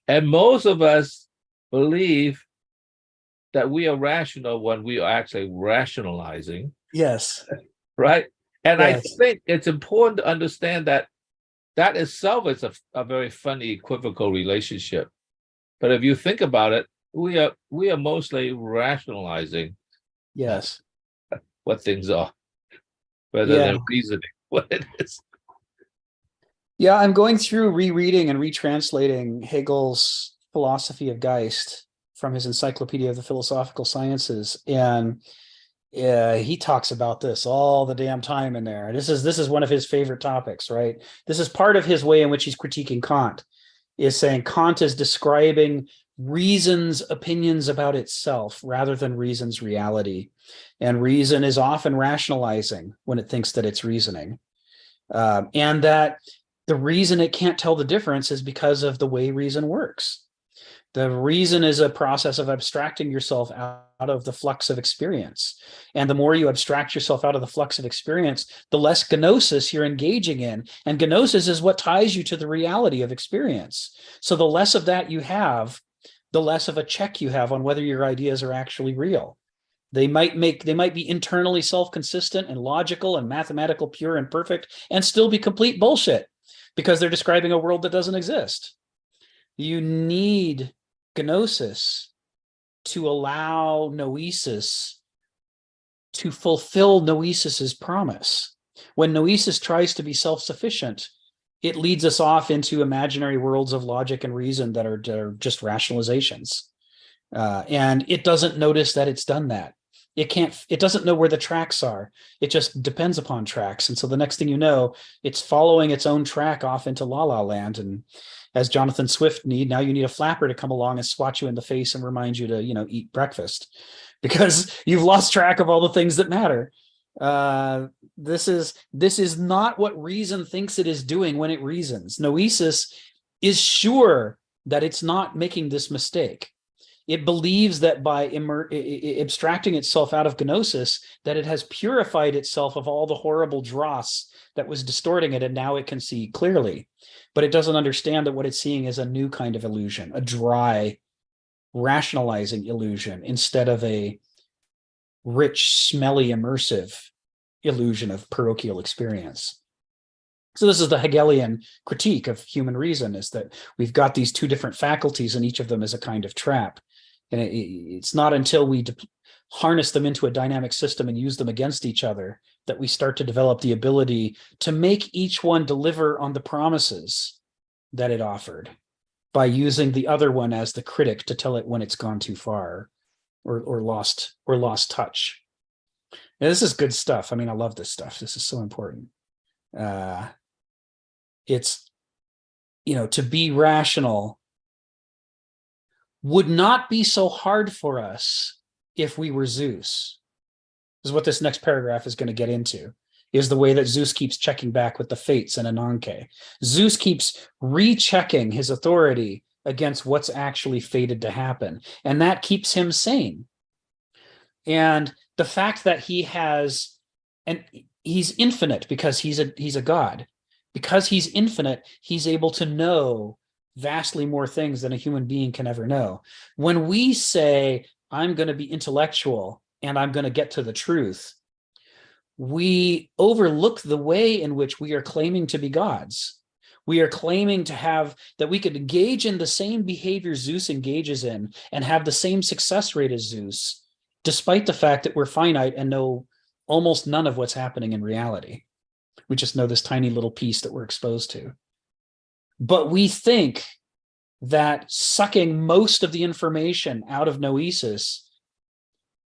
And most of us believe that we are rational when we are actually rationalizing. Yes. Right? And Yes. I think it's important to understand that that itself is a very funny, equivocal relationship. But if you think about it, we are mostly rationalizing Yes. what things are, rather than reasoning what it is. Yeah, I'm going through rereading and retranslating Hegel's philosophy of Geist from his Encyclopedia of the Philosophical Sciences, and he talks about this all the damn time in there. This is one of his favorite topics, right? This is part of his way in which he's critiquing Kant, is saying Kant is describing reason's opinions about itself rather than reason's reality. And reason is often rationalizing when it thinks that it's reasoning. And that the reason it can't tell the difference is because of the way reason works. The reason is a process of abstracting yourself out of the flux of experience. And the more you abstract yourself out of the flux of experience, the less gnosis you're engaging in. And gnosis is what ties you to the reality of experience. So the less of that you have, the less of a check you have on whether your ideas are actually real. They might be internally self-consistent and logical and mathematical, pure and perfect, and still be complete bullshit because they're describing a world that doesn't exist. You need gnosis to allow noesis to fulfill noesis's promise. When noesis tries to be self-sufficient, it leads us off into imaginary worlds of logic and reason that are just rationalizations. And it doesn't notice that it's done that. It doesn't know where the tracks are. It just depends upon tracks. And so the next thing you know, it's following its own track off into La La Land. And as Jonathan Swift now you need a flapper to come along and swat you in the face and remind you to, eat breakfast because you've lost track of all the things that matter. This is not what reason thinks it is doing when it reasons. Noesis is sure that it's not making this mistake. It believes that by abstracting itself out of gnosis, that it has purified itself of all the horrible dross that was distorting it, and now it can see clearly. But it doesn't understand that what it's seeing is a new kind of illusion, a dry, rationalizing illusion, instead of a rich, smelly, immersive illusion of parochial experience. So this is the Hegelian critique of human reason, is that we've got these two different faculties and each of them is a kind of trap. And it's not until we harness them into a dynamic system and use them against each other that we start to develop the ability to make each one deliver on the promises that it offered, by using the other one as the critic to tell it when it's gone too far or lost touch. And this is good stuff. I mean, I love this stuff. This is so important. It's, to be rational would not be so hard for us if we were Zeus. This is what this next paragraph is going to get into, is the way that Zeus keeps checking back with the fates and Ananke. Zeus keeps rechecking his authority against what's actually fated to happen, and that keeps him sane. And the fact that he's infinite because he's a god. Because he's infinite, he's able to know vastly more things than a human being can ever know. When we say, I'm going to be intellectual and I'm going to get to the truth, we overlook the way in which we are claiming to be gods. We are claiming to have, that we could engage in the same behavior Zeus engages in and have the same success rate as Zeus, despite the fact that we're finite and know almost none of what's happening in reality. We just know this tiny little piece that we're exposed to. But we think that sucking most of the information out of noesis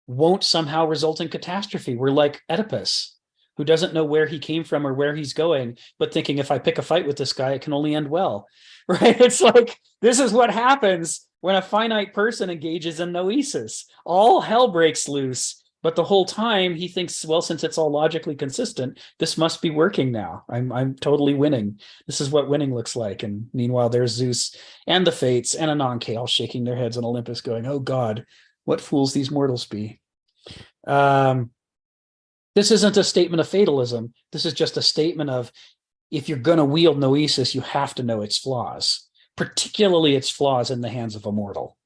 won't somehow result in catastrophe. We're like Oedipus, who doesn't know where he came from or where he's going, but thinking, if I pick a fight with this guy, it can only end well, right? It's like, this is what happens when a finite person engages in noesis. All hell breaks loose. But the whole time he thinks, well, since it's all logically consistent, this must be working now. I'm totally winning. This is what winning looks like. And meanwhile, there's Zeus and the Fates and Ananke all shaking their heads on Olympus going, oh God, what fools these mortals be. This isn't a statement of fatalism. This is just a statement of, if you're going to wield noesis, you have to know its flaws, particularly its flaws in the hands of a mortal.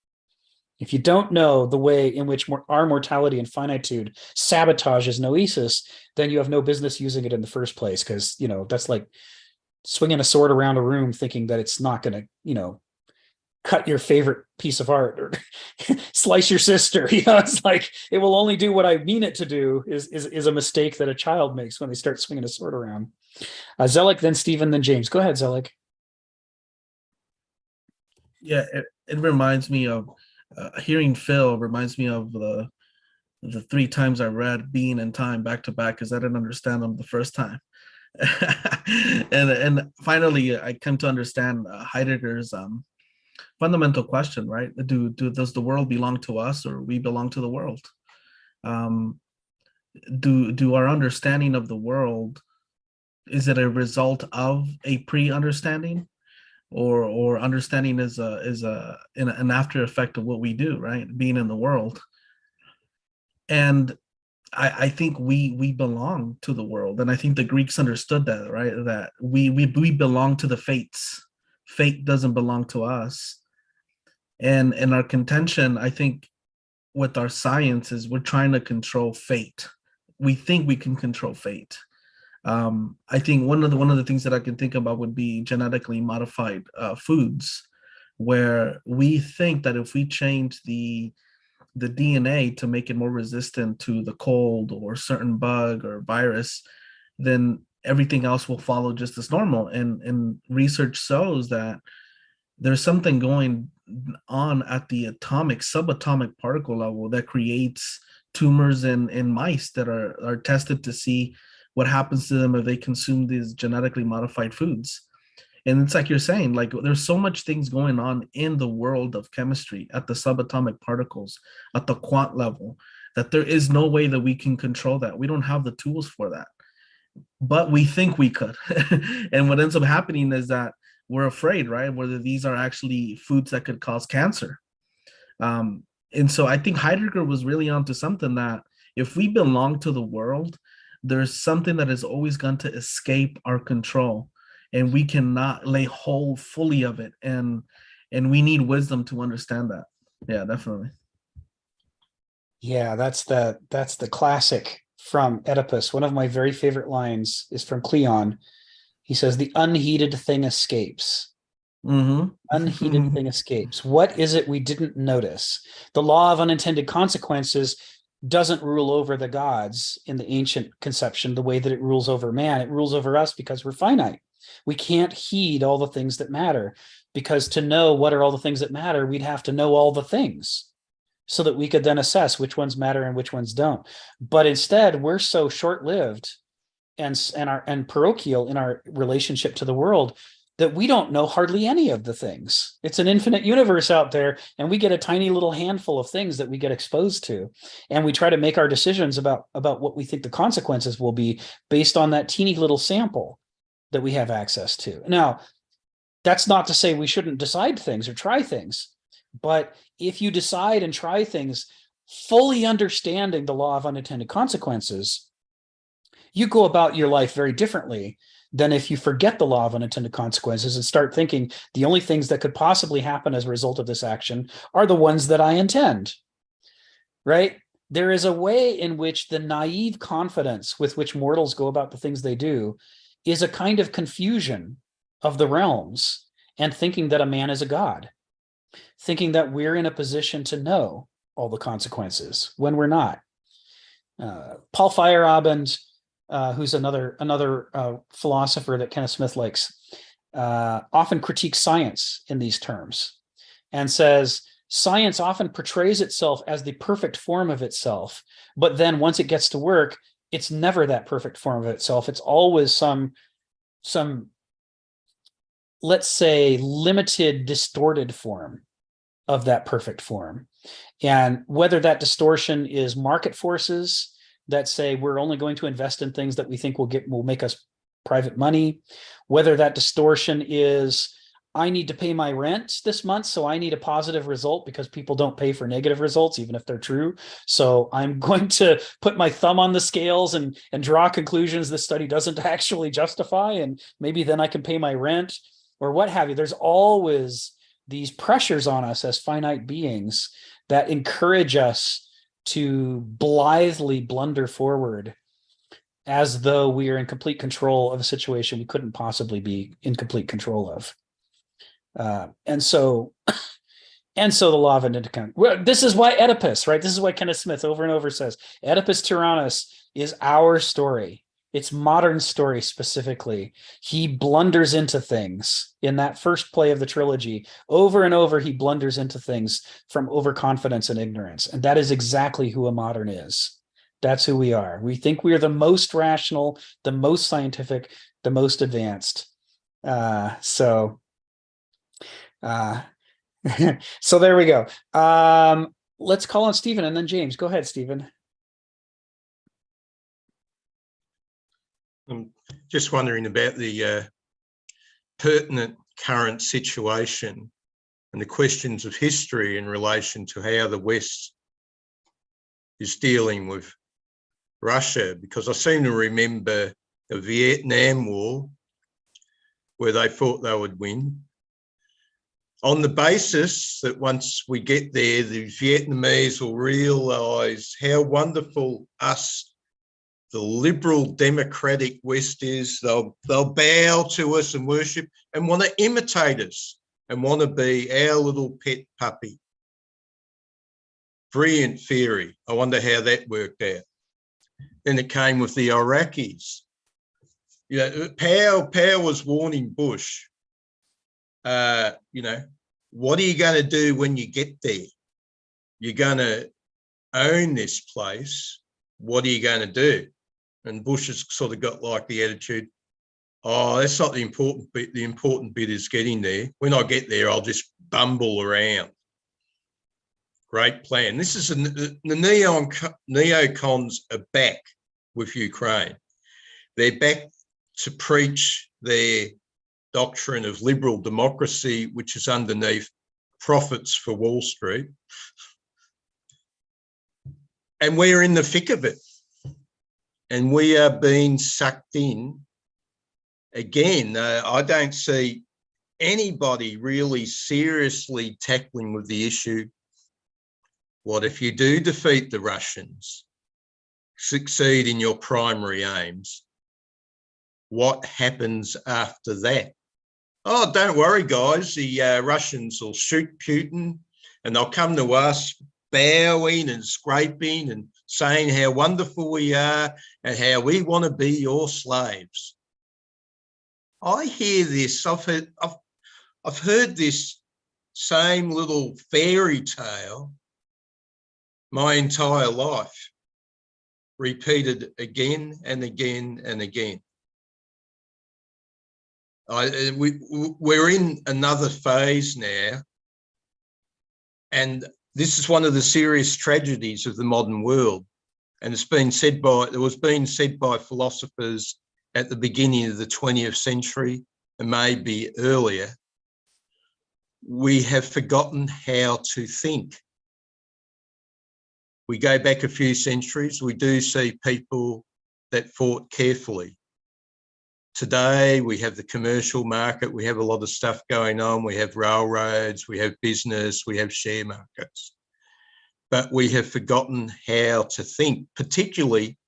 If you don't know the way in which our mortality and finitude sabotages noesis, then you have no business using it in the first place, because, that's like swinging a sword around a room thinking that it's not going to, cut your favorite piece of art or slice your sister. It's like, it will only do what I mean it to do is a mistake that a child makes when they start swinging a sword around. Zelig, then Stephen, then James. Go ahead, Zelig. Yeah, it reminds me of, hearing Phil reminds me of the 3 times I read Being and Time back to back, because I didn't understand them the first time. and finally, I came to understand Heidegger's fundamental question, right? Does the world belong to us, or we belong to the world? Do our understanding of the world, is it a result of a pre-understanding? Or understanding is an after effect of what we do, right? Being in the world. And I think we belong to the world. And I think the Greeks understood that, right? That we belong to the fates. Fate doesn't belong to us. And our contention, I think, with our science is we're trying to control fate. We think we can control fate. I think one of the things that I can think about would be genetically modified foods, where we think that if we change the DNA to make it more resistant to the cold or certain bug or virus, then everything else will follow just as normal. And research shows that there's something going on at the subatomic particle level that creates tumors in mice that are tested to see what happens to them if they consume these genetically modified foods. And it's like you're saying, like, there's so much things going on in the world of chemistry at the subatomic particles, at the quant level, that there is no way that we can control that. We don't have the tools for that, but we think we could. And what ends up happening is that we're afraid, right? Whether these are actually foods that could cause cancer. And so I think Heidegger was really onto something, that if we belong to the world, there's something that is always going to escape our control, and we cannot lay hold fully of it. And we need wisdom to understand that. Yeah, definitely. Yeah, that's the classic from Oedipus. One of my very favorite lines is from Cleon. He says, "The unheeded thing escapes." Unheeded thing escapes. What is it we didn't notice? The law of unintended consequences doesn't rule over the gods in the ancient conception the way that it rules over man. It rules over us because we're finite. We can't heed all the things that matter, because to know what are all the things that matter, we'd have to know all the things so that we could then assess which ones matter and which ones don't. But instead, we're so short-lived and parochial in our relationship to the world that we don't know hardly any of the things. It's an infinite universe out there, and we get a tiny little handful of things that we get exposed to. And we try to make our decisions about what we think the consequences will be based on that teeny little sample that we have access to. Now, that's not to say we shouldn't decide things or try things, but if you decide and try things fully understanding the law of unintended consequences, you go about your life very differently than if you forget the law of unintended consequences and start thinking the only things that could possibly happen as a result of this action are the ones that I intend, right? There is a way in which the naive confidence with which mortals go about the things they do is a kind of confusion of the realms, and thinking that a man is a god, thinking that we're in a position to know all the consequences when we're not. Paul Feyerabend, who's another philosopher that Kenneth Smith likes, often critiques science in these terms and says science often portrays itself as the perfect form of itself, but then once it gets to work, it's never that perfect form of itself. It's always some let's say limited, distorted form of that perfect form. And whether that distortion is market forces that say we're only going to invest in things that we think will make us private money, whether that distortion is I need to pay my rent this month, so I need a positive result because people don't pay for negative results, even if they're true. So I'm going to put my thumb on the scales and draw conclusions this study doesn't actually justify, and maybe then I can pay my rent or what have you. There's always these pressures on us as finite beings that encourage us to blithely blunder forward as though we are in complete control of a situation we couldn't possibly be in complete control of. And so the law of unintended, well, this is why Oedipus, right? This is why Kenneth Smith over and over says Oedipus Tyrannus is our story. It's modern story specifically. He blunders into things in that first play of the trilogy. Over and over, he blunders into things from overconfidence and ignorance. And that is exactly who a modern is. That's who we are. We think we are the most rational, the most scientific, the most advanced. So there we go. Let's call on Stephen and then James. Go ahead, Stephen. I'm just wondering about the pertinent current situation and the questions of history in relation to how the West is dealing with Russia, because I seem to remember the Vietnam War where they thought they would win, on the basis that once we get there, the Vietnamese will realise how wonderful us, the liberal democratic West is. They'll bow to us and worship and want to imitate us and want to be our little pet puppy. Brilliant theory. I wonder how that worked out. Then it came with the Iraqis. You know, Powell was warning Bush, you know, what are you going to do when you get there? You're going to own this place. What are you going to do? And Bush has sort of got like the attitude, oh, that's not the important bit. The important bit is getting there. When I get there, I'll just bumble around. Great plan. This is the neocons are back with Ukraine. They're back to preach their doctrine of liberal democracy, which is underneath profits for Wall Street. And we're in the thick of it. And we are being sucked in. Again, I don't see anybody really seriously tackling with the issue. What if you do defeat the Russians, succeed in your primary aims? What happens after that? Oh, don't worry, guys. The Russians will shoot Putin and they'll come to us bowing and scraping and saying how wonderful we are and how we want to be your slaves. I hear this. I've heard this same little fairy tale my entire life, repeated again and again and again. We're in another phase now, and this is one of the serious tragedies of the modern world. And it was being said by philosophers at the beginning of the 20th century and maybe earlier. We have forgotten how to think. We go back a few centuries, we do see people that fought carefully. Today, we have the commercial market, we have a lot of stuff going on, we have railroads, we have business, we have share markets. But we have forgotten how to think, particularly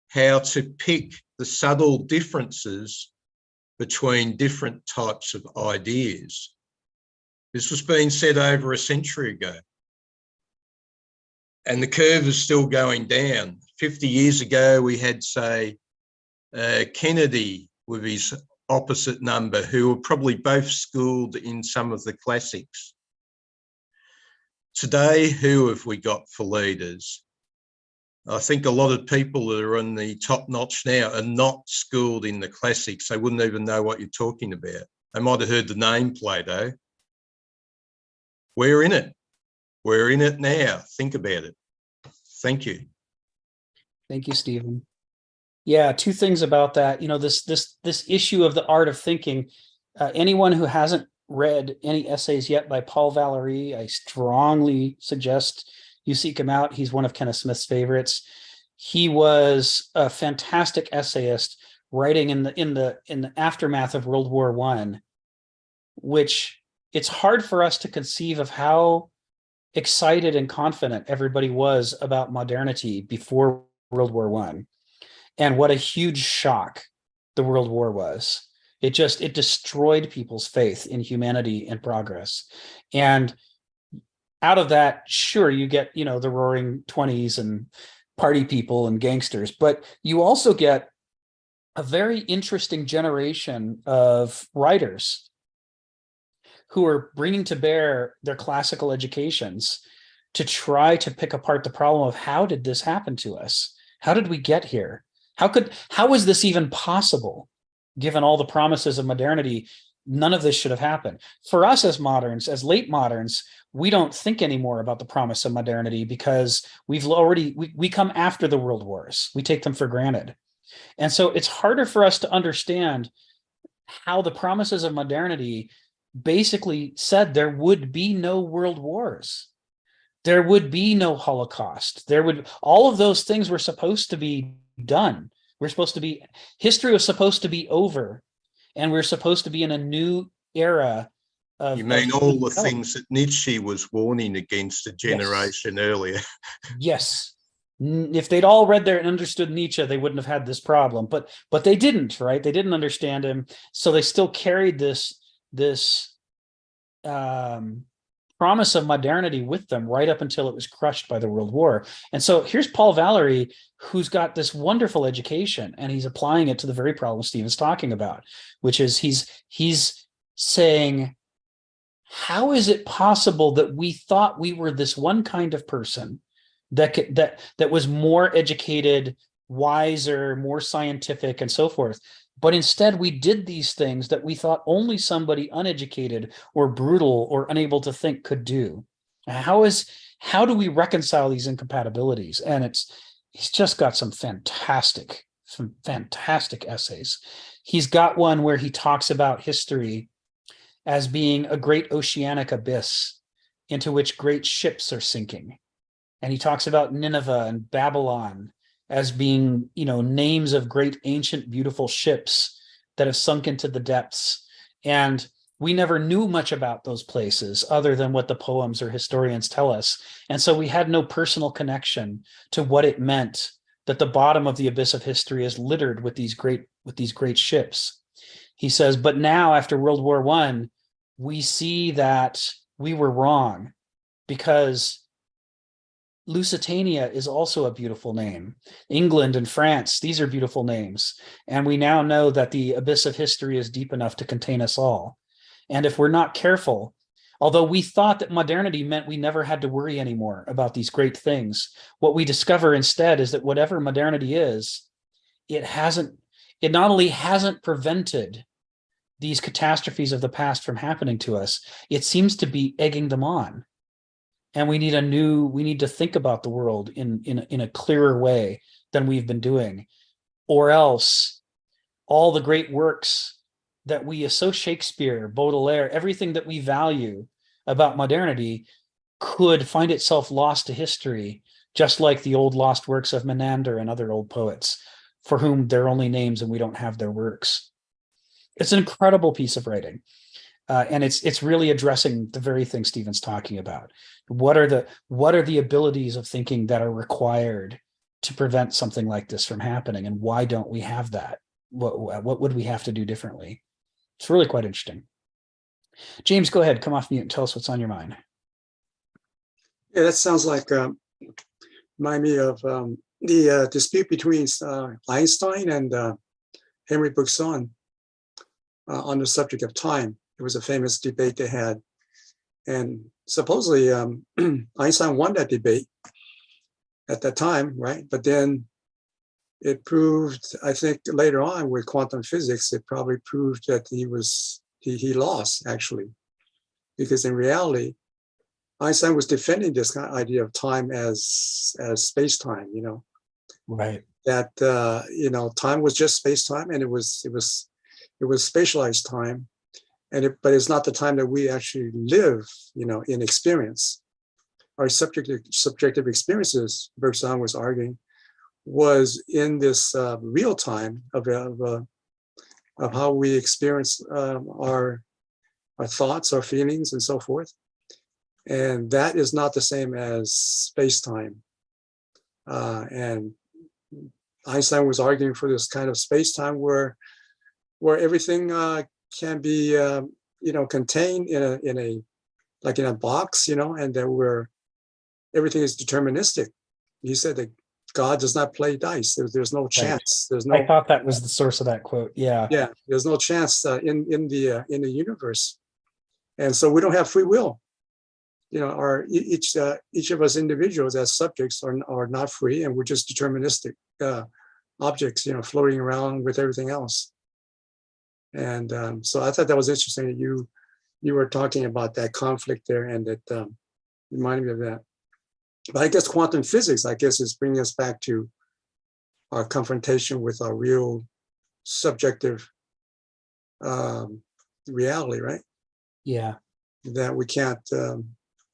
how to pick the subtle differences between different types of ideas. This was being said over a century ago. And the curve is still going down. 50 years ago, we had, say, Kennedy with his opposite number, who were probably both schooled in some of the classics. Today, who have we got for leaders? I think a lot of people that are on the top notch now are not schooled in the classics. They wouldn't even know what you're talking about. They might have heard the name Plato. We're in it. We're in it now. Think about it. Thank you. Thank you, Stephen. Yeah, two things about that. You know, this issue of the art of thinking. Anyone who hasn't read any essays yet by Paul Valery, I strongly suggest you seek him out. He's one of Kenneth Smith's favorites. He was a fantastic essayist writing in the aftermath of World War I, which it's hard for us to conceive of how excited and confident everybody was about modernity before World War I, and what a huge shock the World War was. It destroyed people's faith in humanity and progress. And out of that, sure, you get, you know, the roaring 20s and party people and gangsters, but you also get a very interesting generation of writers who are bringing to bear their classical educations to try to pick apart the problem of how did this happen to us? How did we get here? How is this even possible? Given all the promises of modernity, none of this should have happened. For us as moderns, as late moderns, we don't think anymore about the promise of modernity because we come after the world wars. We take them for granted. And so it's harder for us to understand how the promises of modernity basically said there would be no world wars. There would be no Holocaust. All of those things were supposed to be done. History was supposed to be over, and we're supposed to be in a new era of. You mean all the things that Nietzsche was warning against a generation earlier? Yes. If they'd all read there and understood Nietzsche, they wouldn't have had this problem. But they didn't, right? They didn't understand him, so they still carried this promise of modernity with them right up until it was crushed by the World War. And so here's Paul Valery, who's got this wonderful education, and he's applying it to the very problem Stephen's talking about, which is he's saying, how is it possible that we thought we were this one kind of person that was more educated, wiser, more scientific, and so forth, but instead we did these things that we thought only somebody uneducated or brutal or unable to think could do? How do we reconcile these incompatibilities? And he's just got some fantastic essays. He's got one where he talks about history as being a great oceanic abyss, into which great ships are sinking. And he talks about Nineveh and Babylon as being, names of great ancient beautiful ships that have sunk into the depths. And we never knew much about those places other than what the poems or historians tell us. And so we had no personal connection to what it meant that the bottom of the abyss of history is littered with these great ships. He says, but now after World War I, we see that we were wrong, because Lusitania is also a beautiful name. England and France, these are beautiful names. And we now know that the abyss of history is deep enough to contain us all. And if we're not careful, although we thought that modernity meant we never had to worry anymore about these great things, what we discover instead is that whatever modernity is, it not only hasn't prevented these catastrophes of the past from happening to us, it seems to be egging them on. And we need to think about the world in a clearer way than we've been doing, or else all the great works that we associate, Shakespeare, Baudelaire, everything that we value about modernity could find itself lost to history, just like the old lost works of Menander and other old poets, for whom they're only names and we don't have their works. It's an incredible piece of writing. And it's really addressing the very thing Stephen's talking about. What are the abilities of thinking that are required to prevent something like this from happening, and why don't we have that? What would we have to do differently? It's really quite interesting. James, go ahead, come off mute and tell us what's on your mind. Yeah, that sounds like remind me of the dispute between Einstein and Henry Bergson on the subject of time. It was a famous debate they had. And supposedly Einstein won that debate at that time, right? But then it proved, I think later on with quantum physics, it probably proved that he lost actually. Because in reality, Einstein was defending this kind of idea of time as space-time, Right. That time was just space-time, and it was spatialized time. But it's not the time that we actually live, in experience. Our subjective experiences, Bergson was arguing, was in this real time of how we experience our thoughts, our feelings, and so forth. And that is not the same as space-time. And Einstein was arguing for this kind of space-time where everything can be contained in a box, and that where everything is deterministic. He said that God does not play dice. There's no chance. There's no. I thought that was the source of that quote. Yeah. Yeah. There's no chance in the universe, and so we don't have free will. Each of us individuals as subjects are not free, and we're just deterministic objects, floating around with everything else. And so I thought that was interesting that you were talking about that conflict there, and that reminded me of that. But I guess quantum physics, is bringing us back to our confrontation with our real subjective reality, right? Yeah. That we can't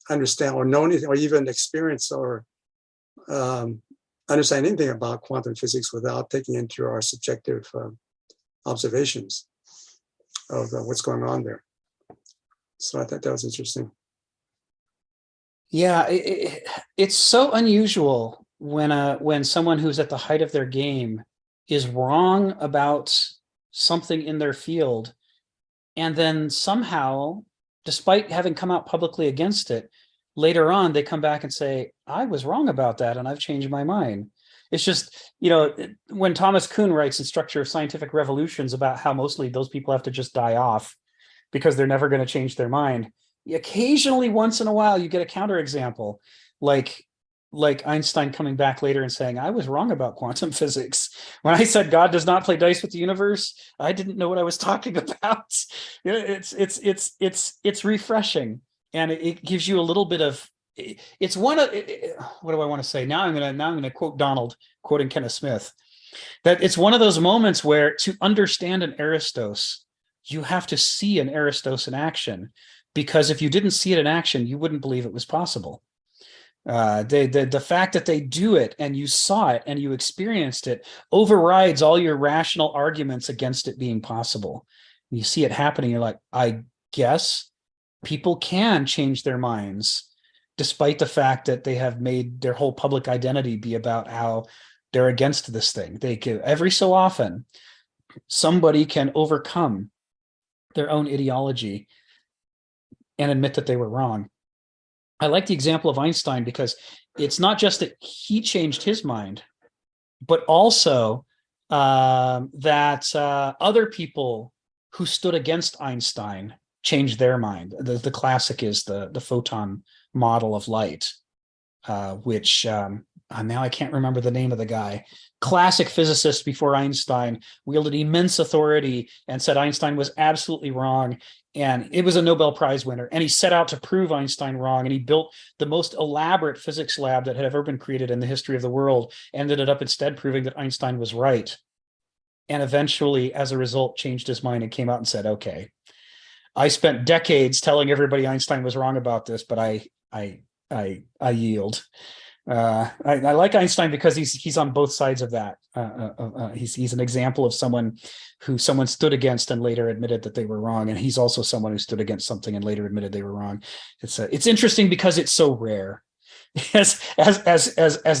understand or know anything, or even experience or understand anything about quantum physics without taking into our subjective observations of what's going on there. So I thought that was interesting. Yeah, it's so unusual when someone who's at the height of their game is wrong about something in their field, and then somehow, despite having come out publicly against it, later on they come back and say, I was wrong about that and I've changed my mind. It's just, when Thomas Kuhn writes in Structure of Scientific Revolutions about how mostly those people have to just die off because they're never going to change their mind, occasionally, once in a while, you get a counterexample, like Einstein coming back later and saying, I was wrong about quantum physics. When I said God does not play dice with the universe, I didn't know what I was talking about. It's refreshing, and it gives you a little bit of. It's one of, what do I want to say? Now I'm gonna quote Donald, quoting Kenneth Smith, that it's one of those moments where to understand an Aristos, you have to see an Aristos in action. because if you didn't see it in action, you wouldn't believe it was possible. The fact that they do it and you saw it and you experienced it overrides all your rational arguments against it being possible. You see it happening, you're like, I guess people can change their minds, despite the fact that they have made their whole public identity be about how they're against this thing. They can, every so often, somebody can overcome their own ideology and admit that they were wrong. I like the example of Einstein because it's not just that he changed his mind, but also that other people who stood against Einstein changed their mind. The classic is the photon model of light, which now I can't remember the name of the guy. Classic physicist before Einstein, wielded immense authority and said Einstein was absolutely wrong. And it was a Nobel Prize winner. And he set out to prove Einstein wrong. And he built the most elaborate physics lab that had ever been created in the history of the world, ended up instead proving that Einstein was right. And eventually, as a result, changed his mind and came out and said, okay, I spent decades telling everybody Einstein was wrong about this, but I yield. I like Einstein because he's on both sides of that. He's an example of someone who someone stood against and later admitted that they were wrong, and he's also someone who stood against something and later admitted they were wrong. It's interesting because it's so rare. As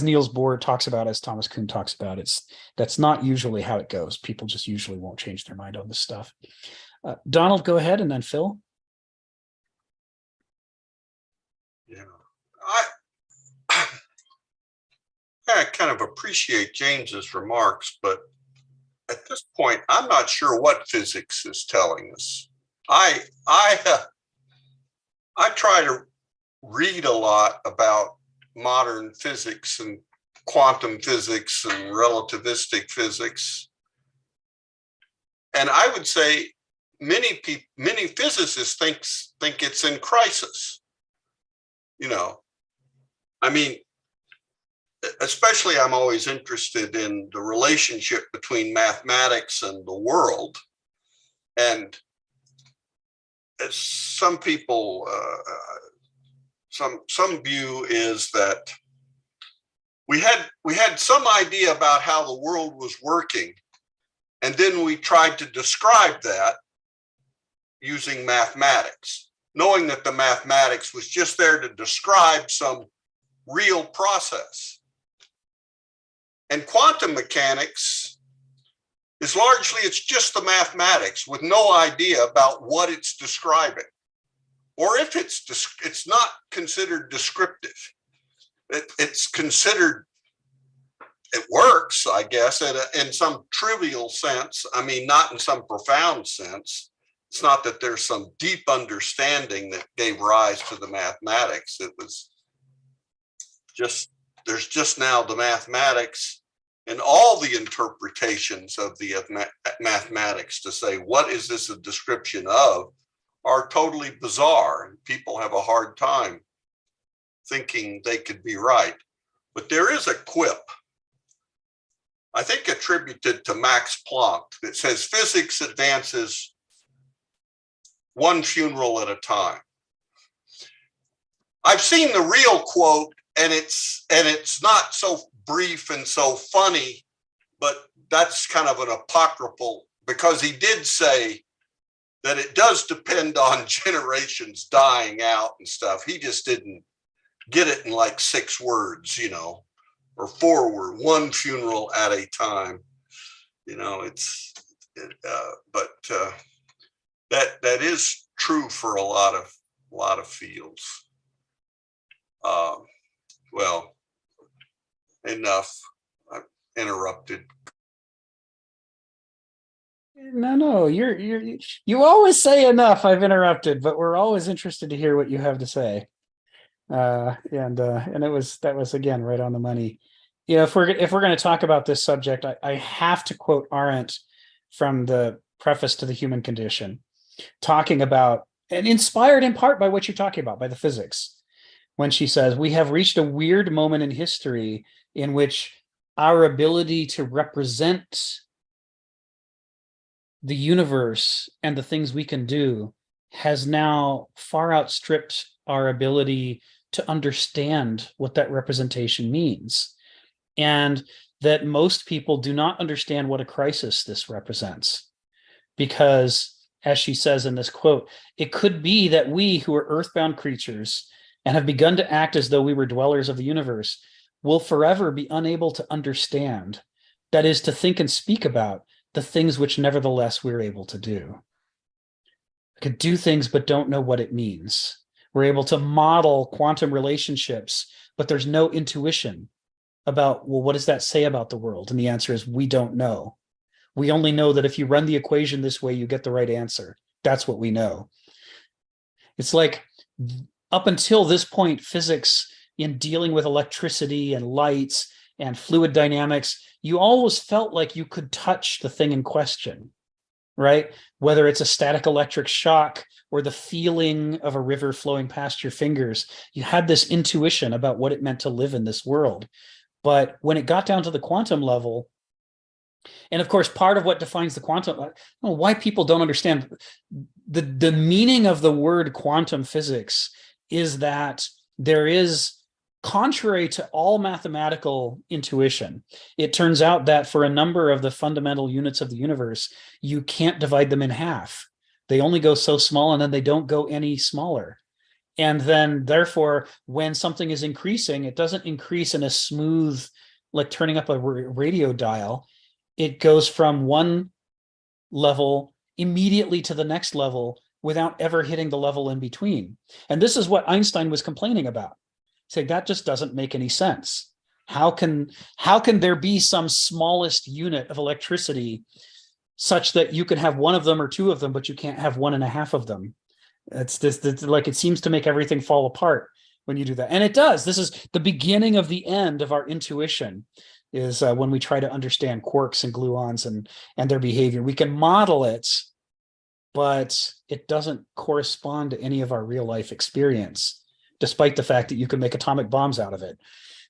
Niels Bohr talks about, as Thomas Kuhn talks about, that's not usually how it goes. People just usually won't change their mind on this stuff. Donald, go ahead, and then Phil. Yeah, I kind of appreciate James's remarks, but at this point, I'm not sure what physics is telling us. I try to read a lot about modern physics and quantum physics and relativistic physics, and I would say many physicists think it's in crisis. You know, I mean, especially I'm always interested in the relationship between mathematics and the world. And as some people, some view is that we had some idea about how the world was working, and then we tried to describe that using mathematics, knowing that the mathematics was just there to describe some real process. And quantum mechanics is largely, it's just the mathematics with no idea about what it's describing. Or if it's not considered descriptive. It's considered, it works, I guess, in some trivial sense. I mean, not in some profound sense. It's not that there's some deep understanding that gave rise to the mathematics. It was just, there's just now the mathematics and all the interpretations of the mathematics to say, what is this a description of, are totally bizarre. And people have a hard time thinking they could be right. But there is a quip, I think attributed to Max Planck, that says physics advances one funeral at a time. I've seen the real quote, and it's not so brief and so funny, but that's kind of an apocryphal, because he did say that it does depend on generations dying out and stuff. He just didn't get it in like 6 words, you know, or 4 words, one funeral at a time. You know, that is true for a lot of fields. Well, enough. I've interrupted. No, you always say enough. I've interrupted, but we're always interested to hear what you have to say. And that was again right on the money. You know, if we're going to talk about this subject, I have to quote Arendt from the preface to The Human Condition, talking about, and inspired in part by what you're talking about, by the physics, when she says, we have reached a weird moment in history in which our ability to represent the universe and the things we can do has now far outstripped our ability to understand what that representation means. And that most people do not understand what a crisis this represents. Because, as she says in this quote, it could be that we who are earthbound creatures and have begun to act as though we were dwellers of the universe will forever be unable to understand, that is, to think and speak about the things which nevertheless we're able to do. We could do things but don't know what it means. We're able to model quantum relationships, but there's no intuition about, well, what does that say about the world? And the answer is, we don't know. We only know that if you run the equation this way, you get the right answer. That's what we know. It's like, up until this point, physics, in dealing with electricity and lights and fluid dynamics, you always felt like you could touch the thing in question, right? Whether it's a static electric shock or the feeling of a river flowing past your fingers, you had this intuition about what it meant to live in this world. But when it got down to the quantum level, and of course, part of what defines the quantum, I don't know why people don't understand the meaning of the word quantum physics is that there is, contrary to all mathematical intuition, it turns out that for a number of the fundamental units of the universe, you can't divide them in half. They only go so small, and then they don't go any smaller. And then therefore, when something is increasing, it doesn't increase in a smooth, like turning up a radio dial. It goes from one level immediately to the next level without ever hitting the level in between. And this is what Einstein was complaining about. Saying that just doesn't make any sense. How can there be some smallest unit of electricity such that you can have one of them or two of them, but you can't have 1.5 of them? It's like, it seems to make everything fall apart when you do that. And it does. This is the beginning of the end of our intuition, is when we try to understand quarks and gluons and their behavior. We can model it, but it doesn't correspond to any of our real life experience, despite the fact that you can make atomic bombs out of it,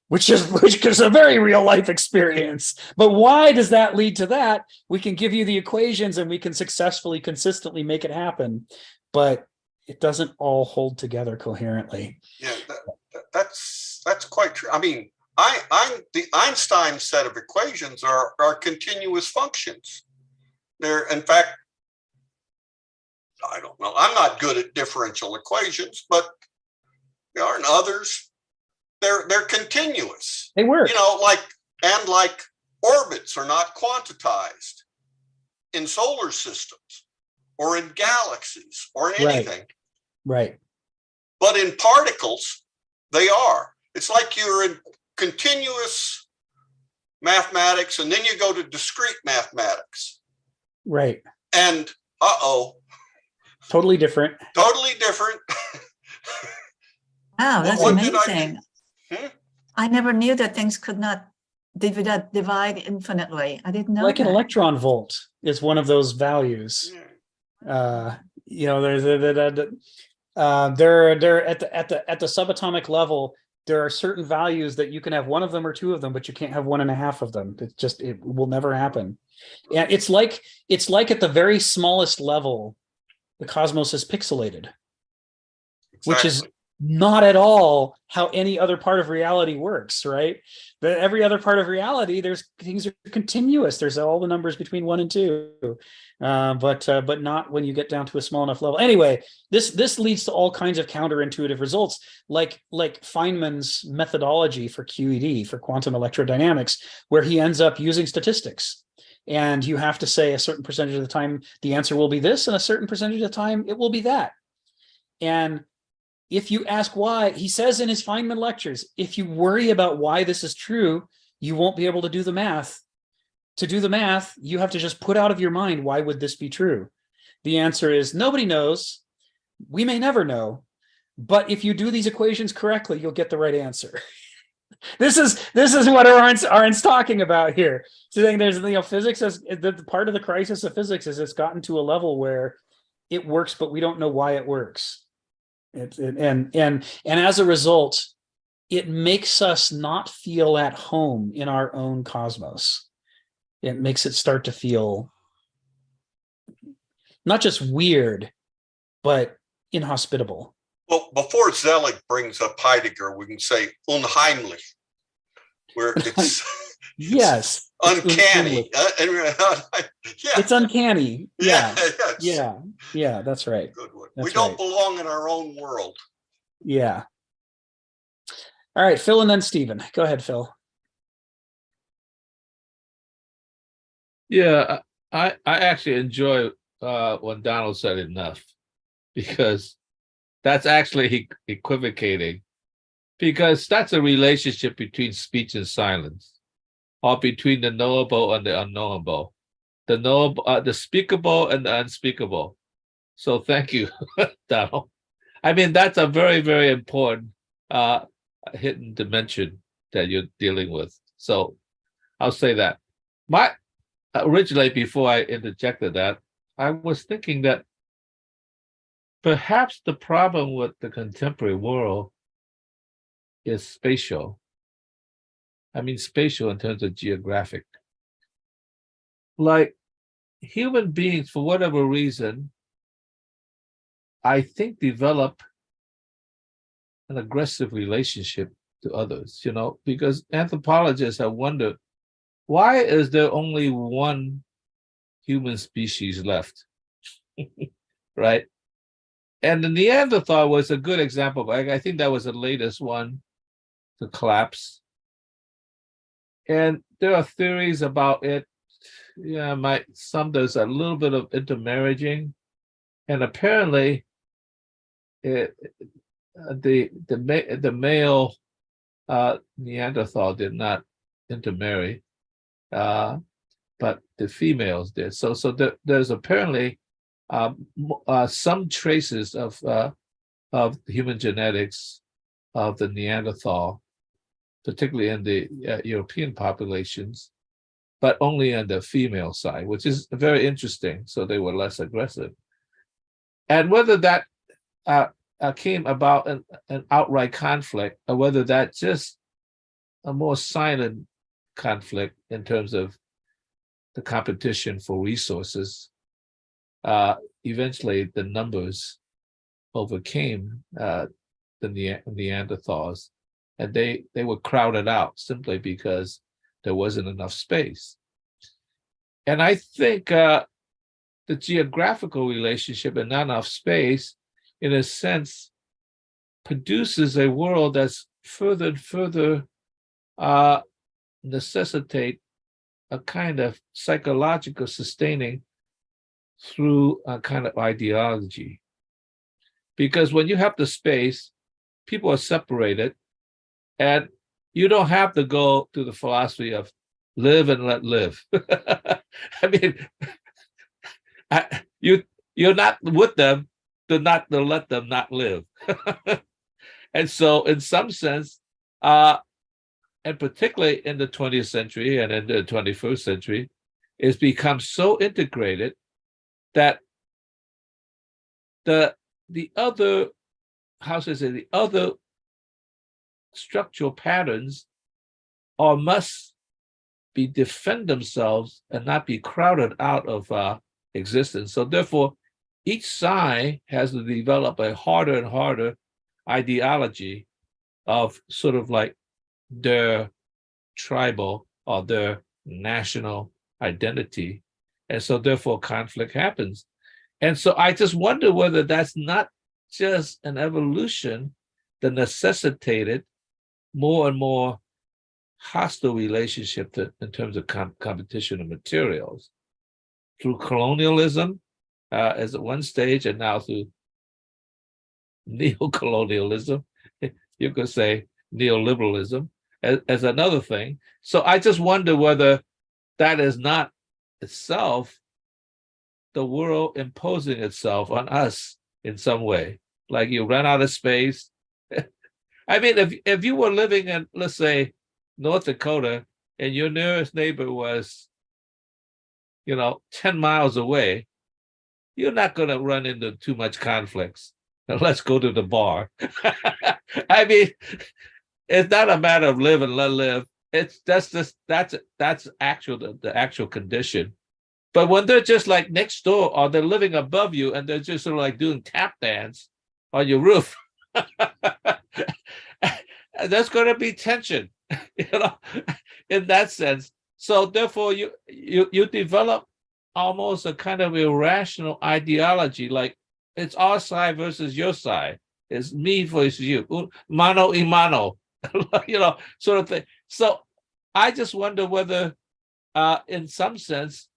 which is a very real life experience. But why does that lead to that? We can give you the equations and we can successfully, consistently make it happen, but it doesn't all hold together coherently. Yeah, that's quite true. I mean, the Einstein set of equations are continuous functions. They're, in fact, I don't know, I'm not good at differential equations, but there aren't others. They're continuous. They work. You know, like orbits are not quantized in solar systems or in galaxies or in anything. Right. But in particles, they are. It's like you're in continuous mathematics, and then you go to discrete mathematics. Right. And totally different. Totally different. Wow, that's What did amazing. Hmm? I never knew that things could not divide infinitely. I didn't know Like an that. electron volt is one of those values. You know, there's they're at the subatomic level. There are certain values that you can have one of them or two of them, but you can't have 1.5 of them. It will never happen. And it's like at the very smallest level, the cosmos is pixelated, which is not at all how any other part of reality works, right? Every other part of reality, things are continuous. There's all the numbers between 1 and 2, but not when you get down to a small enough level. Anyway, this leads to all kinds of counterintuitive results, like Feynman's methodology for QED, for quantum electrodynamics, where he ends up using statistics. And you have to say a certain percentage of the time the answer will be this, and a certain percentage of the time it will be that. And if you ask why, he says in his Feynman lectures, if you worry about why this is true, you won't be able to do the math. To do the math, you have to just put out of your mind, why would this be true? The answer is nobody knows. We may never know. But if you do these equations correctly, you'll get the right answer. This is what Arendt's talking about here. So saying there's, physics as the part of the crisis of physics is it's gotten to a level where it works, but we don't know why it works. And as a result, it makes us not feel at home in our own cosmos. It makes it start to feel not just weird, but inhospitable. Well, before Zelig brings up Heidegger, we can say unheimlich, where it's Yes, it's uncanny. Yeah, it's uncanny. Yeah, yeah, yeah, that's right. good one. That's We don't right. belong in our own world. Yeah. All right, Phil, and then Stephen. Go ahead, Phil. Yeah, I actually enjoy when Donald said enough, because that's actually equivocating, because that's a relationship between speech and silence, or between the knowable and the unknowable, the knowable, the speakable and the unspeakable. So thank you, Donald. I mean, that's a very, very important hidden dimension that you're dealing with. So I'll say that. Originally, before I interjected that, I was thinking that perhaps the problem with the contemporary world is spatial. I mean, spatial in terms of geographic. Like human beings, for whatever reason, I think develop an aggressive relationship to others, because anthropologists have wondered, why is there only one human species left? Right? And the Neanderthal was a good example. I think that was the latest one to collapse. And there are theories about it. Yeah, there's a little bit of intermarrying, and apparently, the male Neanderthal did not intermarry, but the females did. So there's apparently some traces of human genetics of the Neanderthal, particularly in the European populations, but only on the female side, which is very interesting. So they were less aggressive. And whether that came about an outright conflict, or whether that's just a more silent conflict in terms of the competition for resources, eventually the numbers overcame the Neanderthals, and they were crowded out simply because there wasn't enough space. And I think the geographical relationship and not enough space, in a sense, produces a world that's further and further necessitate a kind of psychological sustaining through a kind of ideology. Because when you have the space, people are separated, and you don't have to go to the philosophy of live and let live. I mean, you're not with them to let them not live. And so in some sense, and particularly in the 20th century and in the 21st century, it's become so integrated that the other, the other structural patterns must defend themselves and not be crowded out of existence. So therefore, each side has to develop a harder and harder ideology of sort of like their tribal or their national identity. And so therefore conflict happens. And so I just wonder whether that's not just an evolution that necessitated more and more hostile relationship in terms of competition of materials through colonialism as at one stage, and now through neo-colonialism, you could say neoliberalism as another thing. So I just wonder whether that is not itself the world imposing itself on us in some way. Like you run out of space. I mean, if you were living in, let's say, North Dakota, and your nearest neighbor was, 10 miles away, you're not going to run into too much conflicts. Now, let's go to the bar. I mean, it's not a matter of live and let live. It's that's actual the actual condition. But when they're just like next door or they're living above you and they're just sort of like doing tap dance on your roof, there's going to be tension, in that sense. So therefore, you develop almost a kind of irrational ideology, like it's our side versus your side. It's me versus you, mano y mano, sort of thing. So I just wonder whether, in some sense,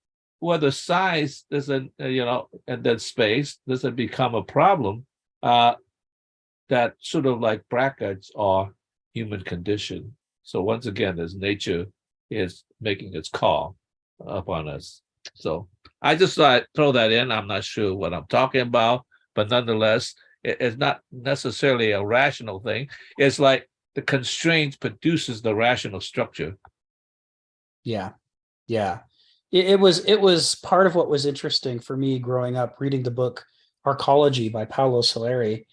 whether size doesn't, and that space doesn't become a problem, that sort of like brackets are human condition. So once again, as nature is making its call upon us. So I just thought I'd throw that in. I'm not sure what I'm talking about, but nonetheless, it's not necessarily a rational thing. It's like the constraint produces the rational structure. Yeah. It was part of what was interesting for me growing up reading the book Arcology by Paulo Soleri.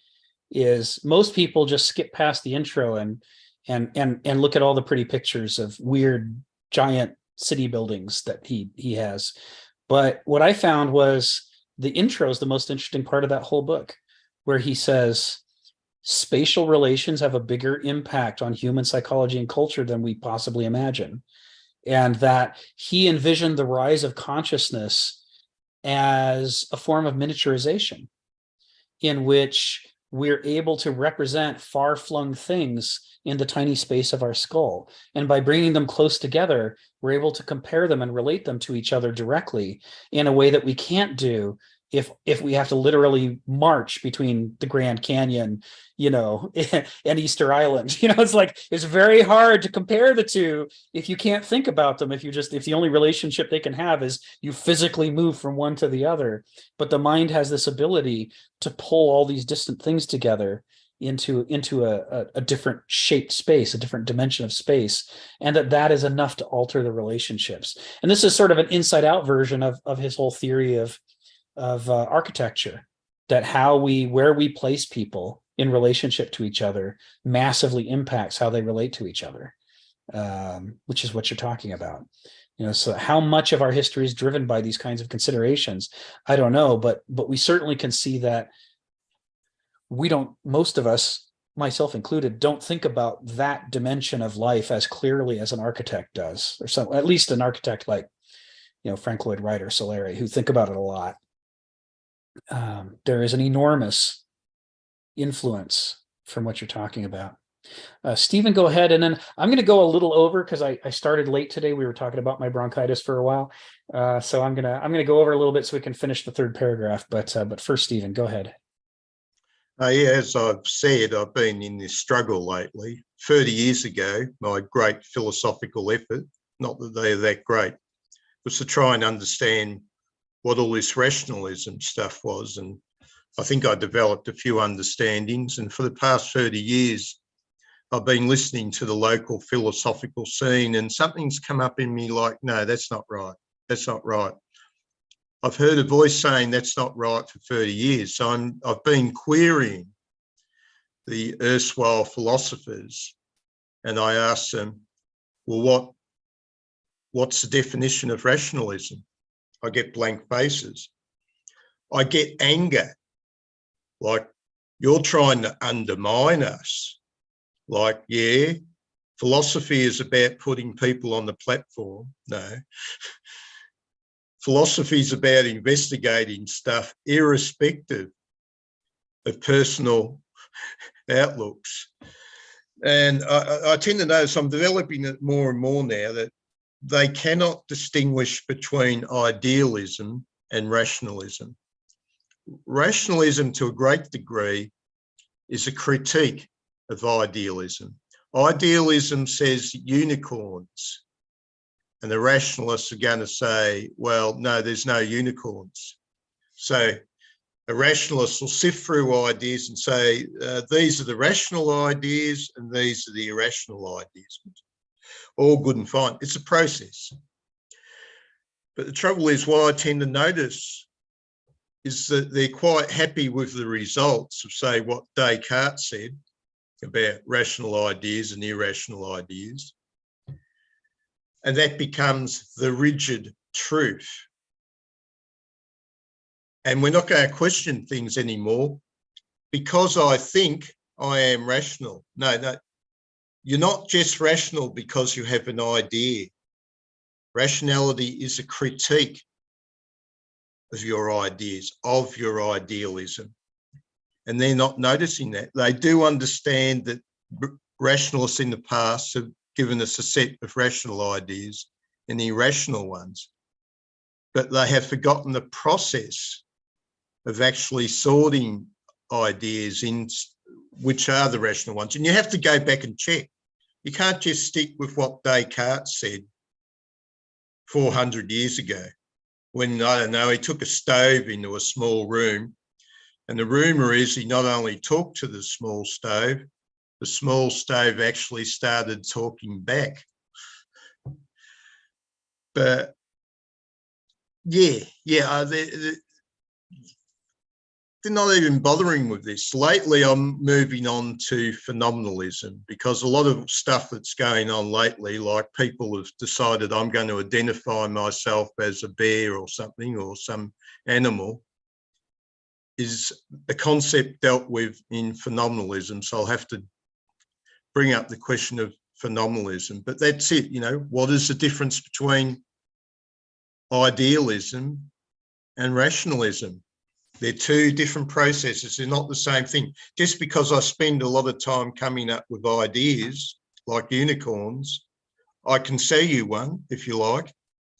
Is most people just skip past the intro and look at all the pretty pictures of weird giant city buildings that he has. But what I found was the intro is the most interesting part of that whole book, where he says spatial relations have a bigger impact on human psychology and culture than we possibly imagine. And that he envisioned the rise of consciousness as a form of miniaturization in which we're able to represent far-flung things in the tiny space of our skull. And by bringing them close together, we're able to compare them and relate them to each other directly in a way that we can't do if we have to literally march between the Grand Canyon, and Easter Island. It's very hard to compare the two if you can't think about them, if the only relationship they can have is you physically move from one to the other. But the mind has this ability to pull all these distant things together into a different shaped space, a different dimension of space, and that is enough to alter the relationships. And this is sort of an inside out version of his whole theory of architecture, that where we place people in relationship to each other massively impacts how they relate to each other, which is what you're talking about. So how much of our history is driven by these kinds of considerations, I don't know, but we certainly can see that most of us, myself included, don't think about that dimension of life as clearly as an architect does, or so at least an architect like Frank Lloyd Wright or Soleri, who think about it a lot. There is an enormous influence from what you're talking about. Stephen, go ahead, and then I'm going to go a little over because I started late today. We were talking about my bronchitis for a while, so I'm gonna go over a little bit so we can finish the third paragraph. But first, Stephen, go ahead. Yeah, as I've said, I've been in this struggle lately. 30 years ago, my great philosophical effort, not that they're that great, was to try and understand what all this rationalism stuff was. And I think I developed a few understandings. And for the past 30 years, I've been listening to the local philosophical scene, and something's come up in me like, no, that's not right. That's not right. I've heard a voice saying that's not right for 30 years. So I've been querying the erstwhile philosophers, and I asked them, well, what's the definition of rationalism? I get blank faces. I get anger, like you're trying to undermine us. Like, yeah, philosophy is about putting people on the platform. No. Philosophy is about investigating stuff irrespective of personal outlooks. And I tend to notice I'm developing it more and more now that they cannot distinguish between idealism and rationalism. Rationalism, to a great degree, is a critique of idealism. Idealism says unicorns, and the rationalists are going to say, well, no, there's no unicorns. So a rationalist will sift through ideas and say, these are the rational ideas and these are the irrational ideas. All good and fine. It's a process. But the trouble is, what I tend to notice is that they're quite happy with the results of, say, what Descartes said about rational ideas and irrational ideas. And that becomes the rigid truth. And we're not going to question things anymore because I think I am rational. No, you're not just rational because you have an idea. Rationality is a critique of your ideas, of your idealism. And they're not noticing that. They do understand that rationalists in the past have given us a set of rational ideas and irrational ones, but they have forgotten the process of actually sorting ideas in which are the rational ones. And you have to go back and check. You can't just stick with what Descartes said 400 years ago when, I don't know, he took a stove into a small room. And the rumour is he not only talked to the small stove actually started talking back. But they're not even bothering with this. Lately, I'm moving on to phenomenalism because a lot of stuff that's going on lately, like people have decided I'm going to identify myself as a bear or something or some animal, is a concept dealt with in phenomenalism. So I'll have to bring up the question of phenomenalism. But that's it, you know, what is the difference between idealism and rationalism? They're two different processes. They're not the same thing. Just because I spend a lot of time coming up with ideas like unicorns, I can sell you one if you like.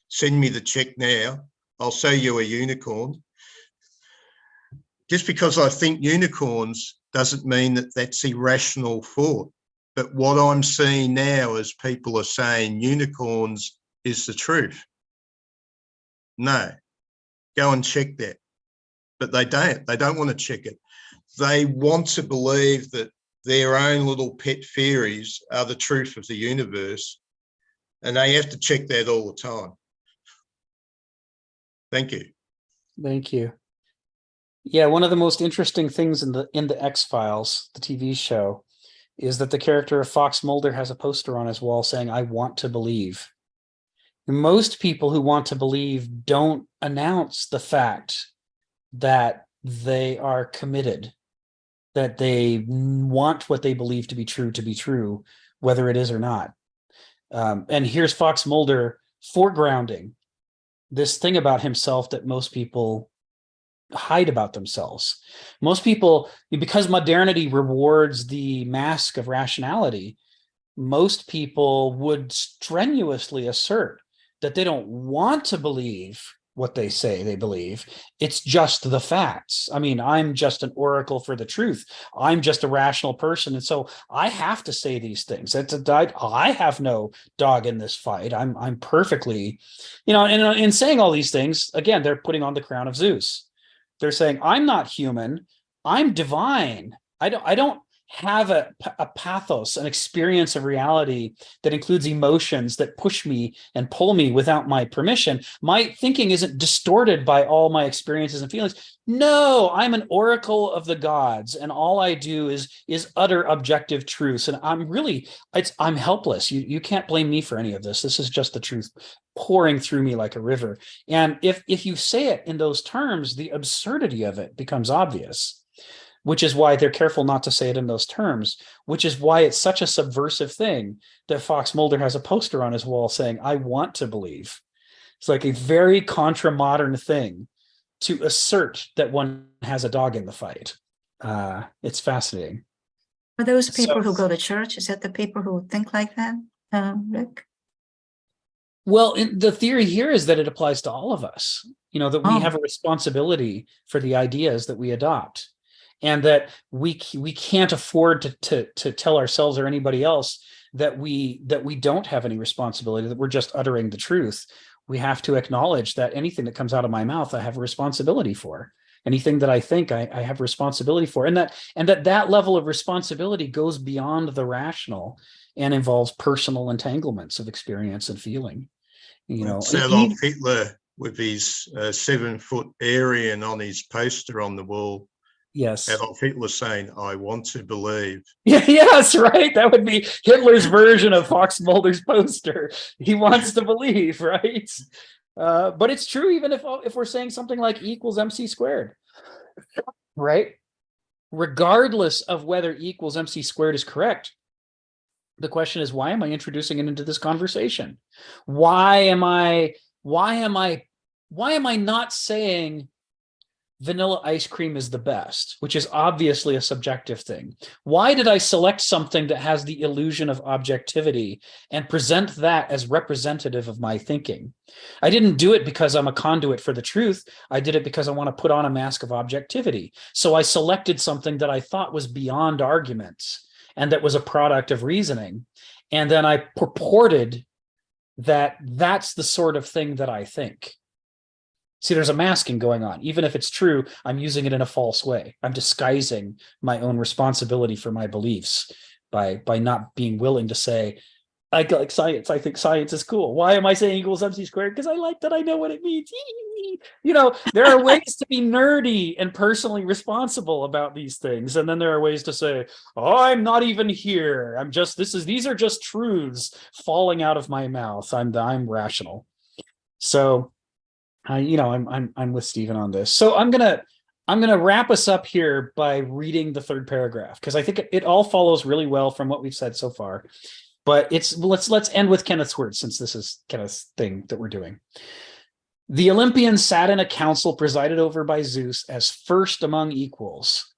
Send me the check now. I'll sell you a unicorn. Just because I think unicorns doesn't mean that that's irrational thought. But what I'm seeing now is people are saying unicorns is the truth. No, go and check that. But they don't. They don't want to check it. They want to believe that their own little pet theories are the truth of the universe, and they have to check that all the time. Thank you. Thank you. Yeah, one of the most interesting things in the X-Files, the TV show, is that the character of Fox Mulder has a poster on his wall saying, "I want to believe." Most people who want to believe don't announce the fact that they are committed, that they want what they believe to be true, whether it is or not. And here's Fox Mulder foregrounding this thing about himself that most people hide about themselves. Most people, because modernity rewards the mask of rationality, most people would strenuously assert that they don't want to believe what they say they believe. It's just the facts. I mean, I'm just an oracle for the truth. I'm just a rational person. And so I have to say these things. I have no dog in this fight. I'm perfectly, and in saying all these things, again, they're putting on the crown of Zeus. They're saying, I'm not human. I'm divine. I don't have a pathos, an experience of reality that includes emotions that push me and pull me without my permission. My thinking isn't distorted by all my experiences and feelings. No, I'm an oracle of the gods, and all I do is utter objective truths. And I'm helpless. You can't blame me for any of this. This is just the truth pouring through me like a river. And if you say it in those terms, the absurdity of it becomes obvious, which is why they're careful not to say it in those terms, which is why it's such a subversive thing that Fox Mulder has a poster on his wall saying, "I want to believe." It's like a very contra-modern thing to assert that one has a dog in the fight. It's fascinating. Are those people who go to church? Is that the people who think like that, Rick? Well, the theory here is that it applies to all of us, that we have a responsibility for the ideas that we adopt. And that we can't afford to tell ourselves or anybody else that we don't have any responsibility, that we're just uttering the truth. We have to acknowledge that anything that comes out of my mouth, I have a responsibility for. Anything that I think, I have responsibility for, and that level of responsibility goes beyond the rational and involves personal entanglements of experience and feeling. Adolf Hitler with his 7-foot Aryan on his poster on the wall. Yes. Adolf Hitler saying, "I want to believe." Yes, right. That would be Hitler's version of Fox Mulder's poster. He wants to believe, right? But it's true even if we're saying something like E equals MC squared, right? Regardless of whether E equals MC squared is correct, the question is, why am I introducing it into this conversation? Why am I not saying vanilla ice cream is the best, which is obviously a subjective thing? Why did I select something that has the illusion of objectivity and present that as representative of my thinking? I didn't do it because I'm a conduit for the truth. I did it because I want to put on a mask of objectivity. So I selected something that I thought was beyond arguments and that was a product of reasoning. And then I purported that that's the sort of thing that I think. See, there's a masking going on. Even if it's true, I'm using it in a false way. I'm disguising my own responsibility for my beliefs by not being willing to say, I like science. I think science is cool. Why am I saying equals MC squared? Because I like that I know what it means. You know, there are ways to be nerdy and personally responsible about these things. And then there are ways to say, oh, I'm not even here. These are just truths falling out of my mouth. I'm rational. So I'm with Stephen on this. So I'm gonna wrap us up here by reading the third paragraph, because I think it all follows really well from what we've said so far. But let's end with Kenneth's words, since this is Kenneth's thing that we're doing. The Olympians sat in a council presided over by Zeus as first among equals.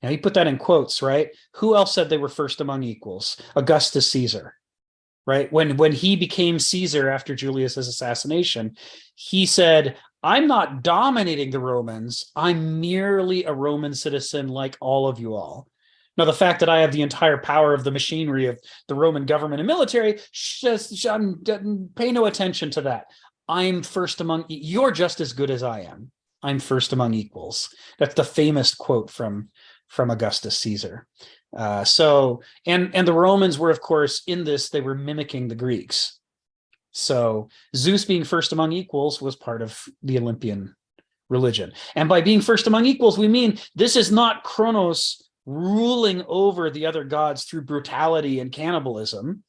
Now he put that in quotes, right? Who else said they were first among equals? Augustus Caesar. Right? When he became Caesar after Julius's assassination, he said, I'm not dominating the Romans. I'm merely a Roman citizen like all of you all. Now, the fact that I have the entire power of the machinery of the Roman government and military, pay no attention to that. I'm first among, you're just as good as I am. I'm first among equals. That's the famous quote from Augustus Caesar. And the Romans were, of course, in this, they were mimicking the Greeks. So Zeus being first among equals was part of the Olympian religion. And by being first among equals, we mean this is not Kronos ruling over the other gods through brutality and cannibalism.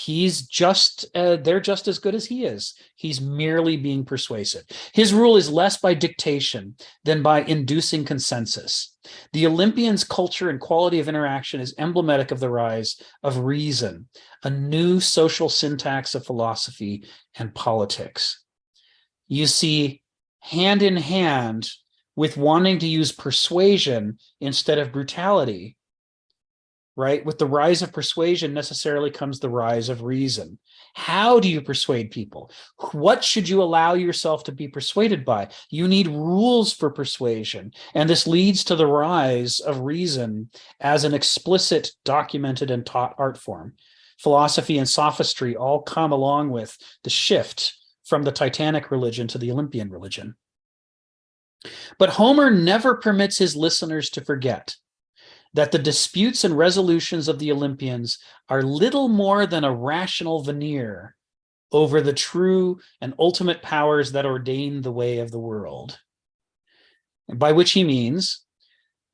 They're just as good as he is. He's merely being persuasive. His rule is less by dictation than by inducing consensus. The Olympians' culture and quality of interaction is emblematic of the rise of reason, a new social syntax of philosophy and politics. You see, hand in hand with wanting to use persuasion instead of brutality, right? With the rise of persuasion necessarily comes the rise of reason. How do you persuade people? What should you allow yourself to be persuaded by? You need rules for persuasion. And this leads to the rise of reason as an explicit, documented, and taught art form. Philosophy and sophistry all come along with the shift from the Titanic religion to the Olympian religion. But Homer never permits his listeners to forget that the disputes and resolutions of the Olympians are little more than a rational veneer over the true and ultimate powers that ordain the way of the world. By which he means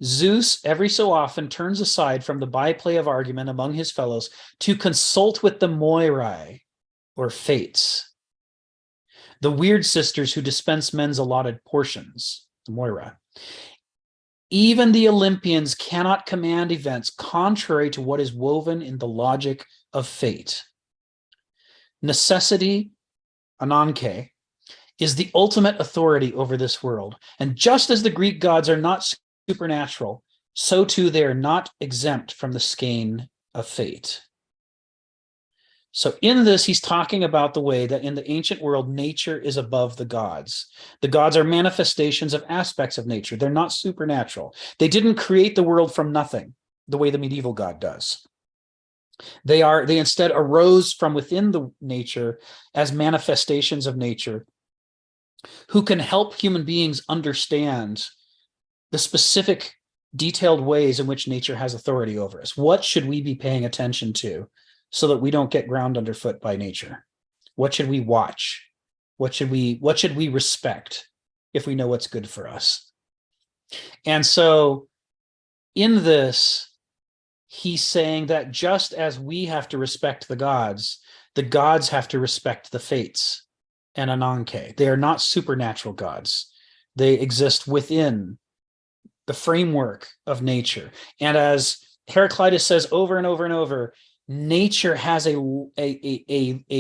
Zeus every so often turns aside from the byplay of argument among his fellows to consult with the Moirai, or fates, the weird sisters who dispense men's allotted portions, the Moira. Even the Olympians cannot command events contrary to what is woven in the logic of fate. Necessity, Ananke, is the ultimate authority over this world. And just as the Greek gods are not supernatural, so too they are not exempt from the skein of fate. So in this, he's talking about the way that in the ancient world, nature is above the gods. The gods are manifestations of aspects of nature. They're not supernatural. They didn't create the world from nothing, the way the medieval god does. They instead arose from within the nature as manifestations of nature who can help human beings understand the specific detailed ways in which nature has authority over us. What should we be paying attention to so that we don't get ground underfoot by nature? What should we watch? What should we respect if we know what's good for us? And so in this, he's saying that just as we have to respect the gods have to respect the fates. and Ananke. They are not supernatural gods. They exist within the framework of nature. And as Heraclitus says over and over and over, nature has a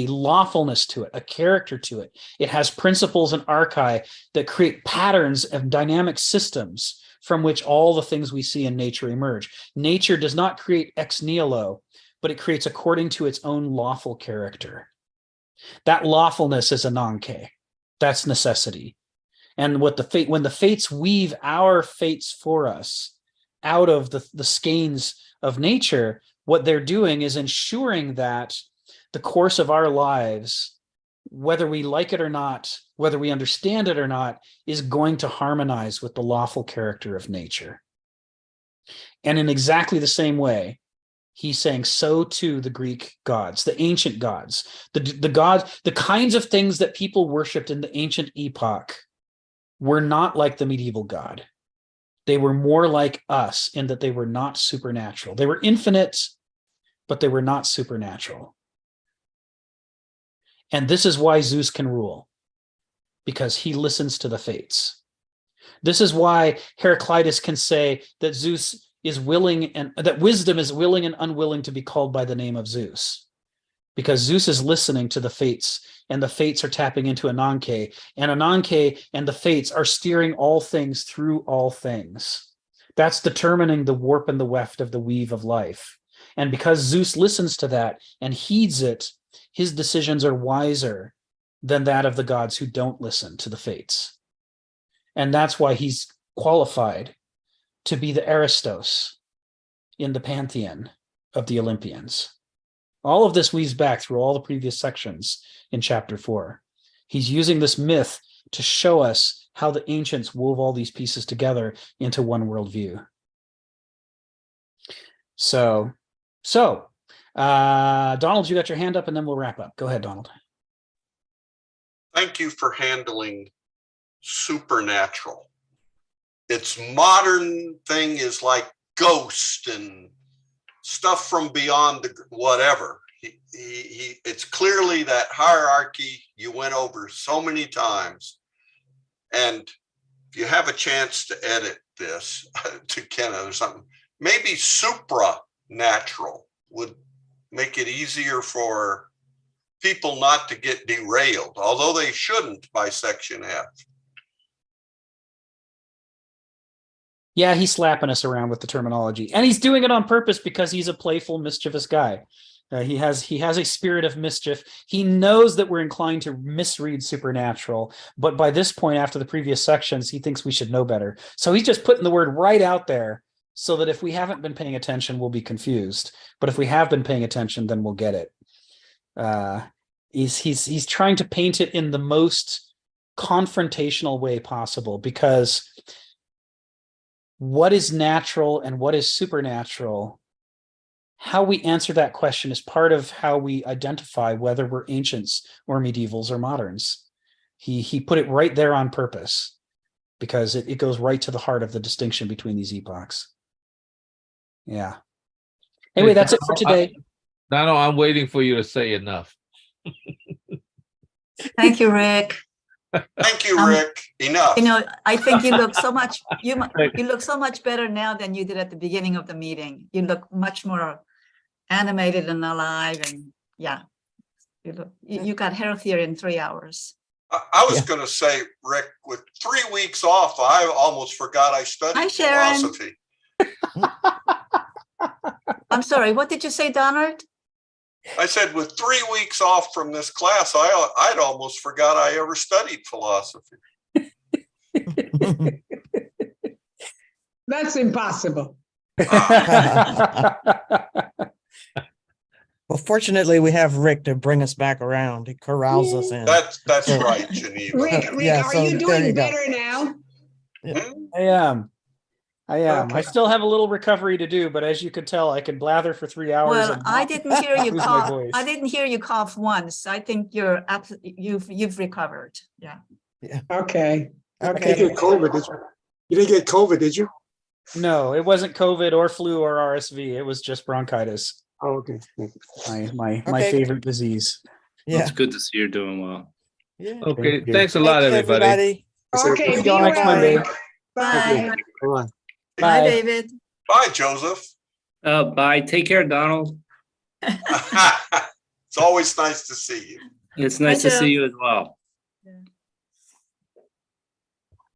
lawfulness to it, a character to it. It has principles and archai that create patterns of dynamic systems from which all the things we see in nature emerge. Nature does not create ex nihilo, but it creates according to its own lawful character. That lawfulness is Ananke. That's necessity. And what when the fates weave our fates for us out of the skeins of nature, what they're doing is ensuring that the course of our lives, whether we like it or not, whether we understand it or not, is going to harmonize with the lawful character of nature. And in exactly the same way, he's saying so too the Greek gods, the ancient gods, the gods, the kinds of things that people worshipped in the ancient epoch were not like the medieval god. They were more like us in that they were not supernatural. They were infinite, but they were not supernatural. And this is why Zeus can rule, because he listens to the fates. This is why Heraclitus can say that Zeus is willing and that wisdom is willing and unwilling to be called by the name of Zeus, because Zeus is listening to the fates, and the fates are tapping into Ananke, and Ananke and the fates are steering all things through all things. That's determining the warp and the weft of the weave of life. And because Zeus listens to that and heeds it, his decisions are wiser than that of the gods who don't listen to the fates. And that's why he's qualified to be the Aristos in the pantheon of the Olympians. All of this weaves back through all the previous sections in chapter 4. He's using this myth to show us how the ancients wove all these pieces together into one worldview. So, Donald, you got your hand up, and then we'll wrap up. Go ahead, Donald. Thank you for handling supernatural. Its modern thing is like ghost and stuff from beyond the whatever. It's clearly that hierarchy you went over so many times. And if you have a chance to edit this to Kenneth or something, maybe supranatural would make it easier for people not to get derailed, although they shouldn't by section F. Yeah, he's slapping us around with the terminology, and he's doing it on purpose because he's a playful, mischievous guy. He has a spirit of mischief. He knows that we're inclined to misread supernatural, but by this point, after the previous sections, he thinks we should know better. So he's just putting the word right out there so that if we haven't been paying attention, we'll be confused. But if we have been paying attention, then we'll get it. He's trying to paint it in the most confrontational way possible, because what is natural and what is supernatural, how we answer that question is part of how we identify whether we're ancients or medievals or moderns. He put it right there on purpose because it goes right to the heart of the distinction between these epochs. Yeah. Anyway, that's it for today. No, I'm waiting for you to say enough. Thank you, Rick. Thank you, Rick. Enough. You know, I think you look so much, you look so much better now than you did at the beginning of the meeting. You look much more animated and alive, and yeah, you got healthier in 3 hours. I was going to say, Rick, with 3 weeks off, I almost forgot I studied Hi, Sharon. philosophy. I'm sorry, what did you say, Donald? I said, with 3 weeks off from this class, I'd almost forgot I ever studied philosophy. That's impossible. Well, fortunately, we have Rick to bring us back around. He corrals us in. That's right, Geneva. Rick, Yeah, are so you there you doing go. better now? I am. Okay. I still have a little recovery to do, but as you could tell, I could blather for 3 hours. Well, and I not didn't hear you lose my cough. voice. I didn't hear you cough once. I think you've recovered. Yeah. Okay. You didn't get COVID, did you? You didn't get COVID, did you? No, it wasn't COVID or flu or RSV. It was just bronchitis. Oh, okay. My Okay. favorite disease. Yeah. It's good to see you're doing well. Yeah. Okay, Thank you. thanks a lot, Thank you, everybody. Okay, Thank be you all next well. Monday. Bye. Bye. Bye, Bye. David. Bye, Joseph. Bye. Take care, Donald. It's always nice to see you. It's Bye, nice to Joe. see you as well. Yeah.